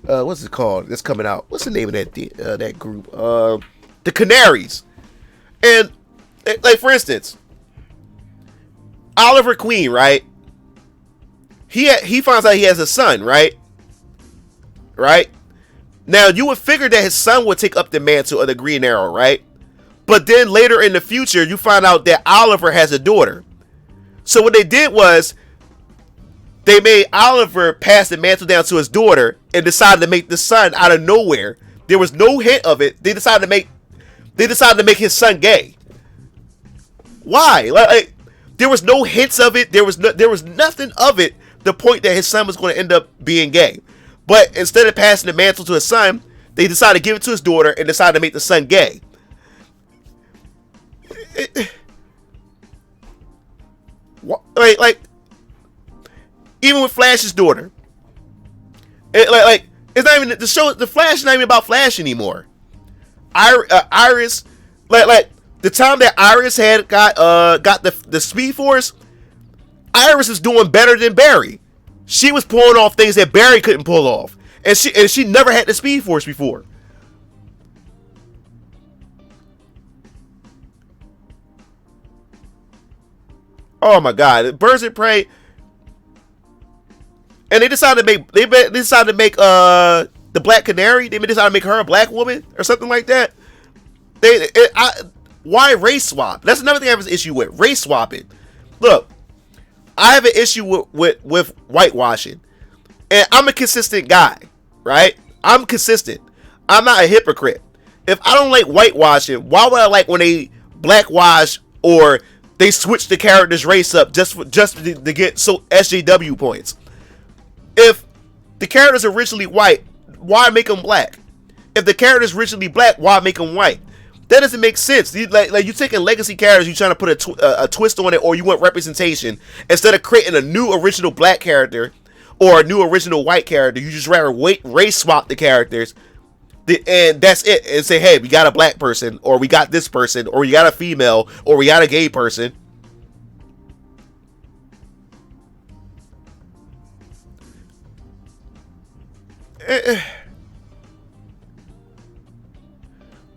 what's it called? It's coming out. What's the name of that group? The Canaries. And like, for instance, Oliver Queen, right? He finds out he has a son, right? Right? Now, you would figure that his son would take up the mantle of the Green Arrow, right? But then later in the future, you find out that Oliver has a daughter. So what they did was, they made Oliver pass the mantle down to his daughter and decided to make the son out of nowhere. There was no hint of it. They decided to make his son gay. Why? Like, there was no hints of it. There was nothing of it. The point that his son was going to end up being gay. But instead of passing the mantle to his son, they decided to give it to his daughter and decided to make the son gay. Like, even with Flash's daughter, it's not even the show. The Flash is not even about Flash anymore. Iris, like the time that Iris had got the Speed Force, Iris is doing better than Barry. She was pulling off things that Barry couldn't pull off, and she never had the Speed Force before. Oh my God, Birds of Prey. And they decided to make the Black Canary. They decided to make her a black woman or something like that. Why race swap? That's another thing I have an issue with. Race swapping. Look, I have an issue with whitewashing, and I'm a consistent guy, right? I'm consistent. I'm not a hypocrite. If I don't like whitewashing, why would I like when they blackwash or they switch the character's race up just to get SJW points? If the character's originally white, why make them black? If the character is originally black, why make him white? That doesn't make sense. Like you taking legacy characters, you trying to put a twist on it, or you want representation instead of creating a new original black character or a new original white character. You just rather race swap the characters, and that's it. And say, hey, we got a black person, or we got this person, or we got a female, or we got a gay person.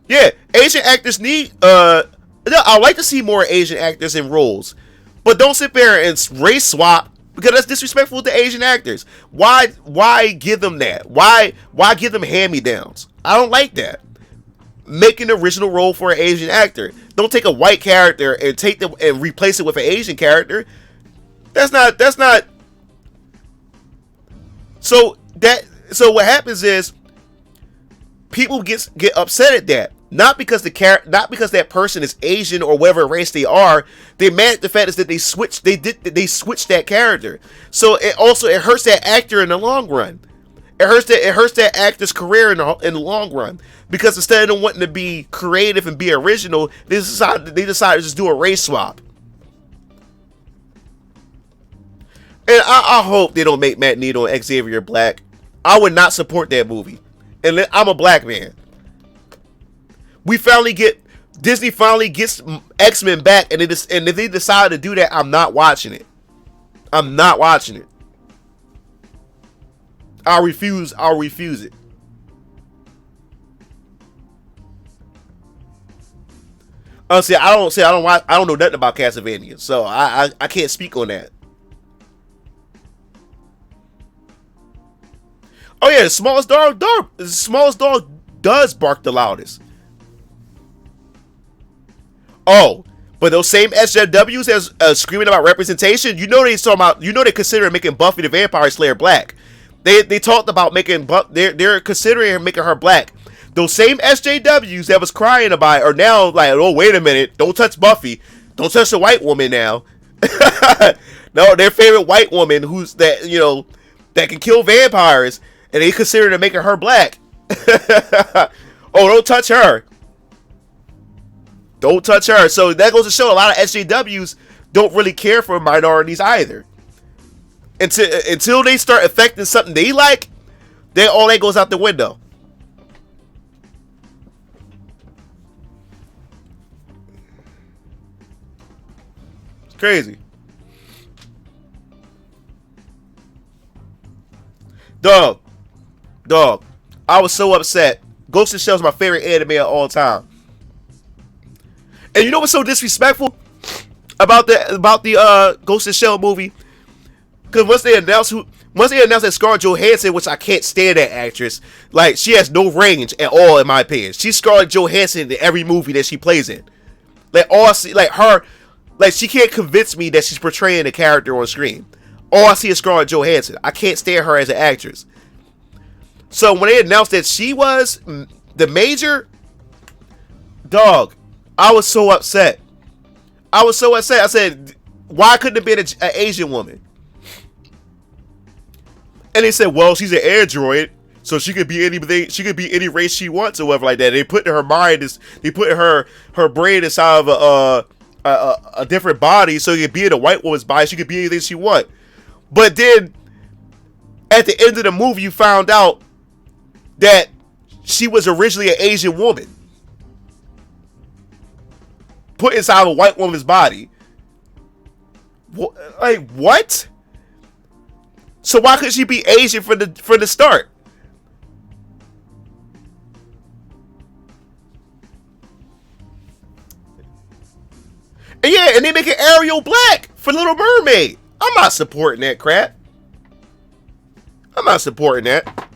Yeah, Asian actors need I like to see more Asian actors in roles, but don't sit there and race swap, because that's disrespectful to Asian actors. Why give them that? Why give them hand-me-downs? I don't like that. Make an original role for an Asian actor. Don't take a white character and take them and replace it with an Asian character. That's not. So what happens is people get upset at that. Not because that person is Asian or whatever race they are. They're mad at the fact is that they switched that character. So it hurts that actor in the long run. It hurts that actor's career in the long run, because instead of them wanting to be creative and be original, they decide to just do a race swap. And I hope they don't make Magneto and Xavier black. I would not support that movie. And I'm a black man. Disney finally gets X-Men back, and if they decide to do that, I'm not watching it. I'm not watching it. I'll refuse it. Honestly, I don't know nothing about Castlevania, so I can't speak on that. Oh yeah, the smallest dog does bark the loudest. Oh, but those same SJWs as screaming about representation, they're considering making Buffy the Vampire Slayer black. They talked about they're considering making her black. Those same SJWs that was crying about it are now like, oh wait a minute, don't touch Buffy, don't touch the white woman now. No, their favorite white woman that can kill vampires, and they considering making her black. Oh, don't touch her. Don't touch her. So that goes to show a lot of SJWs don't really care for minorities either. Until they start affecting something they like, then all that goes out the window. It's crazy. Dog. I was so upset. Ghost in the Shell is my favorite anime of all time. And you know what's so disrespectful about the Ghost in the Shell movie? Because once they announced that Scarlett Johansson, which I can't stand that actress, like, she has no range at all in my opinion. She's Scarlett Johansson in every movie that she plays in. Like, all I see, like her, like, she can't convince me that she's portraying a character on screen. All I see is Scarlett Johansson. I can't stand her as an actress. So when they announced that she was the Major, dog, I was so upset. I said, why couldn't it be an Asian woman? And they said, well, she's an android, so she could be anything. She could be any race she wants or whatever like that. They put her brain inside of a different body, so it could be in a white woman's body. She could be anything she wants. But then, at the end of the movie, you found out that she was originally an Asian woman put inside of a white woman's body. Like, what? So why could she be Asian from the start? And yeah, and they make an Ariel black for Little Mermaid. I'm not supporting that crap. I'm not supporting that.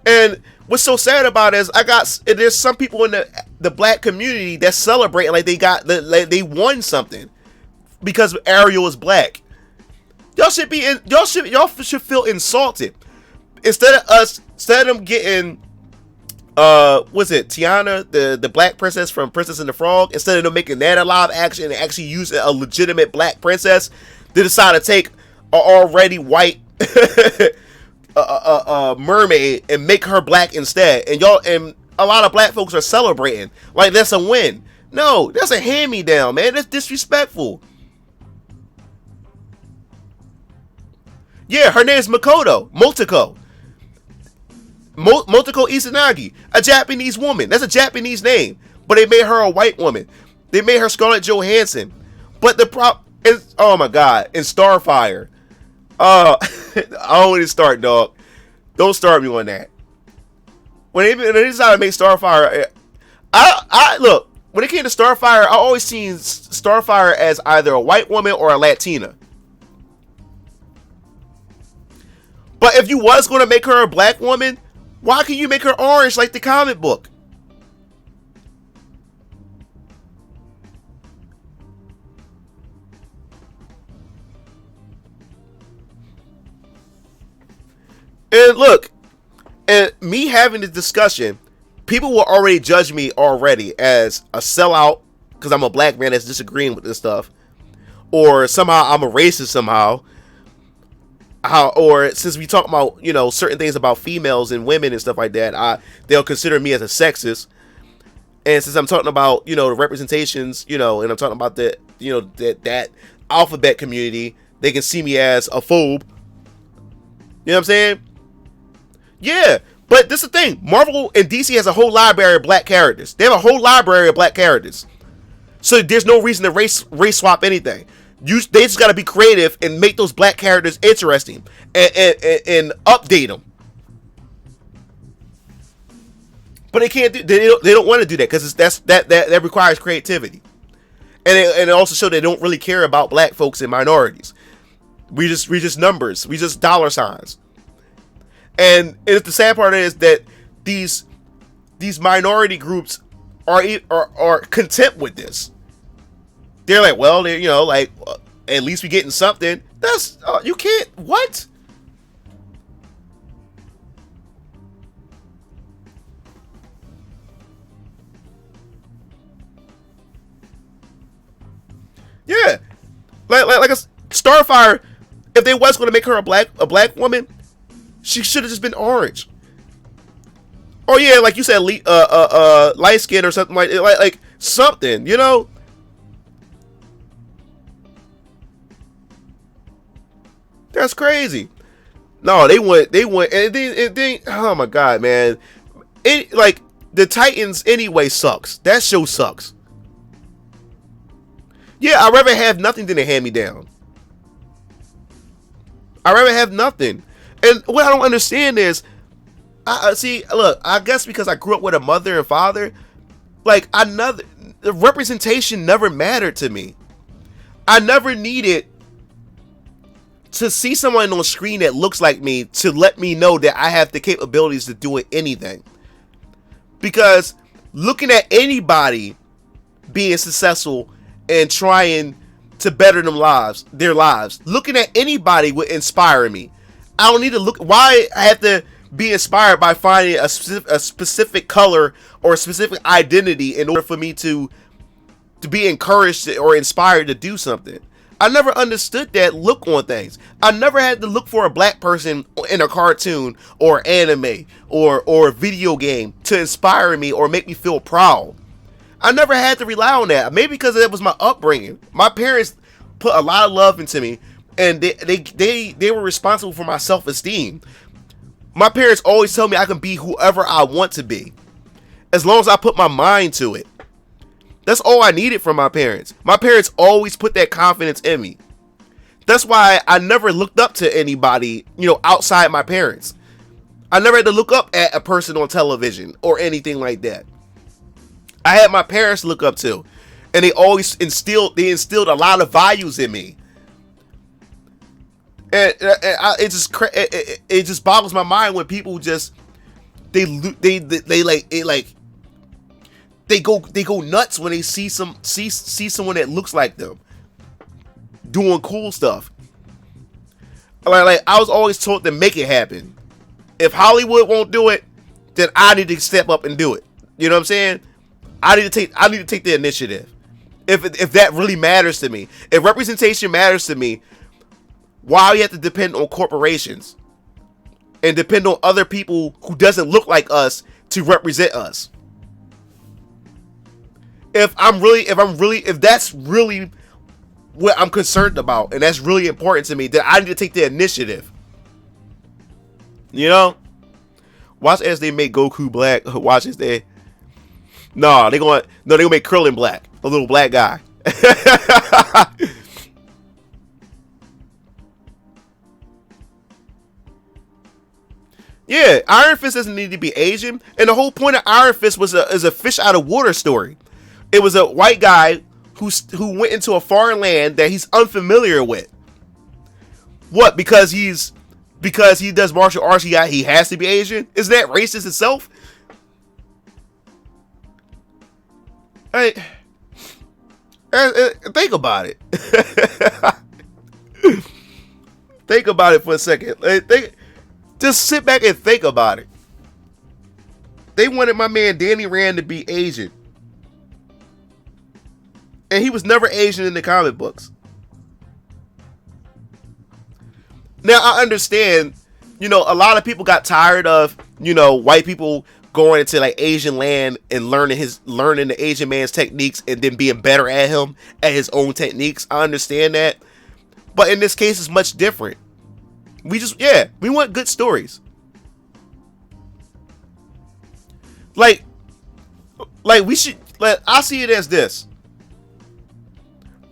And what's so sad about it is there's some people in the black community that celebrate like they won something because Ariel is black. Y'all should feel insulted. Instead of them getting was it Tiana, the black princess from Princess and the Frog, instead of them making that a live action and actually use a legitimate black princess, they decide to take an already white a mermaid and make her black instead, and a lot of black folks are celebrating like that's a win. No, that's a hand-me-down, man. That's disrespectful. Yeah, her name is Motoko Izanagi, a Japanese woman. That's a Japanese name, but they made her a white woman. They made her Scarlett Johansson. But the is, oh my God, in Starfire. I don't want to start, dog. Don't start me on that. When they decided to make Starfire, I look, when it came to Starfire, I always seen Starfire as either a white woman or a Latina. But if you was going to make her a black woman, why can you make her orange like the comic book? And look, and me having this discussion, people will already judge me already as a sellout because I'm a black man that's disagreeing with this stuff, or somehow I'm a racist somehow. Or since we talk about, you know, certain things about females and women and stuff like that, they'll consider me as a sexist. And since I'm talking about, you know, the representations, you know, and I'm talking about the, you know, that alphabet community, they can see me as a phobe. You know what I'm saying? Yeah, but this is the thing. Marvel and DC has a whole library of black characters. They have a whole library of black characters. So there's no reason to race swap anything. They just got to be creative and make those black characters interesting and update them. But they can't do. They don't want to do that because that requires creativity, and it also shows they don't really care about black folks and minorities. We just numbers. We just dollar signs. And the sad part is that these minority groups are content with this. They're like, well, you know, like, at least we getting something. That's you can't. What? Yeah, like a Starfire. If they was going to make her a black woman, she should have just been orange. Oh yeah, like you said, light skin or something like something, you know. That's crazy. No, they went, and they, oh my God, man. It, like, the Titans anyway sucks. That show sucks. Yeah, I'd rather have nothing than a hand-me-down. I'd rather have nothing. And what I don't understand is, see, look, I guess because I grew up with a mother and father, like, the representation never mattered to me. I never needed to see someone on screen that looks like me to let me know that I have the capabilities to do anything. Because looking at anybody being successful and trying to better their lives, looking at anybody would inspire me. I don't need to look. Why I have to be inspired by finding a specific color or a specific identity in order for me to be encouraged or inspired to do something? I never understood that look on things. I never had to look for a black person in a cartoon or anime or video game to inspire me or make me feel proud. I never had to rely on that. Maybe because it was my upbringing. My parents put a lot of love into me, and they were responsible for my self-esteem. My parents always tell me I can be whoever I want to be, as long as I put my mind to it. That's all I needed from my parents. My parents always put that confidence in me. That's why I never looked up to anybody, you know, outside my parents. I never had to look up at a person on television or anything like that. I had my parents to look up to, and they always instilled a lot of values in me. And it just boggles my mind when people just they go nuts when they see someone that looks like them doing cool stuff. Like I was always told to make it happen. If Hollywood won't do it, then I need to step up and do it. You know what I'm saying? I need to take the initiative. If that really matters to me, if representation matters to me, why do you have to depend on corporations? and depend on other people who doesn't look like us to represent us. If that's really what I'm concerned about, and that's really important to me, then I need to take the initiative. You know? Watch as they make Goku black. Watch as they... No, they're gonna make Krillin black. A little black guy. Yeah, Iron Fist doesn't need to be Asian. And the whole point of Iron Fist is a fish out of water story. It was a white guy who went into a foreign land that he's unfamiliar with. What? Because he does martial arts, he has to be Asian? Isn't that racist itself? Hey, think about it. Think about it for a second. Just sit back and think about it. They wanted my man Danny Rand to be Asian. And he was never Asian in the comic books. Now, I understand, a lot of people got tired of, white people going into like Asian land and learning the Asian man's techniques and then being better at him at his own techniques. I understand that. But in this case, it's much different. We want good stories. Like we should, I see it as this.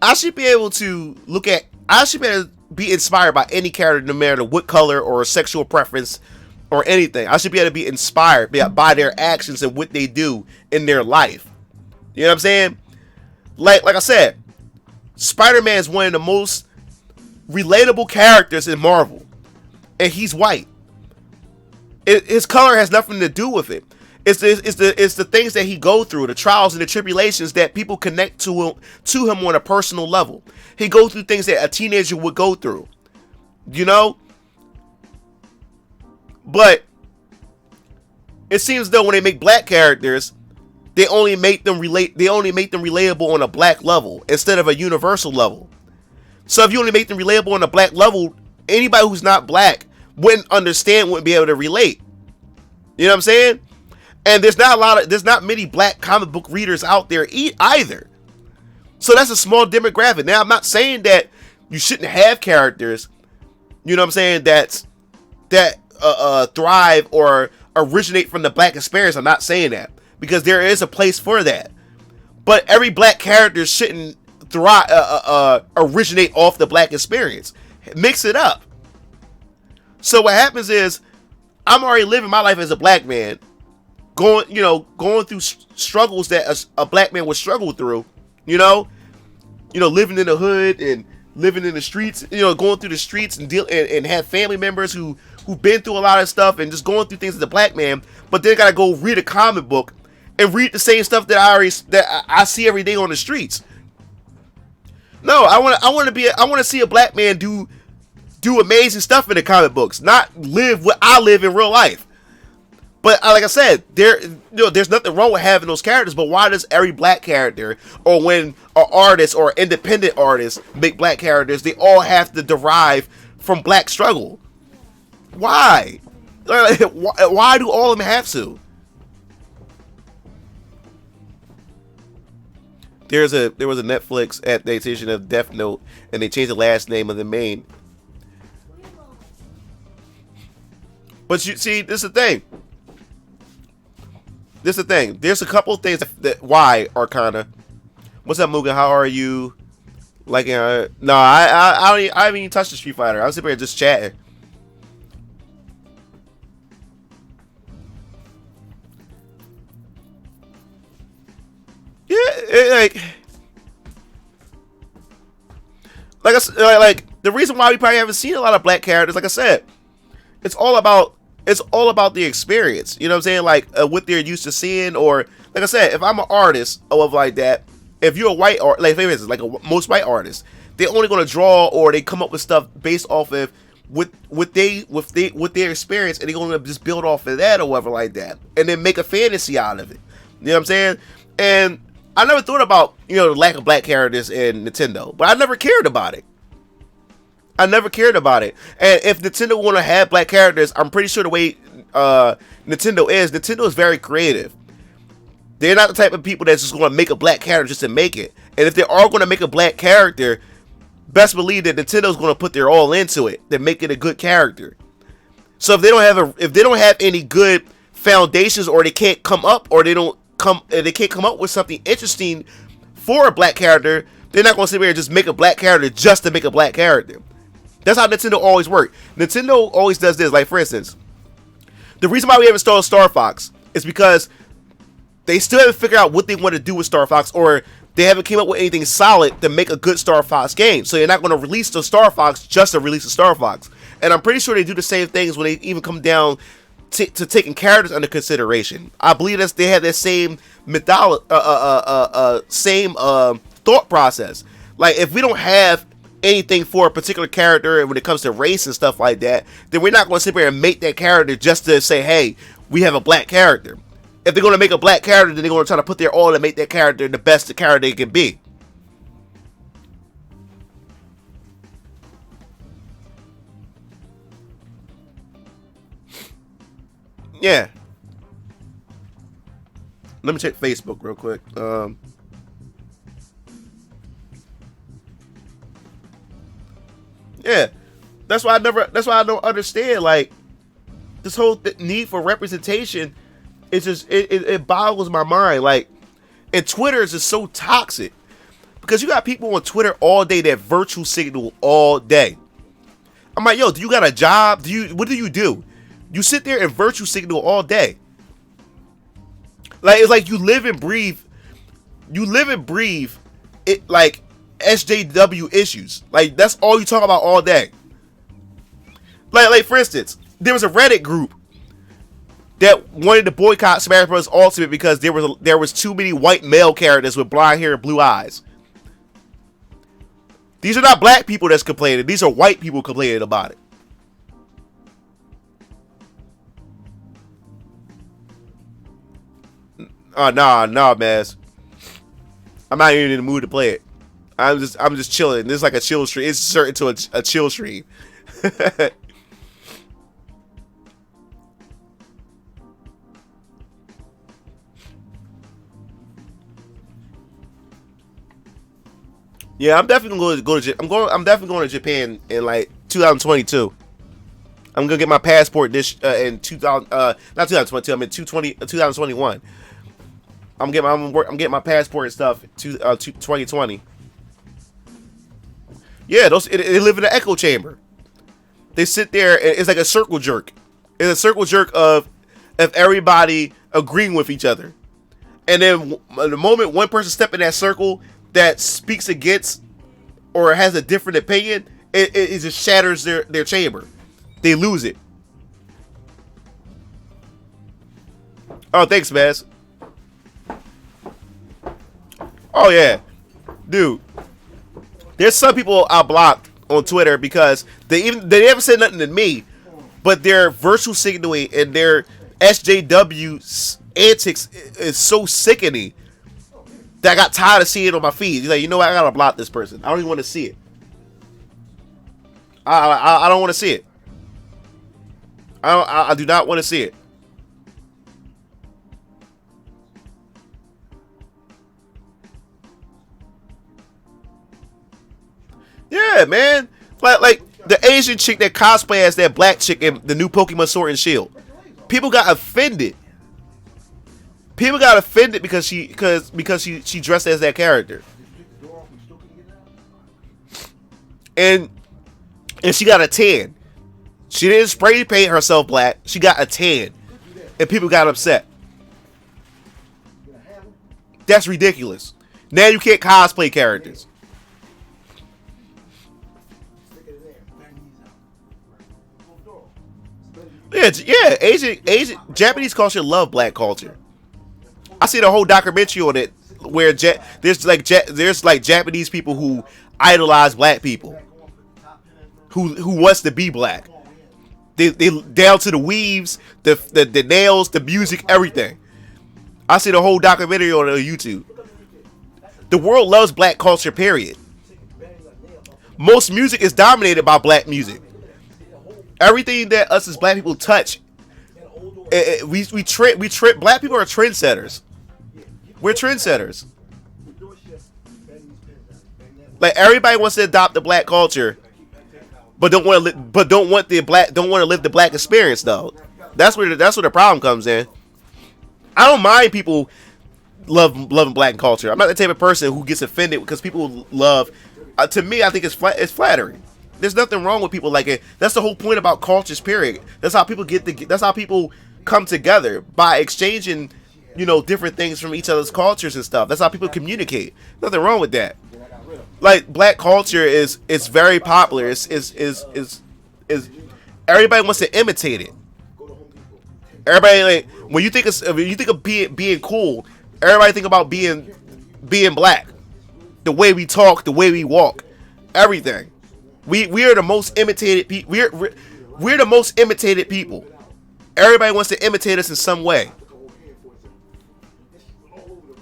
I should be able to be inspired by any character, no matter what color or sexual preference or anything. I should be able to be inspired by their actions and what they do in their life. You know what I'm saying? Like I said, Spider-Man is one of the most relatable characters in Marvel. And he's white. His color has nothing to do with it. It's the things that he go through, the trials and the tribulations that people connect to him on a personal level. He goes through things that a teenager would go through. But it seems though when they make black characters, they only make them relatable on a black level instead of a universal level. So if you only make them relatable on a black level, anybody who's not black wouldn't be able to relate. You know what I'm saying? And there's not many black comic book readers out there either. So that's a small demographic. Now, I'm not saying that you shouldn't have characters, that thrive or originate from the black experience. I'm not saying that, because there is a place for that. But every black character shouldn't originate off the black experience. Mix it up. So what happens is, I'm already living my life as a black man, going through struggles that a black man would struggle through, living in the hood and living in the streets, going through the streets and have family members who've been through a lot of stuff and just going through things as a black man, but then gotta go read a comic book and read the same stuff that I see every day on the streets. No, I want to see a black man do amazing stuff in the comic books, not live what I live in real life. But like I said, there's nothing wrong with having those characters. But why does every black character, or when an artist or independent artists make black characters, they all have to derive from black struggle? Why? Why do all of them have to? There was a Netflix adaptation of Death Note, and they changed the last name of the main. But you see, this is the thing. There's a couple of things that why are kind of. What's up, Mugen? How are you? No, I haven't even touched the Street Fighter. I'm sitting here just chatting. Yeah, like the reason why we probably haven't seen a lot of black characters, like I said, it's all about the experience. You know what I'm saying? Like what they're used to seeing, or like I said, if I'm an artist or like that, if you're a white art, like for instance, like most white artists, they're only going to draw or they come up with stuff based off of with their experience, and they're going to just build off of that or whatever like that, and then make a fantasy out of it. You know what I'm saying? And I never thought about the lack of black characters in Nintendo, but I never cared about it. I never cared about it. And if Nintendo want to have black characters, I'm pretty sure the way Nintendo is very creative. They're not the type of people that's just going to make a black character just to make it. And if they are going to make a black character, best believe that Nintendo's going to put their all into it to make it a good character. So if they don't have any good foundations, or they can't come up with something interesting for a black character, they're not going to sit there and just make a black character just to make a black character. That's how Nintendo always works. Nintendo always does this. Like, for instance, the reason why we haven't installed Star Fox is because they still haven't figured out what they want to do with Star Fox, or they haven't came up with anything solid to make a good Star Fox game. So they're not going to release the Star Fox just to release the Star Fox. And I'm pretty sure they do the same things when they even come down to taking characters under consideration. I believe that they have that same thought process. Like, if we don't have anything for a particular character, and when it comes to race and stuff like that, then we're not going to sit there and make that character just to say, hey, we have a black character. If they're going to make a black character, then they're going to try to put their all to make that character the best character they can be. Yeah. Let me check Facebook real quick. Yeah. That's why I don't understand, like, this whole need for representation. It's just it boggles my mind. Like, and Twitter is just so toxic because you got people on Twitter all day that virtue signal all day. I'm like, yo, do you got a job? What do you do? You sit there and virtue signal all day. Like, it's like you live and breathe it, like SJW issues. Like, that's all you talk about all day. Like for instance, there was a Reddit group that wanted to boycott Smash Bros. Ultimate because there was too many white male characters with blonde hair and blue eyes. These are not black people that's complaining. These are white people complaining about it. Oh, nah, man. I'm not even in the mood to play it. I'm just chilling. This is like a chill stream. It's certain to a chill stream. Yeah, I'm definitely going to go to. I'm definitely going to Japan in like 2022. I'm gonna get my passport in 2000. Not 2022. I'm in 2021. I'm getting my passport and stuff to 2020. Yeah, they live in an echo chamber. They sit there and it's like a circle jerk. It's a circle jerk of everybody agreeing with each other. And then the moment one person steps in that circle that speaks against or has a different opinion, it just shatters their chamber. They lose it. Oh, thanks, Maz. Oh yeah, dude. There's some people I blocked on Twitter because they never said nothing to me, but their virtual signaling and their SJW antics is so sickening that I got tired of seeing it on my feed. He's like, you know what? I gotta block this person. I don't even want to see it. I don't want to see it. I do not want to see it. Yeah, man. Like the Asian chick that cosplay as that black chick in the new Pokemon Sword and Shield. People got offended. People got offended because she dressed as that character. And she got a tan. She didn't spray paint herself black. She got a tan. And people got upset. That's ridiculous. Now you can't cosplay characters. Yeah, Asian Japanese culture love black culture. I seen a whole documentary on it where there's like Japanese people who idolize black people, who wants to be black. They down to the weaves, the nails, the music, everything. I seen a whole documentary on YouTube. The world loves black culture, period. Most music is dominated by black music. Everything that us as black people touch, black people are trendsetters. We're trendsetters. Like everybody wants to adopt the black culture, but don't want to live the black experience though. That's where the problem comes in. I don't mind people loving black culture. I'm not the type of person who gets offended because people love. To me, I think it's flattering. There's nothing wrong with people like it. That's the whole point about cultures. Period. That's how people that's how people come together, by exchanging, different things from each other's cultures and stuff. That's how people communicate. Nothing wrong with that. Like black culture is very popular. Is everybody wants to imitate it. Everybody, like, when you think of being cool, everybody think about being black. The way we talk, the way we walk, everything. We are the most imitated people. We're the most imitated people. Everybody wants to imitate us in some way,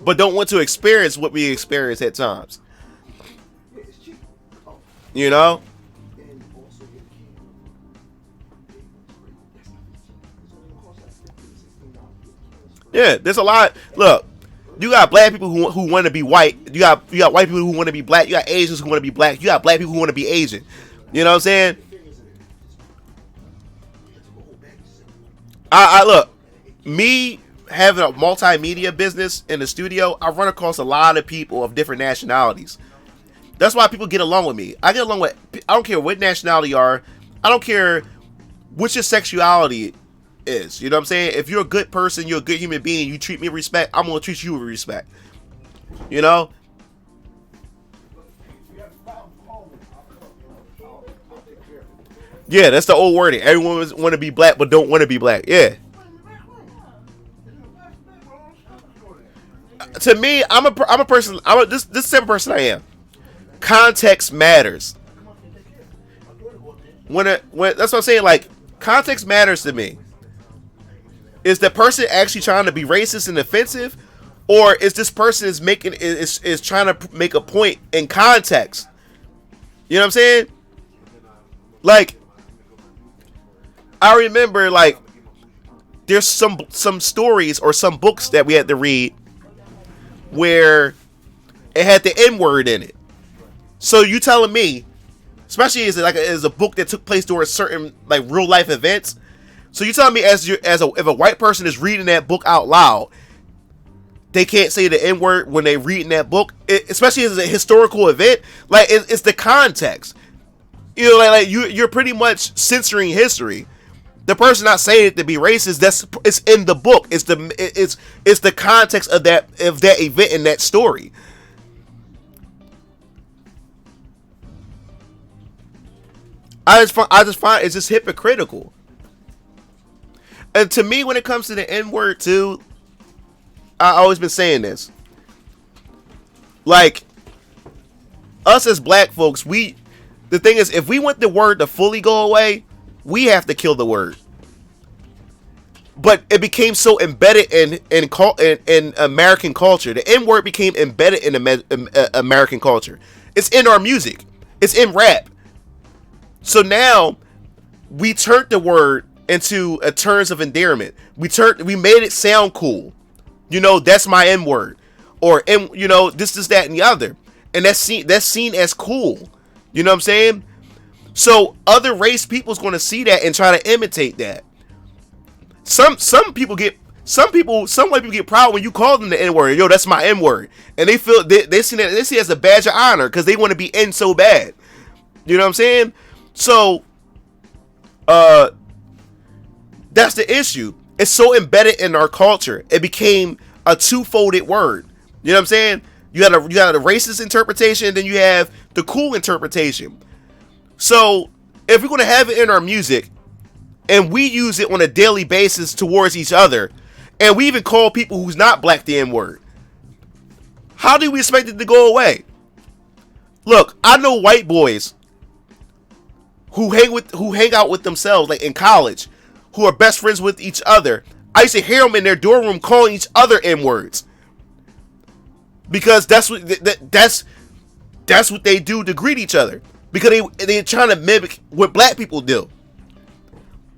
but don't want to experience what we experience at times. Yeah, there's a lot. Look, you got black people who want to be white. You got white people who want to be black. You got Asians who want to be black. You got black people who want to be Asian. You know what I'm saying? I look, me having a multimedia business in the studio, I run across a lot of people of different nationalities. That's why people get along with me. I get along with, I don't care what nationality you are. I don't care what your sexuality is. You know what I'm saying? If you're a good person, you're a good human being, you treat me with respect, I'm going to treat you with respect. You know? Yeah, that's the old wording. Everyone want to be black, but don't want to be black. Yeah. To me, I'm a person. This type of person I am. Context matters. When that's what I'm saying. Like, context matters to me. Is the person actually trying to be racist and offensive, or is this person is trying to make a point in context? You know what I'm saying? Like, I remember, like, there's some stories or some books that we had to read where it had the N-word in it. So you telling me, especially as a book that took place during certain like real life events. So you telling me if a white person is reading that book out loud, they can't say the N-word when they reading that book, especially as a historical event. Like, it's the context. You know, like you're pretty much censoring history. The person not saying it to be racist, it's in the book. It's the context of that event in that story. I just find it's just hypocritical. And to me, when it comes to the N-word too, I've always been saying this. Like, us as black folks, the thing is, if we want the word to fully go away, we have to kill the word. But it became so embedded in American culture. The N-word became embedded in American culture. It's in our music. It's in rap. So now we turned the word into a terms of endearment. We made it sound cool. You know, that's my N-word, or this, that, and the other, and that's seen as cool. You know what I'm saying? So other race people's going to see that and try to imitate that. Some white people get proud when you call them the N-word. Yo, that's my N-word, and they feel they see it as a badge of honor because they want to be N so bad. You know what I'm saying? So, that's the issue. It's so embedded in our culture. It became a two-folded word. You know what I'm saying? You got a racist interpretation, and then you have the cool interpretation. So, if we're going to have it in our music, and we use it on a daily basis towards each other, and we even call people who's not black the N-word, how do we expect it to go away? Look, I know white boys who hang out with themselves, like in college, who are best friends with each other. I used to hear them in their dorm room calling each other N-words, because that's what they do to greet each other. because they're trying to mimic what black people do.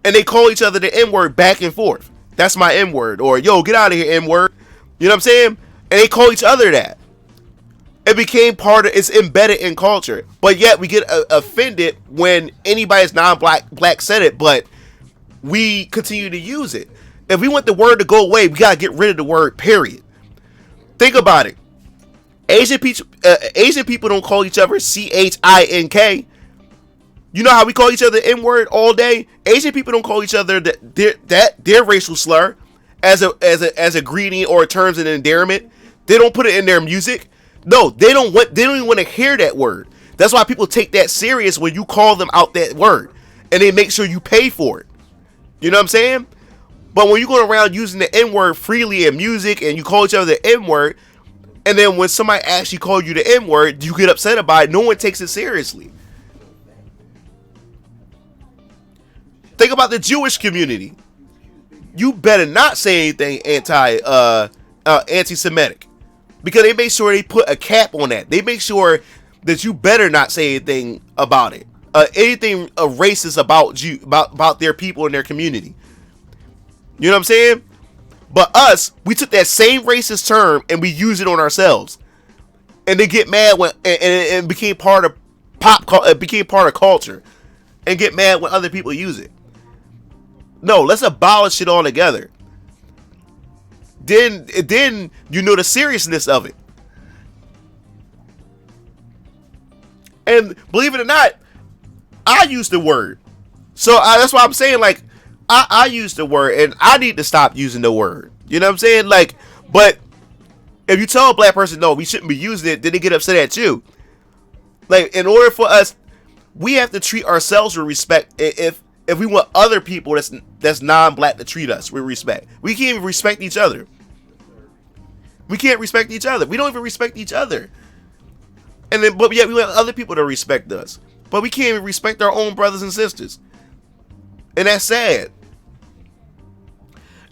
And they call each other the N-word back and forth. That's my N-word. Or, yo, get out of here, N-word. You know what I'm saying? And they call each other that. It became it's embedded in culture. But yet we get offended when anybody's non-black said it, but we continue to use it. If we want the word to go away, we got to get rid of the word, period. Think about it. Asian people don't call each other CHINK. You know how we call each other N-word all day? Asian people don't call each other their racial slur as a greeting or terms of endearment. They don't put it in their music. No, they don't even want to hear that word. That's why people take that serious when you call them out that word, and they make sure you pay for it. You know what I'm saying? But when you go around using the N-word freely in music and you call each other the N-word, and then when somebody actually calls you the N-word, you get upset about it. No one takes it seriously. Think about the Jewish community. You better not say anything anti-Semitic, because they make sure they put a cap on that. They make sure that you better not say anything about it, anything racist about their people and their community. You know what I'm saying? But us, we took that same racist term and we use it on ourselves, and they get mad when and became part of it became part of culture, and get mad when other people use it. No, let's abolish it altogether. Then you know the seriousness of it. And believe it or not, I use the word. So that's why I'm saying, like, I use the word, and I need to stop using the word. You know what I'm saying? Like, but if you tell a black person, no, we shouldn't be using it, then they get upset at you. Like, in order for us, we have to treat ourselves with respect. If we want other people that's non-black to treat us with respect, we can't even respect each other. We can't respect each other. We don't even respect each other. And then, but yet we want other people to respect us, but we can't even respect our own brothers and sisters, and that's sad.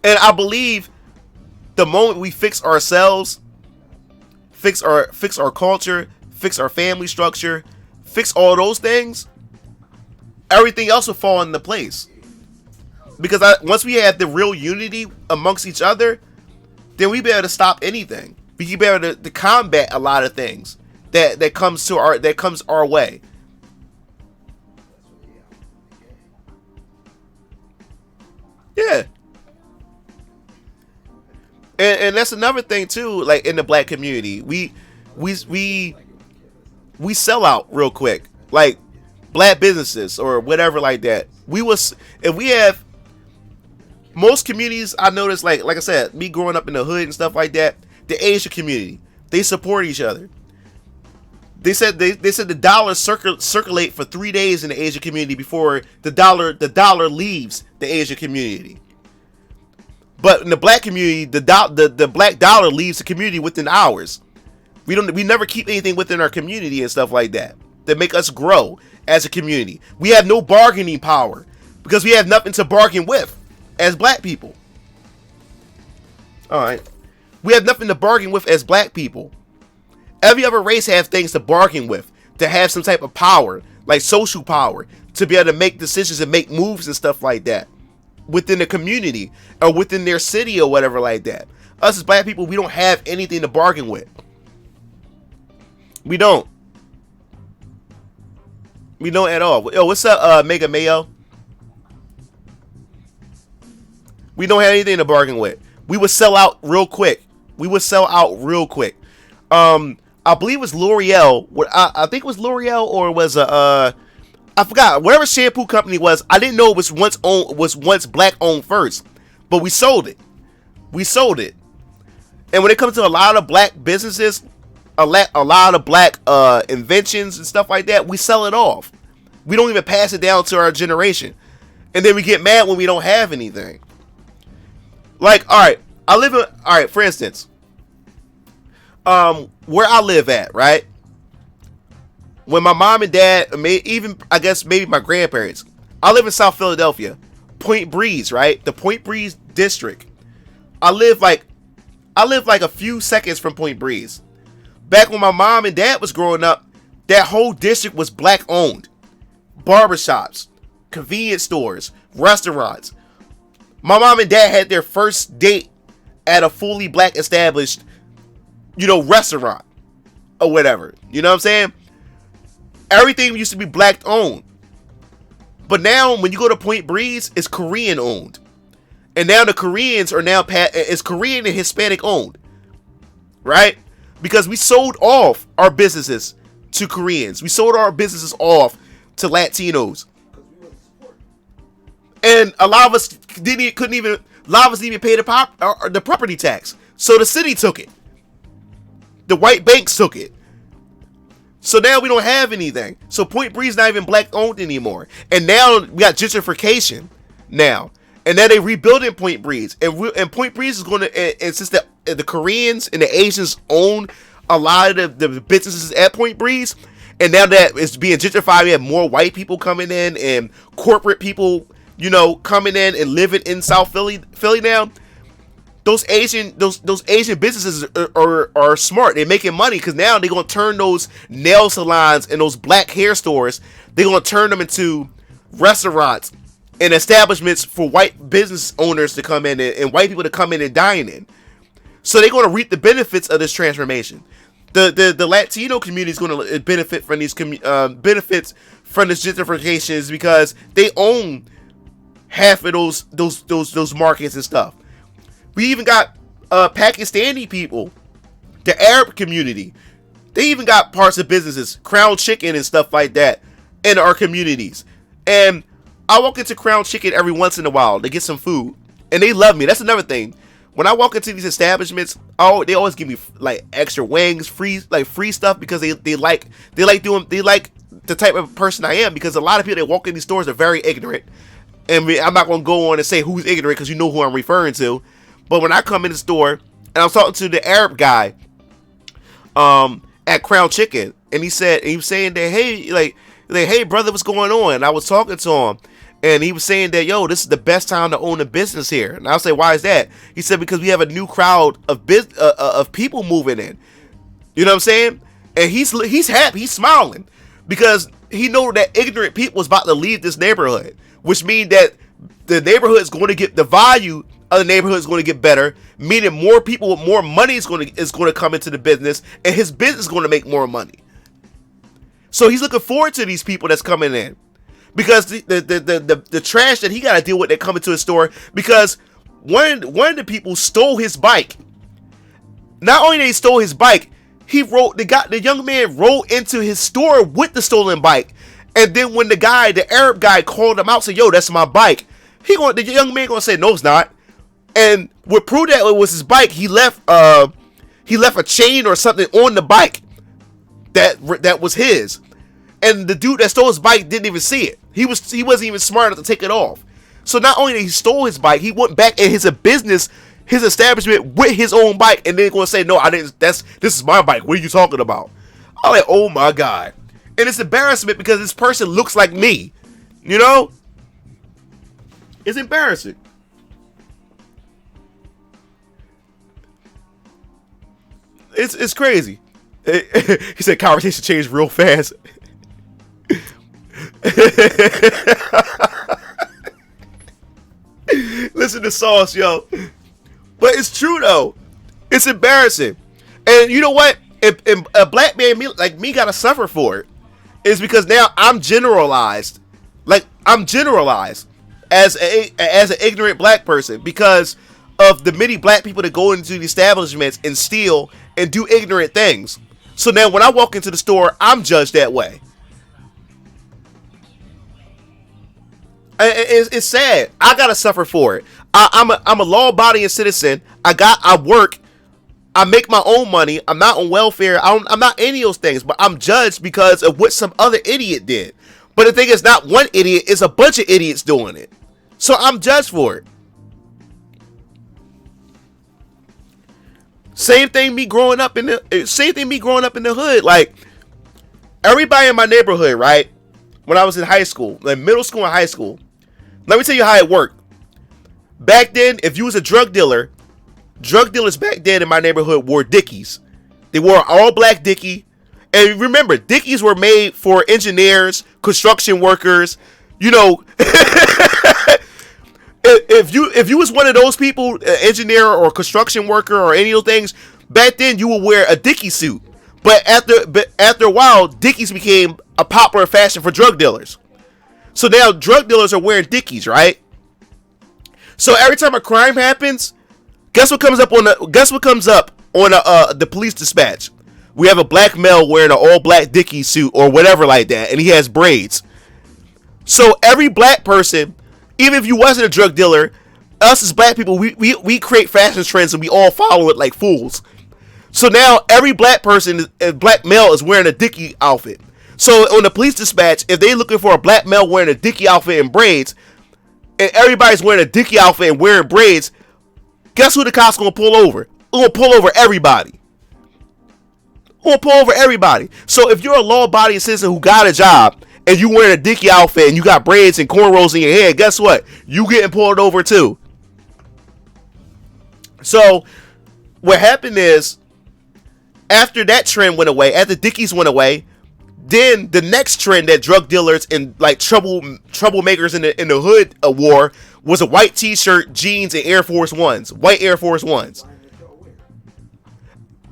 And I believe the moment we fix ourselves, fix our culture, fix our family structure, fix all those things, everything else will fall into place. Because once we have the real unity amongst each other, then we be able to stop anything. We can be able to combat a lot of things that comes our way. Yeah. And that's another thing too, like in the black community. We sell out real quick. Like black businesses or whatever like that. If we have most communities, I noticed, like I said, me growing up in the hood and stuff like that, the Asian community, they support each other. They said the dollar circulate for 3 days in the Asian community before the dollar leaves the Asian community. But in the black community, the black dollar leaves the community within hours. We never keep anything within our community and stuff like that make us grow as a community. We have no bargaining power because we have nothing to bargain with as black people. All right, we have nothing to bargain with as black people. Every other race has things to bargain with, to have some type of power, like social power, to be able to make decisions and make moves and stuff like that within the community or within their city or whatever like that. Us as black people, we don't have anything to bargain with. We don't. We don't at all. Yo, what's up, Mega Mayo? We don't have anything to bargain with. We would sell out real quick. I believe it was L'Oreal. I think it was L'Oreal, or it was I forgot, whatever shampoo company it was. I didn't know it was once black owned first, but we sold it. And when it comes to a lot of black businesses, a lot of black inventions and stuff like that, we sell it off. We don't even pass it down to our generation, and then we get mad when we don't have anything. Like, all right, for instance, where I live at, right? When my mom and dad, I guess maybe my grandparents, I live in South Philadelphia, Point Breeze, right? The Point Breeze district. I live like a few seconds from Point Breeze. Back when my mom and dad was growing up, that whole district was black owned. Barbershops, convenience stores, restaurants. My mom and dad had their first date at a fully black established, restaurant or whatever. You know what I'm saying? Everything used to be black owned. But now when you go to Point Breeze, it's Korean owned. And now the Koreans are it's Korean and Hispanic owned. Right? Because we sold off our businesses to Koreans. We sold our businesses off to Latinos. And a lot of us didn't even pay the property tax. So the city took it. The white banks took it. So now we don't have anything. So Point Breeze is not even black owned anymore. And now we got gentrification now. And now they rebuilding Point Breeze. And Point Breeze is going to, and since the Koreans and the Asians own a lot of the businesses at Point Breeze, and now that it's being gentrified, we have more white people coming in and corporate people, coming in and living in South Philly now. Those Asian businesses are smart. They're making money because now they're going to turn those nail salons and those black hair stores, they're going to turn them into restaurants and establishments for white business owners to come in and white people to come in and dine in. So they're going to reap the benefits of this transformation. The Latino community is going to benefit from these benefits from this gentrification because they own half of those markets and stuff. We even got Pakistani people, the Arab community. They even got parts of businesses, Crown Chicken and stuff like that, in our communities. And I walk into Crown Chicken every once in a while to get some food, and they love me. That's another thing. When I walk into these establishments, they always give me like extra wings, free stuff because they like the type of person I am. Because a lot of people that walk in these stores are very ignorant, and I'm not gonna go on and say who's ignorant because you know who I'm referring to. But when I come in the store and I was talking to the Arab guy, at Crown Chicken, and he was saying that hey brother, what's going on? And I was talking to him. And he was saying that, yo, this is the best time to own a business here. And I'll say, why is that? He said, because we have a new crowd of people moving in. You know what I'm saying? And he's happy. He's smiling. Because he know that ignorant people is about to leave this neighborhood. Which means that the neighborhood is going to get, the value of the neighborhood is going to get better. Meaning more people with more money is going to come into the business. And his business is going to make more money. So he's looking forward to these people that's coming in. Because the trash that he got to deal with that coming to his store, because one of the people stole his bike. Not only they stole his bike, the young man rolled into his store with the stolen bike, and then when the Arab guy called him out, said, "Yo, that's my bike," the young man gonna say, "No, it's not." And what proved that it was his bike, he left a chain or something on the bike that was his. And the dude that stole his bike didn't even see it. He wasn't even smart enough to take it off. So not only did he stole his bike, he went back in his establishment with his own bike, and then gonna say, "No, I didn't. This is my bike. What are you talking about?" I'm like, oh my god. And it's embarrassment because this person looks like me. You know? It's embarrassing. It's crazy. He said conversation changed real fast. Listen to Sauce, yo. But it's true though. It's embarrassing. And you know what? If a black man like me gotta suffer for it, is because now I'm generalized. Like I'm generalized as an ignorant black person because of the many black people that go into the establishments and steal and do ignorant things. So now when I walk into the store, I'm judged that way. It's sad. I gotta suffer for it. I'm a law-abiding citizen. I work. I make my own money. I'm not on welfare. I'm not any of those things. But I'm judged because of what some other idiot did. But the thing is, not one idiot. It's a bunch of idiots doing it. So I'm judged for it. Same thing me growing up in the hood. Like everybody in my neighborhood, right? When I was in high school, like middle school and high school. Let me tell you how it worked. Back then, if you was a drug dealers back then in my neighborhood wore Dickies. They wore an all black Dickie, And remember, dickies were made for engineers, construction workers. You know, if you was one of those people, engineer or construction worker or any of those things, back then you would wear a dickie suit. But after a while, dickies became a popular fashion for drug dealers. So now drug dealers are wearing dickies, right? So every time a crime happens, guess what comes up on the police dispatch? We have a black male wearing an all-black dickie suit or whatever like that, and he has braids. So every black person, even if you wasn't a drug dealer, us as black people, we create fashion trends and we all follow it like fools. So now every black person, black male, is wearing a dickie outfit. So on the police dispatch, if they're looking for a black male wearing a dickie outfit and braids, and everybody's wearing a dickie outfit and wearing braids, guess who the cops gonna pull over? They're gonna pull over everybody. Gonna pull over everybody. So if you're a law-abiding citizen who got a job and you wearing a dickie outfit and you got braids and cornrows in your hair, guess what? You getting pulled over too. So what happened is, after that trend went away, after dickies went away, then the next trend that drug dealers and like troublemakers in the hood wore was a white t-shirt, jeans, and Air Force Ones. White Air Force Ones.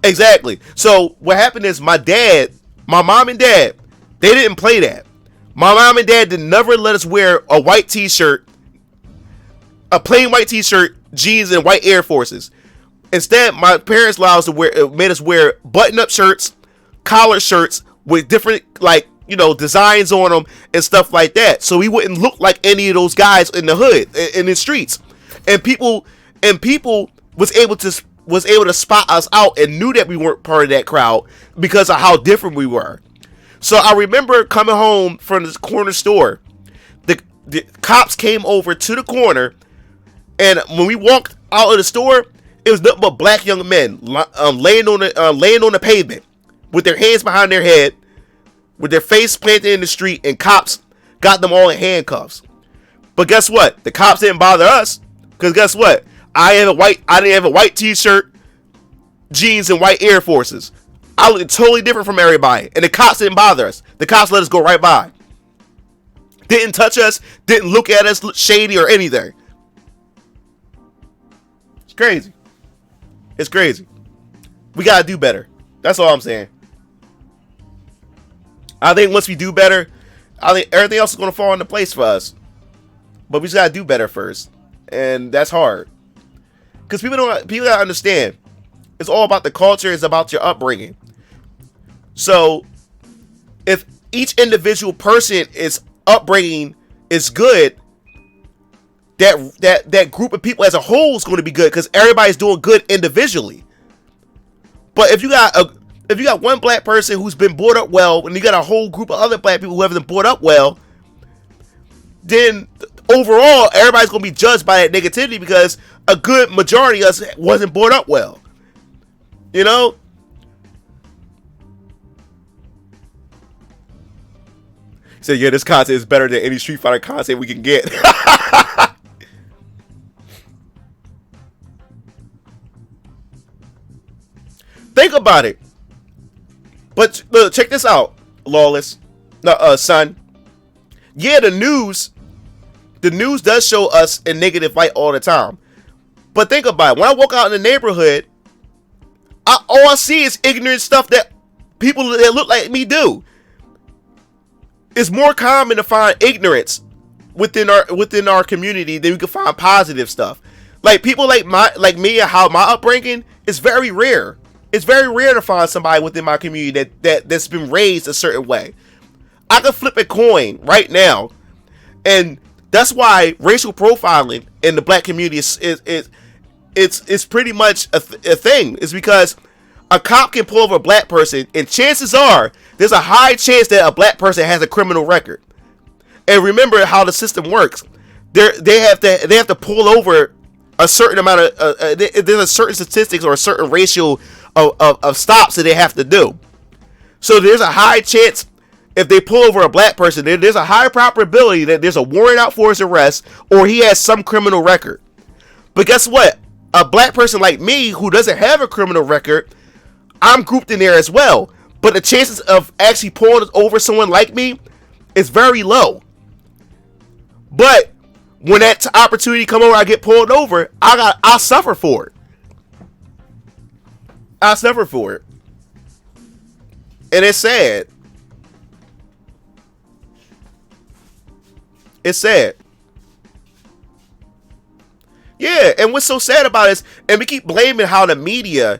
Exactly. So what happened is my mom and dad, they didn't play that. My mom and dad did never let us wear a white t-shirt, a plain white t-shirt, jeans, and white Air Forces. Instead, my parents made us wear button-up shirts, collar shirts with different, like, you know, designs on them and stuff like that, so we wouldn't look like any of those guys in the hood, in the streets. And people was able to spot us out and knew that we weren't part of that crowd because of how different we were. So I remember coming home from this corner store. The cops came over to the corner, and when we walked out of the store, it was nothing but black young men laying on the pavement with their hands behind their head, with their face planted in the street, and cops got them all in handcuffs. But guess what? The cops didn't bother us, because guess what? I didn't have a white t-shirt, jeans, and white Air Forces. I looked totally different from everybody, and the cops didn't bother us. The cops let us go right by. Didn't touch us, didn't look at us shady or anything. It's crazy. It's crazy. We gotta do better. That's all I'm saying. I think once we do better, I think everything else is gonna fall into place for us. But we just gotta do better first, and that's hard. Because people gotta understand, it's all about the culture. It's about your upbringing. So, if each individual person is upbringing is good, that group of people as a whole is going to be good because everybody's doing good individually. But if you got one black person who's been brought up well, and you got a whole group of other black people who haven't been brought up well, then overall everybody's going to be judged by that negativity because a good majority of us wasn't brought up well. You know? He said, yeah, this content is better than any Street Fighter content we can get. Think about it. But look, check this out, Lawless. Son. Yeah, the news does show us in negative light all the time. But think about it. When I walk out in the neighborhood, all I see is ignorant stuff that people that look like me do. It's more common to find ignorance within our community than we can find positive stuff. Like people like me and how my upbringing is very rare. It's very rare to find somebody within my community that's been raised a certain way. I could flip a coin right now, and that's why racial profiling in the black community is pretty much a thing. It's because a cop can pull over a black person, and chances are there's a high chance that a black person has a criminal record. And remember how the system works. They have to pull over a certain amount of there's a certain statistics or a certain ratio of stops that they have to do. So there's a high chance if they pull over a black person, there's a high probability that there's a warrant out for his arrest or he has some criminal record. But guess what? A black person like me who doesn't have a criminal record, I'm grouped in there as well. but the chances of actually pulling over someone like me is very low. But when that opportunity come over, I get pulled over, I'll suffer for it. I'll suffer for it. And it's sad. It's sad. Yeah, and what's so sad about it is, and we keep blaming how the media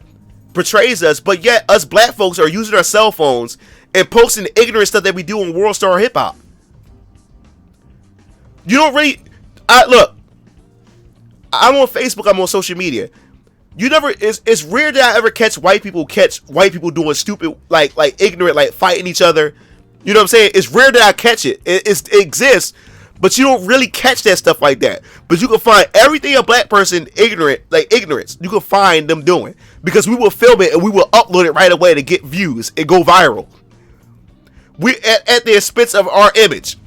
portrays us, but yet us black folks are using our cell phones and posting the ignorant stuff that we do on World Star Hip Hop. You don't really... Look, I'm on Facebook, I'm on social media. You never... It's rare that I ever catch white people doing stupid, like ignorant, like fighting each other. You know what I'm saying? It's rare that I catch it. It exists, but you don't really catch that stuff like that. But you can find everything a black person ignorance, you can find them doing. Because we will film it and we will upload it right away to get views and go viral. We at the expense of our image.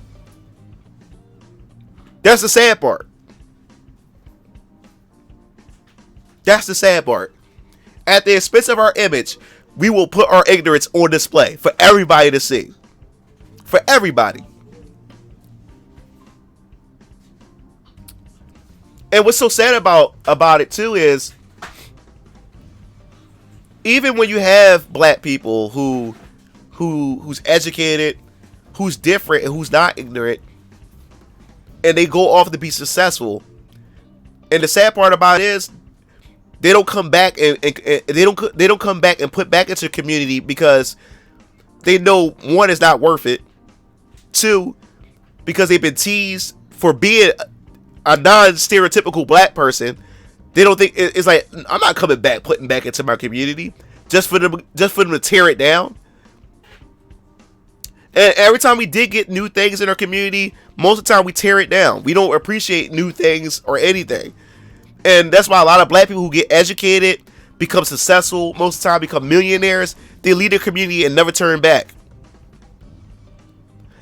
That's the sad part. That's the sad part. At the expense of our image, we will put our ignorance on display for everybody to see. For everybody. And what's so sad about it too is, even when you have black people who's educated, who's different, and who's not ignorant, and they go off to be successful, and the sad part about it is they don't come back and they don't come back and put back into the community because they know, one, is not worth it. Two, because they've been teased for being a non-stereotypical black person. They don't think it's like, I'm not coming back, putting back into my community just for them to tear it down. And every time we did get new things in our community, most of the time we tear it down. We don't appreciate new things or anything. And that's why a lot of black people who get educated, become successful, most of the time become millionaires, they leave their community and never turn back.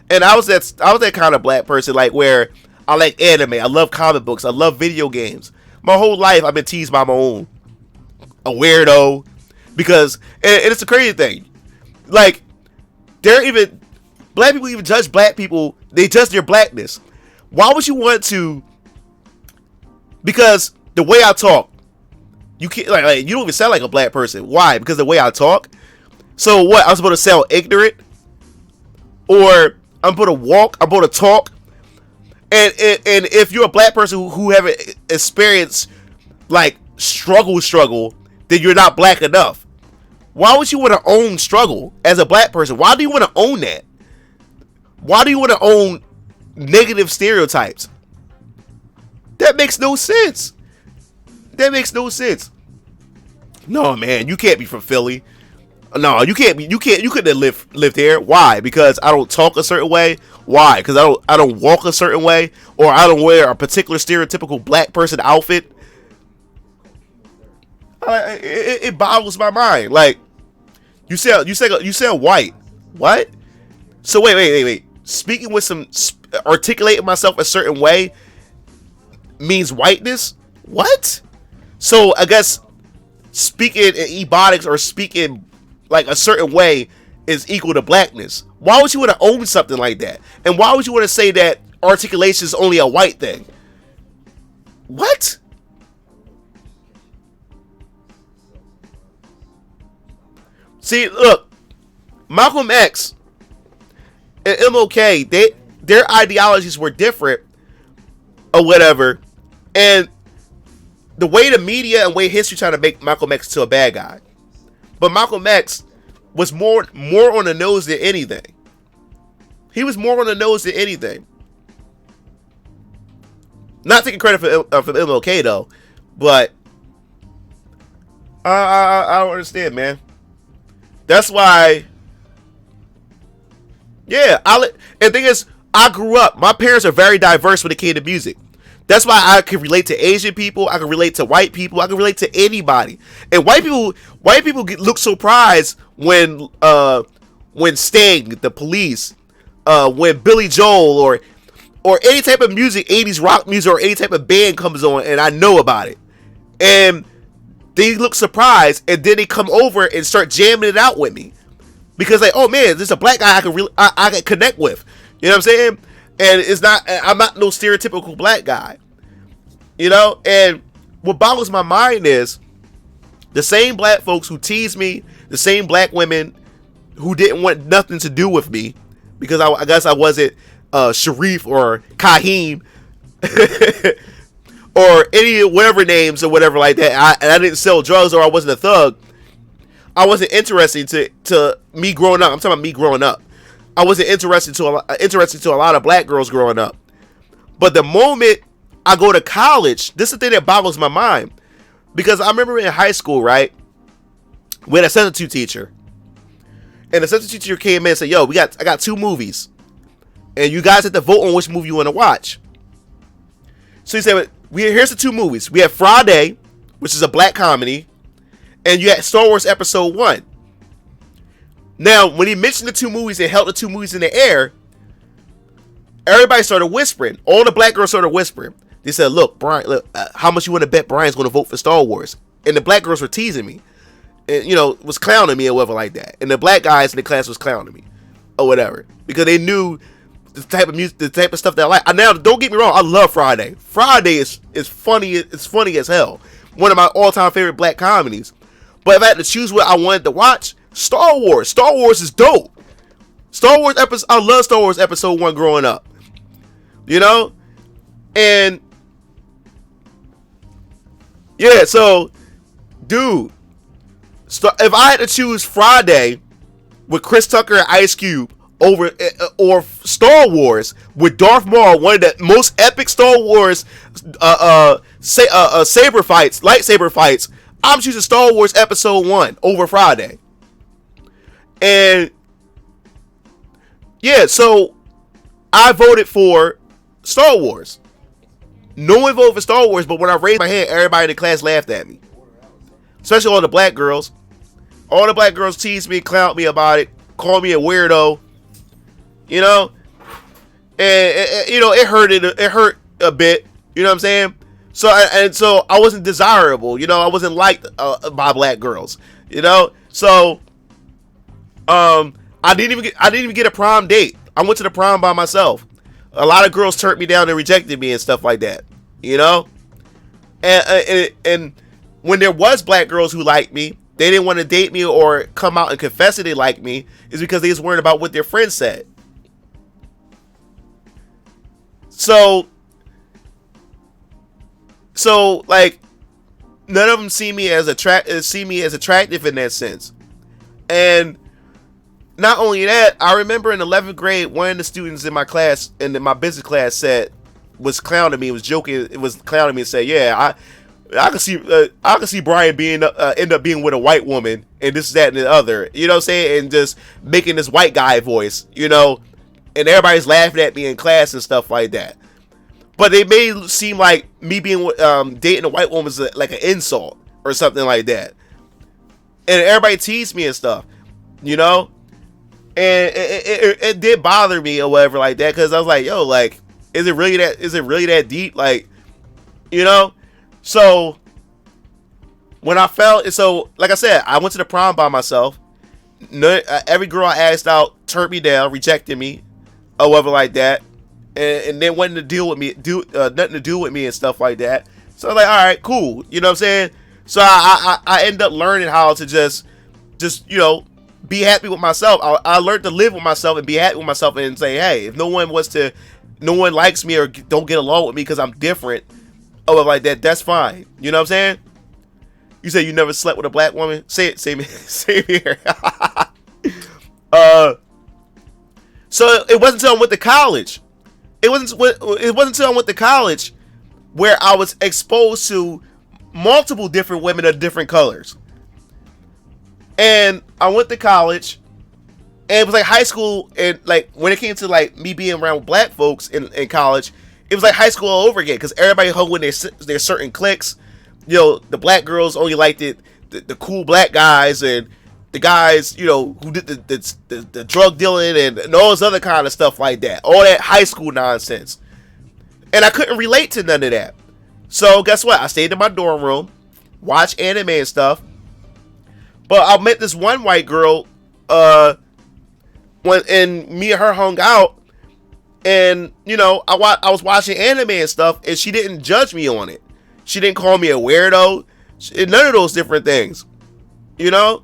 And I was that kind of black person, like, where I like anime, I love comic books, I love video games. My whole life I've been teased by my own. A weirdo. Because, and it's a crazy thing. Like, black people even judge black people, they judge their blackness. Why would you want to? Because the way I talk, you can't, like you don't even sound like a black person. Why? Because the way I talk. So what? I'm supposed to sound ignorant? Or I'm supposed to walk? I'm supposed to talk? And if you're a black person who haven't experienced like struggle, then you're not black enough. Why would you want to own struggle as a black person? Why do you want to own that? Why do you want to own negative stereotypes? That makes no sense. That makes no sense. No, man, you can't be from Philly. No, you can't be. You couldn't live there. Why? Because I don't talk a certain way. Why? Because I don't walk a certain way, or I don't wear a particular stereotypical black person outfit. It boggles my mind. Like, you said white. What? So wait. Speaking with articulating myself a certain way means whiteness? What? So I guess speaking in ebonics or speaking like a certain way is equal to blackness. Why would you want to own something like that? And why would you want to say that articulation is only a white thing? What? See, look, Malcolm X and MLK, their ideologies were different or whatever, and the way the media and way history trying to make Malcolm X to a bad guy. But Malcolm X was more on the nose than anything. He was more on the nose than anything. Not taking credit for MLK though, but I don't understand, man. That's why. Yeah, and the thing is, I grew up. My parents are very diverse when it came to music. That's why I can relate to Asian people. I can relate to white people. I can relate to anybody. And white people look surprised when Sting, the Police, when Billy Joel or any type of music, 80s rock music or any type of band comes on, and I know about it, and they look surprised, and then they come over and start jamming it out with me. because like, oh man, there's a black guy I can connect with. You know what I'm saying? And I'm not no stereotypical black guy. You know, and what boggles my mind is the same black folks who tease me, the same black women who didn't want nothing to do with me because I guess I wasn't Sharif or Kahim or any whatever names or whatever like that. I didn't sell drugs or I wasn't a thug. I wasn't interested to me growing up. I'm talking about me growing up. I wasn't interested to a lot of black girls growing up. But the moment I go to college, this is the thing that boggles my mind. Because I remember in high school, right? We had a substitute teacher. And the substitute teacher came in and said, yo, I got 2 movies. And you guys have to vote on which movie you want to watch. So he said, here's the 2 movies. We have Friday, which is a black comedy. And you had Star Wars Episode 1. Now, when he mentioned the 2 movies and held the 2 movies in the air, everybody started whispering. All the black girls started whispering. They said, look, Brian, how much you want to bet Brian's going to vote for Star Wars? And the black girls were teasing me. And, you know, was clowning me or whatever like that. And the black guys in the class was clowning me. Or whatever. Because they knew the type of music, the type of stuff that I like. Now, don't get me wrong, I love Friday. Friday is funny. It's funny as hell. One of my all-time favorite black comedies. But if I had to choose what I wanted to watch, Star Wars. Star Wars is dope. I love Star Wars Episode 1 growing up. You know? And yeah, so dude, if I had to choose Friday with Chris Tucker and Ice Cube over or Star Wars with Darth Maul, one of the most epic Star Wars lightsaber fights, I'm choosing Star Wars Episode 1 over Friday. And yeah, so I voted for Star Wars. No one voted for Star Wars, but when I raised my hand, everybody in the class laughed at me. Especially all the black girls. All the black girls teased me, clowned me about it, called me a weirdo. You know? And you know, it hurt a bit. You know what I'm saying? So I wasn't desirable. You know, I wasn't liked by black girls. You know? So I didn't even get a prom date. I went to the prom by myself. A lot of girls turned me down and rejected me and stuff like that, you know? And when there was black girls who liked me, they didn't want to date me or come out and confess that they liked me, is because they was worried about what their friends said. So like, none of them see me as attractive in that sense. And not only that, I remember in 11th grade, one of the students in my class, in my business class, was clowning me, was joking, it was clowning me and said, yeah, I can see Brian end up being with a white woman and this, that, and the other, you know what I'm saying, and just making this white guy voice, you know, and everybody's laughing at me in class and stuff like that. But they made it seem like me being dating a white woman was like an insult or something like that, and everybody teased me and stuff, you know. And it did bother me or whatever like that, because I was like, yo, like, is it really that deep? Like, you know? So when I felt, so like I said, I went to the prom by myself. Every girl I asked out turned me down, rejected me, or whatever like that, and then wanted to deal with me, nothing to do with me and stuff like that. So I was like, all right, cool, you know what I'm saying? So I ended up learning how to just you know, be happy with myself. I learned to live with myself and be happy with myself and say, hey, if no one likes me or don't get along with me because I'm different or like that, that's fine. You know what I'm saying? You say you never slept with a black woman? Say it, same here. So it wasn't until I went to college. It wasn't until I went to college where I was exposed to multiple different women of different colors. And I went to college, and it was like high school, and like when it came to like me being around black folks in college, it was like high school all over again, because everybody hung with their certain cliques. You know, the black girls only liked the cool black guys, and the guys, you know, who did the drug dealing and all this other kind of stuff like that. All that high school nonsense. And I couldn't relate to none of that. So guess what? I stayed in my dorm room, watched anime and stuff. But I met this one white girl and me and her hung out, and you know, I was watching anime and stuff, and she didn't judge me on it. She didn't call me a weirdo. None of those different things, you know.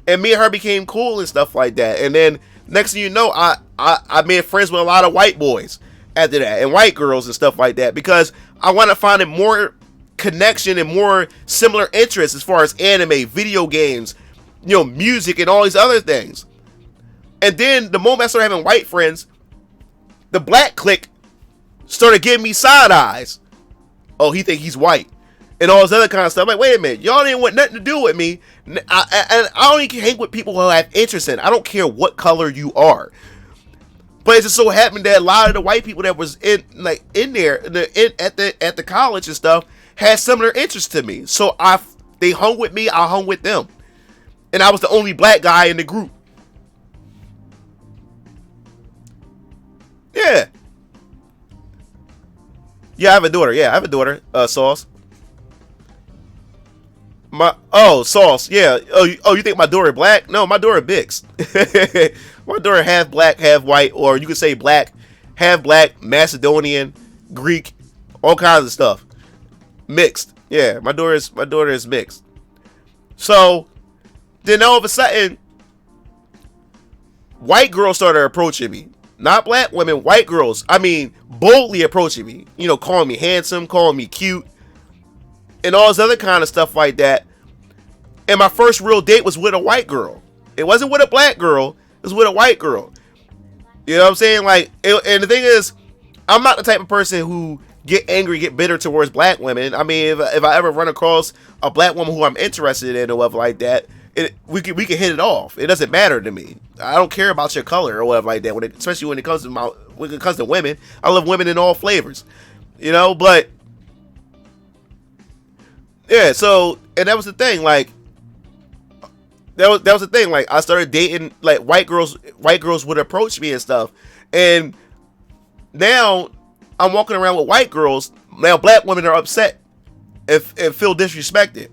And me and her became cool and stuff like that. And then next thing you know, I made friends with a lot of white boys after that, and white girls and stuff like that, because I want to find more connection and more similar interests as far as anime, video games, you know, music, and all these other things. And then the moment I started having white friends, the black clique started giving me side eyes. Oh, he think he's white, and all this other kind of stuff. I'm like, wait a minute, y'all didn't want nothing to do with me. I only hang with people who have interest in. I don't care what color you are. But it just so happened that a lot of the white people that was in there at the college and stuff had similar interests to me. So they hung with me, I hung with them. And I was the only black guy in the group. Yeah. Yeah, I have a daughter. Yeah, I have a daughter, Sauce. Sauce. Yeah. Oh, you think my daughter black? No, my daughter mixed. My daughter half black, half white, or you could say black, half black, Macedonian, Greek, all kinds of stuff. Mixed. Yeah, my daughter is mixed. So then all of a sudden, white girls started approaching me. Not black women, white girls. I mean, boldly approaching me. You know, calling me handsome, calling me cute, and all this other kind of stuff like that. And my first real date was with a white girl. It wasn't with a black girl. It was with a white girl. You know what I'm saying? And the thing is, I'm not the type of person who get angry, get bitter towards black women. I mean, if I ever run across a black woman who I'm interested in or whatever like that, we can hit it off. It doesn't matter to me. I don't care about your color or whatever like that. Especially when it comes to women, I love women in all flavors. You know, but yeah. So, and that was the thing. That was the thing. I started dating white girls. White girls would approach me and stuff, and now I'm walking around with white girls. Now black women are upset and feel disrespected.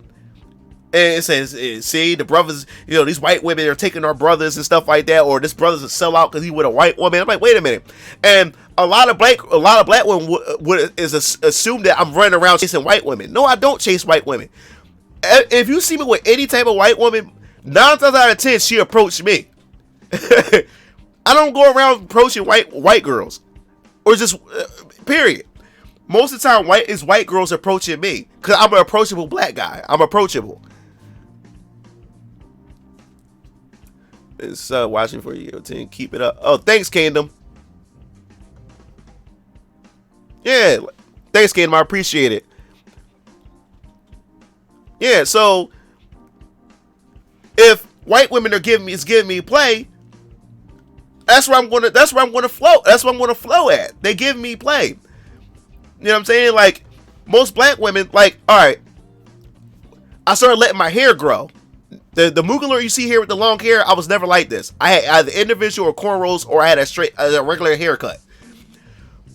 And it says, see, the brothers, you know, these white women are taking our brothers and stuff like that, or this brother's a sellout because he with a white woman. I'm like, wait a minute. And a lot of black women would assume that I'm running around chasing white women. No, I don't chase white women. If you see me with any type of white woman, 9 times out of 10, she approached me. I don't go around approaching white girls, or just period. Most of the time, white girls approaching me because I'm an approachable black guy. I'm approachable. It's watching for you, team. Keep it up. Oh, thanks, Kingdom. Yeah, thanks, Kingdom. I appreciate it. Yeah, so if white women are giving me play, that's where I'm gonna flow. That's what I'm gonna flow at. They give me play. You know what I'm saying? Like most black women, all right, I started letting my hair grow. The Mugler you see here with the long hair, I was never like this. I had either individual or cornrows, or I had a regular haircut.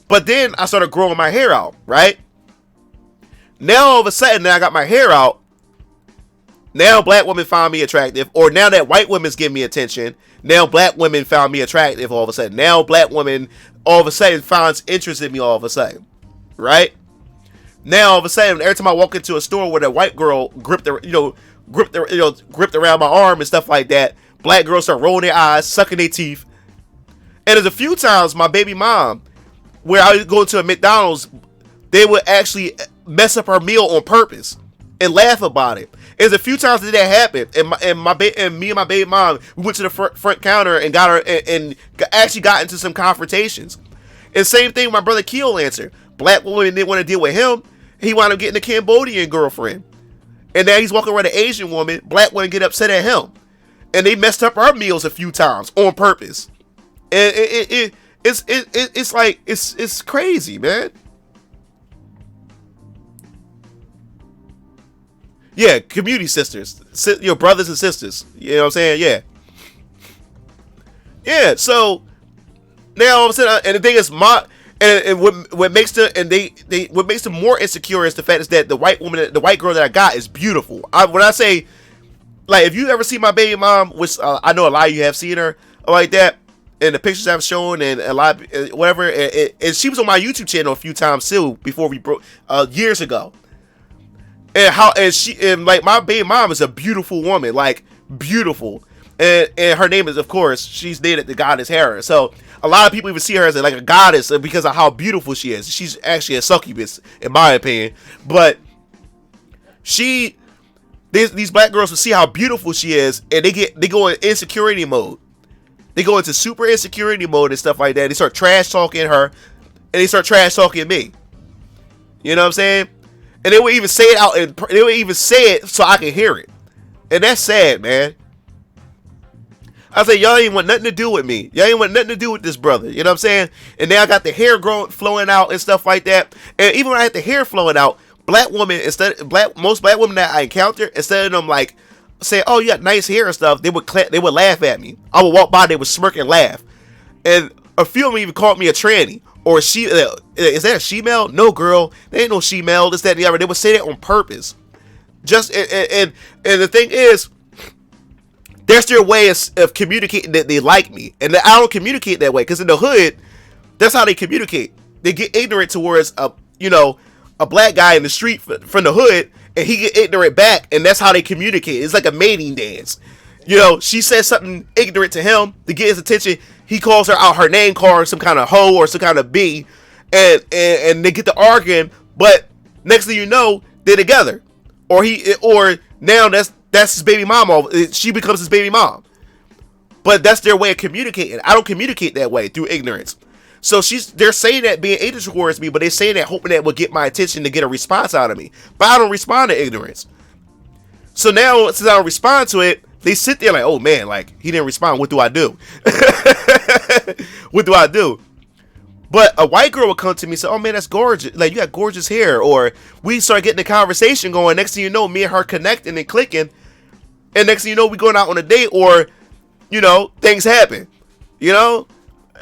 But then I started growing my hair out, right? Now all of a sudden, I got my hair out. Now black women found me attractive, or now that white women's giving me attention, now black women found me attractive all of a sudden. Now black women all of a sudden finds interest in me all of a sudden, right? Now all of a sudden, every time I walk into a store where that white girl gripped around my arm and stuff like that, black girls start rolling their eyes, sucking their teeth. And there's a few times my baby mom, where I would go to a McDonald's, they would actually mess up her meal on purpose and laugh about it. There's a few times that happened, and me and my baby mom, we went to the front counter and got her and actually got into some confrontations. And same thing, my brother Keel answered. Black woman didn't want to deal with him. He wound up getting a Cambodian girlfriend. And now he's walking around an Asian woman. Black women get upset at him. And they messed up her meals a few times on purpose. And it's crazy, man. Yeah, community sisters. Your brothers and sisters. You know what I'm saying? Yeah. Yeah, so now all of a sudden, and the thing is, what makes them more insecure is the fact is that the white girl that I got is beautiful. When I say, if you ever see my baby mom, which I know a lot of you have seen her like that, and the pictures I've shown and a lot whatever, and she was on my YouTube channel a few times too before we broke years ago. And like my baby mom is a beautiful woman, like beautiful, and her name is, of course, she's named the goddess Hera. So a lot of people even see her as like a goddess because of how beautiful she is. She's actually a succubus, in my opinion. But these black girls will see how beautiful she is, and they go in insecurity mode. They go into super insecurity mode and stuff like that. They start trash talking her, and they start trash talking me. You know what I'm saying? And they would even say it out, and they would even say it so I can hear it. And that's sad, man. I say, y'all ain't want nothing to do with me. Y'all ain't want nothing to do with this brother. You know what I'm saying? And then I got the hair flowing out and stuff like that. And even when I had the hair flowing out, black women, most black women that I encounter, instead of them like saying, "Oh, you got nice hair" and stuff, they would laugh at me. I would walk by, they would smirk and laugh. And a few of them even called me a tranny. Or is that a she-male? No, girl, there ain't no she-male, this, that, and the other. They would say that on purpose. And the thing is, that's their way of communicating that they like me. And I don't communicate that way, because in the hood, that's how they communicate. They get ignorant towards a black guy in the street from the hood, and he get ignorant back, and that's how they communicate. It's like a mating dance. You know, she says something ignorant to him to get his attention. He calls her out her name, calls her some kind of hoe or some kind of B, and they get to arguing. But next thing you know, they're together, or now that's his baby mom. She becomes his baby mom. But that's their way of communicating. I don't communicate that way, through ignorance. So they're saying that being ignorant towards me, but they're saying that hoping that will get my attention to get a response out of me. But I don't respond to ignorance. So now, since I don't respond to it, they sit there like, oh man, like, he didn't respond. What do I do? What do I do? But a white girl would come to me and say, oh man, that's gorgeous. Like, you got gorgeous hair. Or we start getting the conversation going. Next thing you know, me and her connecting and clicking. And next thing you know, we going out on a date, or, you know, things happen. You know?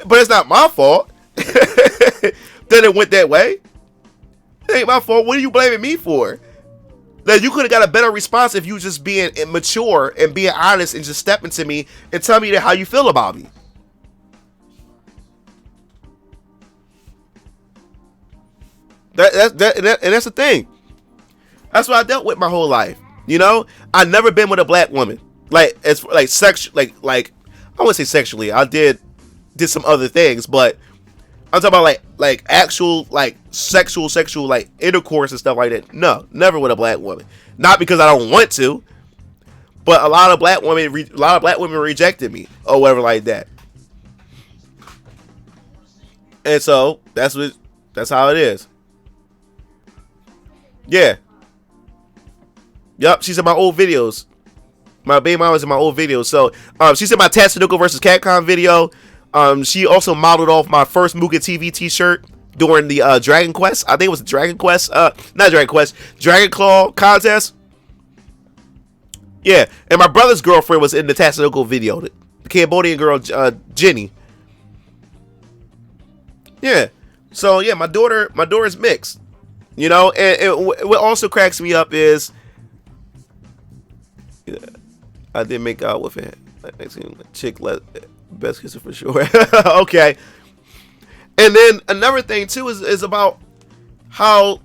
But it's not my fault that it went that way. It ain't my fault. What are you blaming me for? That you could have got a better response if you just being mature and being honest and just stepping to me and tell me how you feel about me. And that's the thing. That's what I dealt with my whole life. You know, I never been with a black woman. Like, it's like I wouldn't say sexually. I did some other things, but I'm talking about like actual like sexual like intercourse and stuff like that. No, never with a black woman. Not because I don't want to, but a lot of black women rejected me or whatever like that. And so that's how it is. Yeah. Yup, she's in my old videos. My baby mom was in my old videos. So she's in my Tatsunoko versus Capcom video. She also modeled off my first Mugen TV t-shirt during the Dragon Quest. I think it was Dragon Quest. Not Dragon Quest. Dragon Claw contest. Yeah. And my brother's girlfriend was in the Tatsunoko video. The Cambodian girl, Jenny. Yeah. So, yeah, my daughter's mixed. You know? And what also cracks me up is... Yeah, I did make out with a chick... Best kisser for sure. Okay. And then another thing too is about how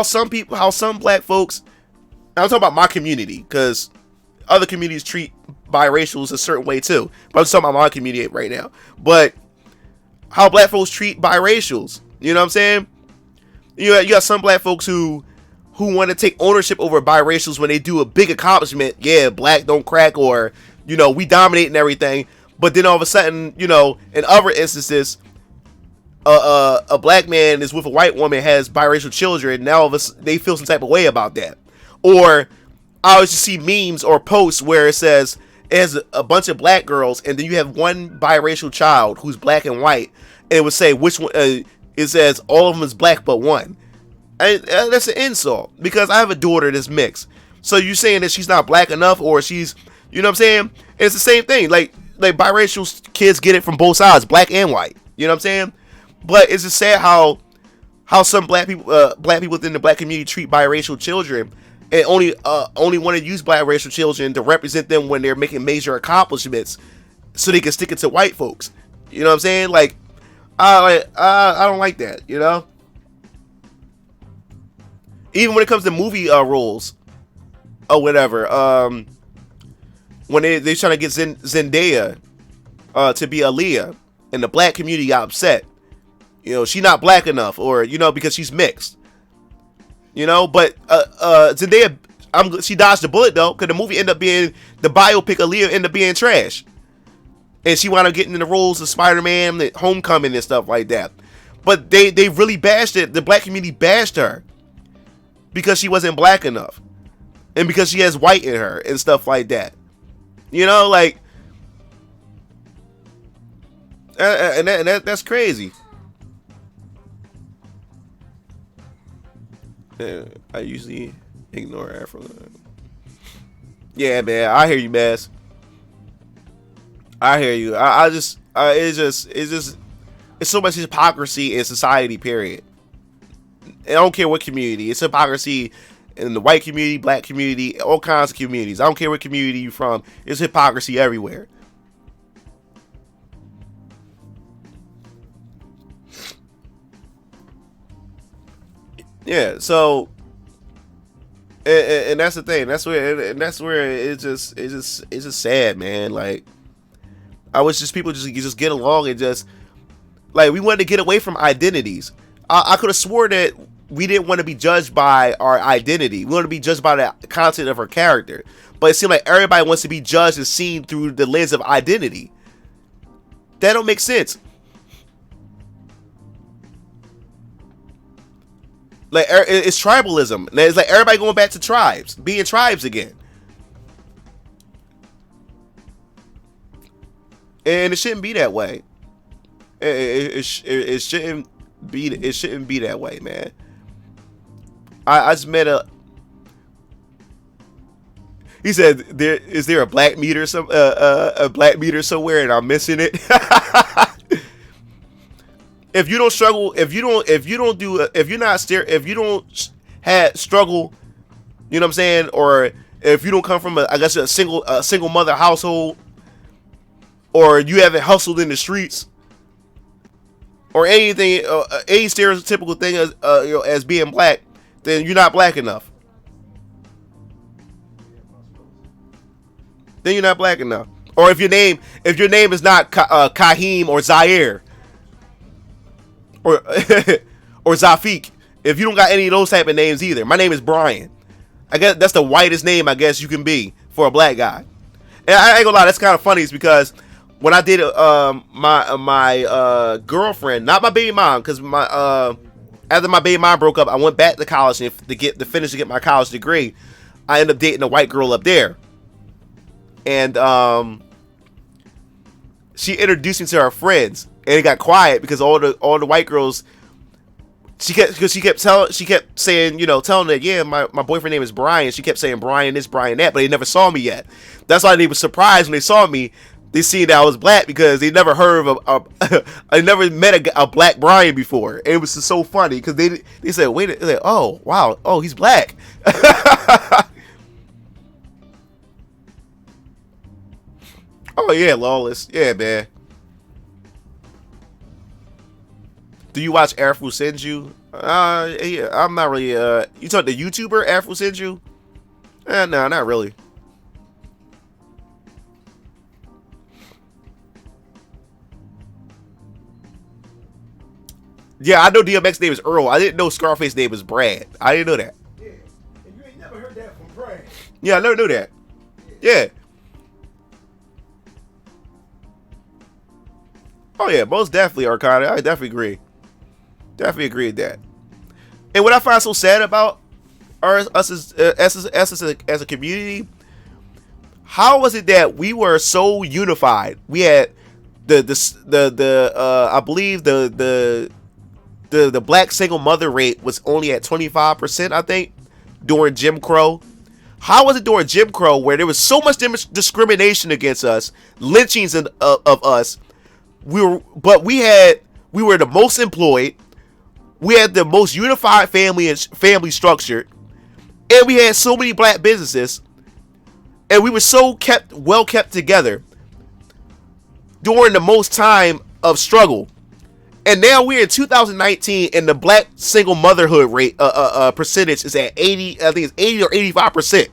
some black folks, I'm talking about my community, because other communities treat biracials a certain way too, but I'm just talking about my community right now. But how black folks treat biracials, you know what I'm saying? You got some black folks who want to take ownership over biracials when they do a big accomplishment. Yeah, black don't crack, or, you know, we dominate and everything. But then all of a sudden, you know, in other instances, a black man is with a white woman, has biracial children. Now all of us, they feel some type of way about that. Or I always just see memes or posts where it says it has a bunch of black girls, and then you have one biracial child who's black and white, and it would say which one. It says all of them is black but one. And that's an insult, because I have a daughter that's mixed. So you saying that she's not black enough, or she's, you know what I'm saying? And it's the same thing. Like biracial kids get it from both sides, black and white. You know what I'm saying? But it's just sad how some black people within the black community treat biracial children, and only want to use biracial children to represent them when they're making major accomplishments, so they can stick it to white folks. You know what I'm saying? Like, I don't like that. You know. Even when it comes to movie roles or whatever, when they trying to get Zendaya to be Aaliyah, and the black community got upset. You know, she not black enough, or you know, because she's mixed. You know, but Zendaya, she dodged the bullet though, because the movie ended up being the biopic. Aaliyah ended up being trash, and she wound up getting in the roles of Spider-Man, the Homecoming, and stuff like that. But they really bashed it. The black community bashed her because she wasn't black enough, and because she has white in her and stuff like that. You know, like, and that's crazy. Yeah, I usually ignore Afro. Yeah, man, I hear you, Maz. I hear you. It's so much hypocrisy in society, period. I don't care what community. It's hypocrisy in the white community, black community, all kinds of communities. I don't care what community you're from. It's hypocrisy everywhere. Yeah, so and that's the thing. That's where it's just sad, man. Like, I wish just people just get along and just, like, we wanted to get away from identities. I could have swore that we didn't want to be judged by our identity. We want to be judged by the content of our character. But it seemed like everybody wants to be judged and seen through the lens of identity. That don't make sense. Like, it's tribalism. It's like everybody going back to tribes, being tribes again. And it shouldn't be that way. It shouldn't be that way, man. I just met a. He said, "Is there a black meter a black meter somewhere, and I'm missing it?" If you don't struggle, if you don't have struggle, you know what I'm saying, or if you don't come from a single mother household, or you haven't hustled in the streets, or anything, any stereotypical thing as being black, then you're not black enough. Then you're not black enough. Or if your name is not Kahim or Zaire or or Zafiq, if you don't got any of those type of names either. My name is Brian. I guess that's the whitest name I guess you can be for a black guy. And I ain't gonna lie, that's kind of funny, is because when I did my girlfriend, not my baby mom, because after my baby mom broke up, I went back to college to get my college degree. I ended up dating a white girl up there, and she introduced me to her friends, and it got quiet because all the white girls. She kept saying, you know, telling that, yeah, my boyfriend name is Brian. She kept saying Brian this, Brian that, but they never saw me yet. That's why they were surprised when they saw me. They seen that I was black because they never heard of I never met a black Brian before. And it was just so funny because they said, wait, they're like, oh wow, oh, he's black. Oh yeah, Lawless, yeah, man. Do you watch Airful Sends You? Yeah, I'm not really. You talk the YouTuber Airful Sends You? No, not really. Yeah, I know DMX name is Earl. I didn't know Scarface name was Brad. I didn't know that. Yeah, and you ain't never heard that from Brad. Yeah, I never knew that. Yeah. Oh yeah, most definitely, Arcana. I definitely agree. Definitely agree with that. And what I find so sad about us as a community, how was it that we were so unified? We had I believe the black single mother rate was only at 25%, I think, during Jim Crow. How was it during Jim Crow, where there was so much discrimination against us, lynchings of us? We were the most employed. We had the most unified family structure, and we had so many black businesses, and we were so well kept together during the most time of struggle. And now we're in 2019, and the black single motherhood rate percentage is at 80. I think it's 80 or 85%.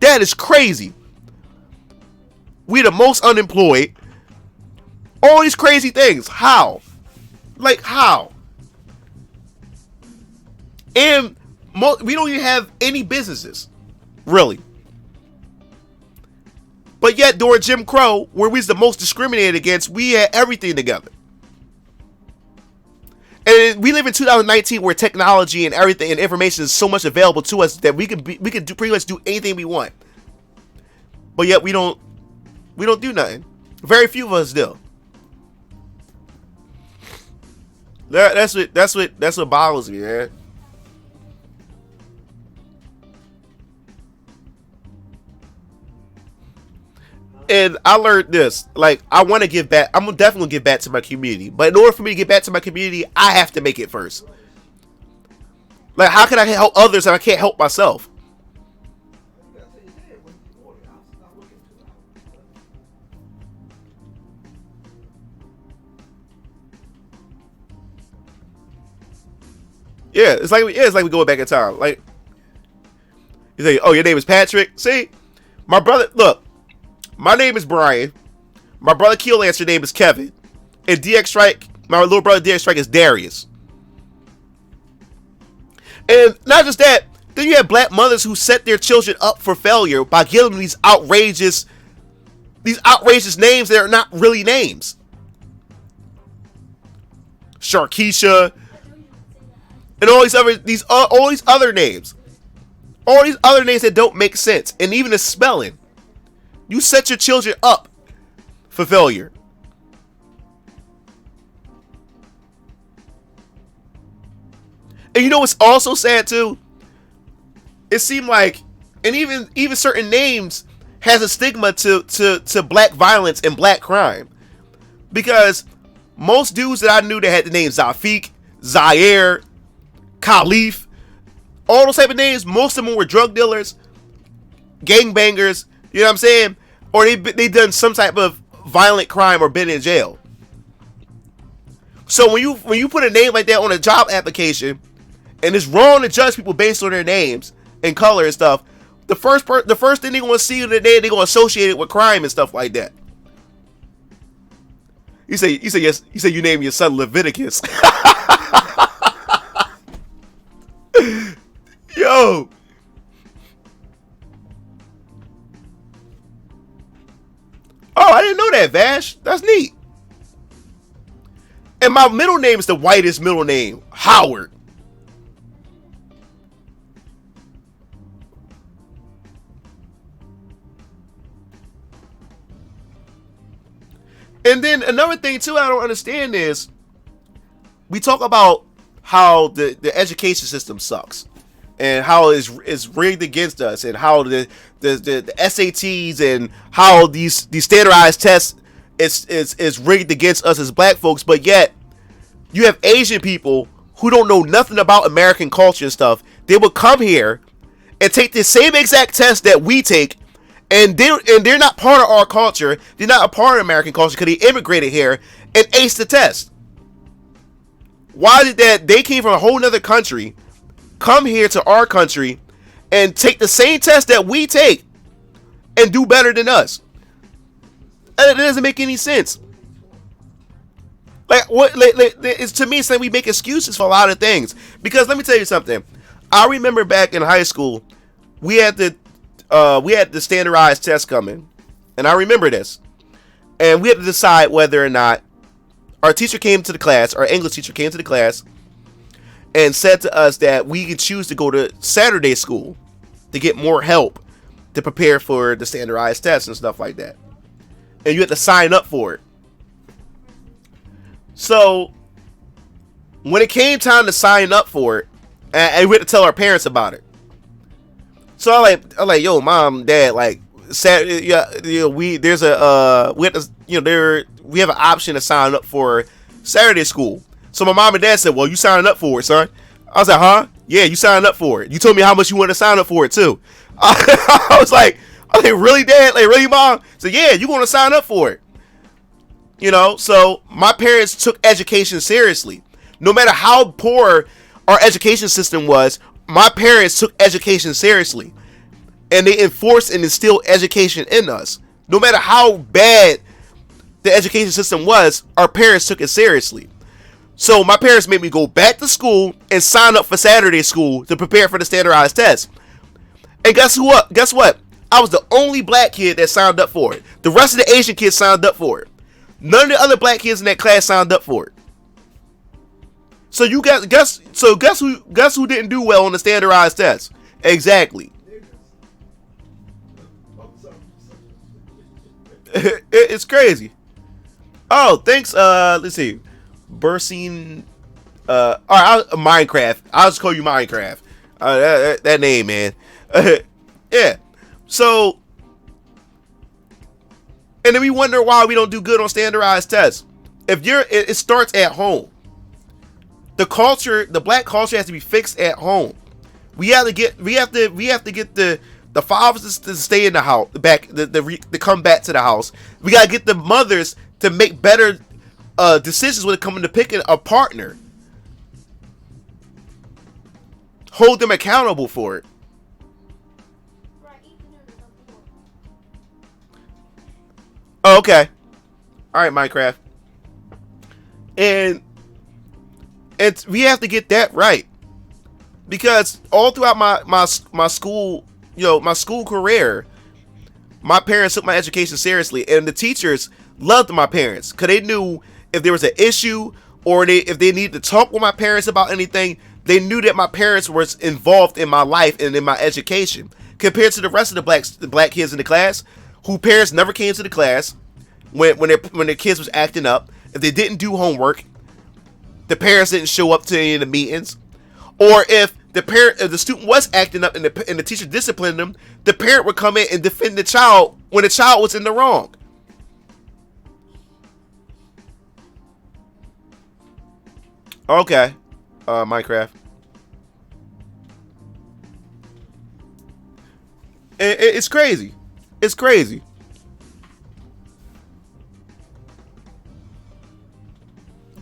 That is crazy. We're the most unemployed. All these crazy things. How? Like how? And we don't even have any businesses, really. But yet, during Jim Crow, where we was the most discriminated against, we had everything together. And we live in 2019, where technology and everything and information is so much available to us that we can pretty much do anything we want. But yet we don't do nothing. Very few of us do. That's what bothers me, man. And I learned this. Like, I want to give back. I'm definitely going to give back to my community. But in order for me to get back to my community, I have to make it first. Like, how can I help others if I can't help myself? Yeah, it's like we go back in time. Like, you say, oh, your name is Patrick? See? My brother, look. My name is Brian. My brother Keel Lance's name is Kevin. And DX Strike, my little brother DX Strike is Darius. And not just that, then you have black mothers who set their children up for failure by giving them these outrageous names that are not really names. Sharkeisha. And all these other names. All these other names that don't make sense. And even the spelling. You set your children up for failure. And you know what's also sad too? It seemed like, and even certain names has a stigma to black violence and black crime. Because most dudes that I knew that had the name Zafiq, Zaire, Khalif, all those type of names, most of them were drug dealers, gangbangers, you know what I'm saying? Or they done some type of violent crime or been in jail. So when you put a name like that on a job application, and it's wrong to judge people based on their names and color and stuff, the first thing they're gonna see in the name, they're gonna associate it with crime and stuff like that. You say yes. You say you name your son Leviticus. Yo. Oh, I didn't know that, Vash. That's neat. And my middle name is the whitest middle name, Howard. And then another thing too I don't understand is we talk about how the education system sucks and how it's rigged against us, and how the SATs and how these standardized tests is rigged against us as black folks. But yet you have Asian people who don't know nothing about American culture and stuff. They will come here and take the same exact test that we take, and they're not part of our culture. They're not a part of American culture because they immigrated here and aced the test. Why did that? They came from a whole nother country, come here to our country, and take the same test that we take and do better than us. It doesn't make any sense. Like, what? It's, to me, it's like we make excuses for a lot of things. Because let me tell you something. I remember back in high school, we had the standardized test coming, and I remember this. And we had to decide whether or not our teacher came to the class, our English teacher came to the class, and said to us that we could choose to go to Saturday school to get more help to prepare for the standardized tests and stuff like that. And you had to sign up for it. So when it came time to sign up for it, and we had to tell our parents about it. So I'm like, yo, mom, dad, like, Saturday, yeah, you know, we have an option to sign up for Saturday school. So my mom and dad said, well, you signed up for it, son. I was like, huh? Yeah, you signed up for it. You told me how much you wanted to sign up for it too. I was like, really, dad? Like, really, mom? So yeah, you want to sign up for it. You know, so my parents took education seriously. No matter how poor our education system was, my parents took education seriously. And they enforced and instilled education in us. No matter how bad the education system was, our parents took it seriously. So my parents made me go back to school and sign up for Saturday school to prepare for the standardized test. And guess what? Guess what? I was the only black kid that signed up for it. The rest of the Asian kids signed up for it. None of the other black kids in that class signed up for it. So you guess who didn't do well on the standardized test? Exactly. It's crazy. Oh, thanks. Let's see. Bursing. All right. Minecraft. I'll just call you Minecraft. That name, man. Yeah. So, and then we wonder why we don't do good on standardized tests. It starts at home. The black culture has to be fixed at home. We have to get the fathers to stay in the house, to come back to the house. We gotta get the mothers to make better decisions when it comes to picking a partner. Hold them accountable for it. Oh, okay. All right, Minecraft. And we have to get that right, because all throughout my school, my school career, my parents took my education seriously, and the teachers loved my parents because they knew if there was an issue or if they needed to talk with my parents about anything, they knew that my parents were involved in my life and in my education, compared to the rest of the black kids in the class who parents never came to the class when their kids was acting up. If they didn't do homework, the parents didn't show up to any of the meetings. Or if the student was acting up and the teacher disciplined them, the parent would come in and defend the child when the child was in the wrong. Okay, Minecraft. It's crazy. It's crazy.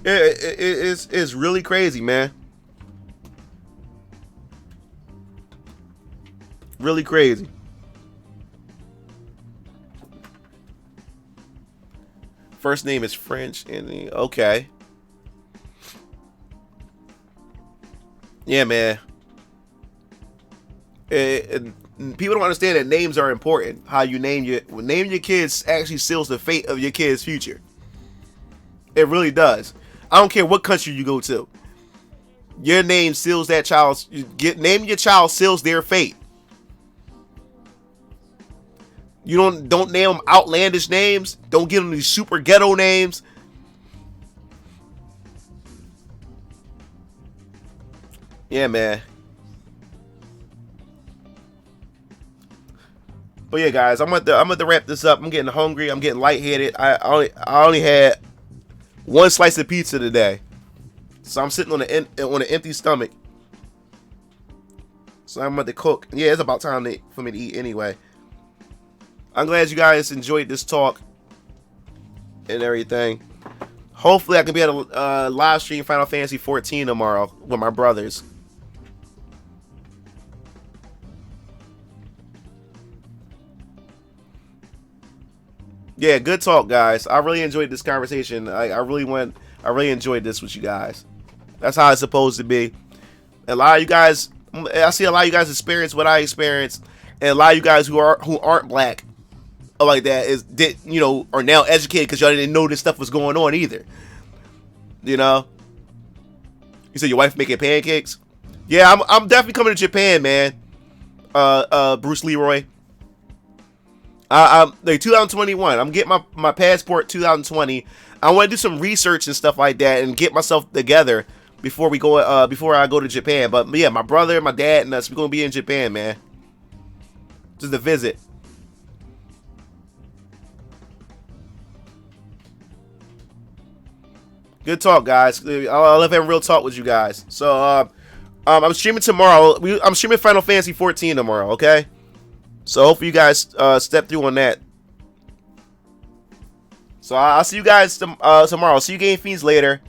It's really crazy, man. Really crazy. First name is French, and okay. Yeah, man. People don't understand that names are important. How you name your kids actually seals the fate of your kid's future. It really does. I don't care what country you go to. Your name seals that child's. Naming your child seals their fate. You don't name them outlandish names. Don't give them these super ghetto names. Yeah, man. But yeah, guys, I'm going to wrap this up. I'm getting hungry. I'm getting lightheaded. I only had one slice of pizza today, so I'm sitting on an empty stomach. So I'm about to cook. Yeah, it's about time for me to eat anyway. I'm glad you guys enjoyed this talk and everything. Hopefully, I can be able to live stream Final Fantasy 14 tomorrow with my brothers. Yeah, good talk, guys. I really enjoyed this conversation. I really enjoyed this with you guys. That's how it's supposed to be. A lot of you guys, I see a lot of you guys experience what I experienced, and a lot of you guys who aren't black like that are now educated because y'all didn't know this stuff was going on either. You know. You said your wife making pancakes? Yeah, I'm definitely coming to Japan, man. Bruce Leroy. I'm like 2021. I'm getting my passport 2020. I want to do some research and stuff like that and get myself together before I go to Japan. But yeah, my brother, my dad, and us, we're gonna be in Japan, man. Just a visit. Good talk, guys. I love having real talk with you guys. So I'm streaming tomorrow. I'm streaming Final Fantasy 14 tomorrow. Okay. So hopefully you guys step through on that. So I'll see you guys tomorrow. See you Game Fiends later.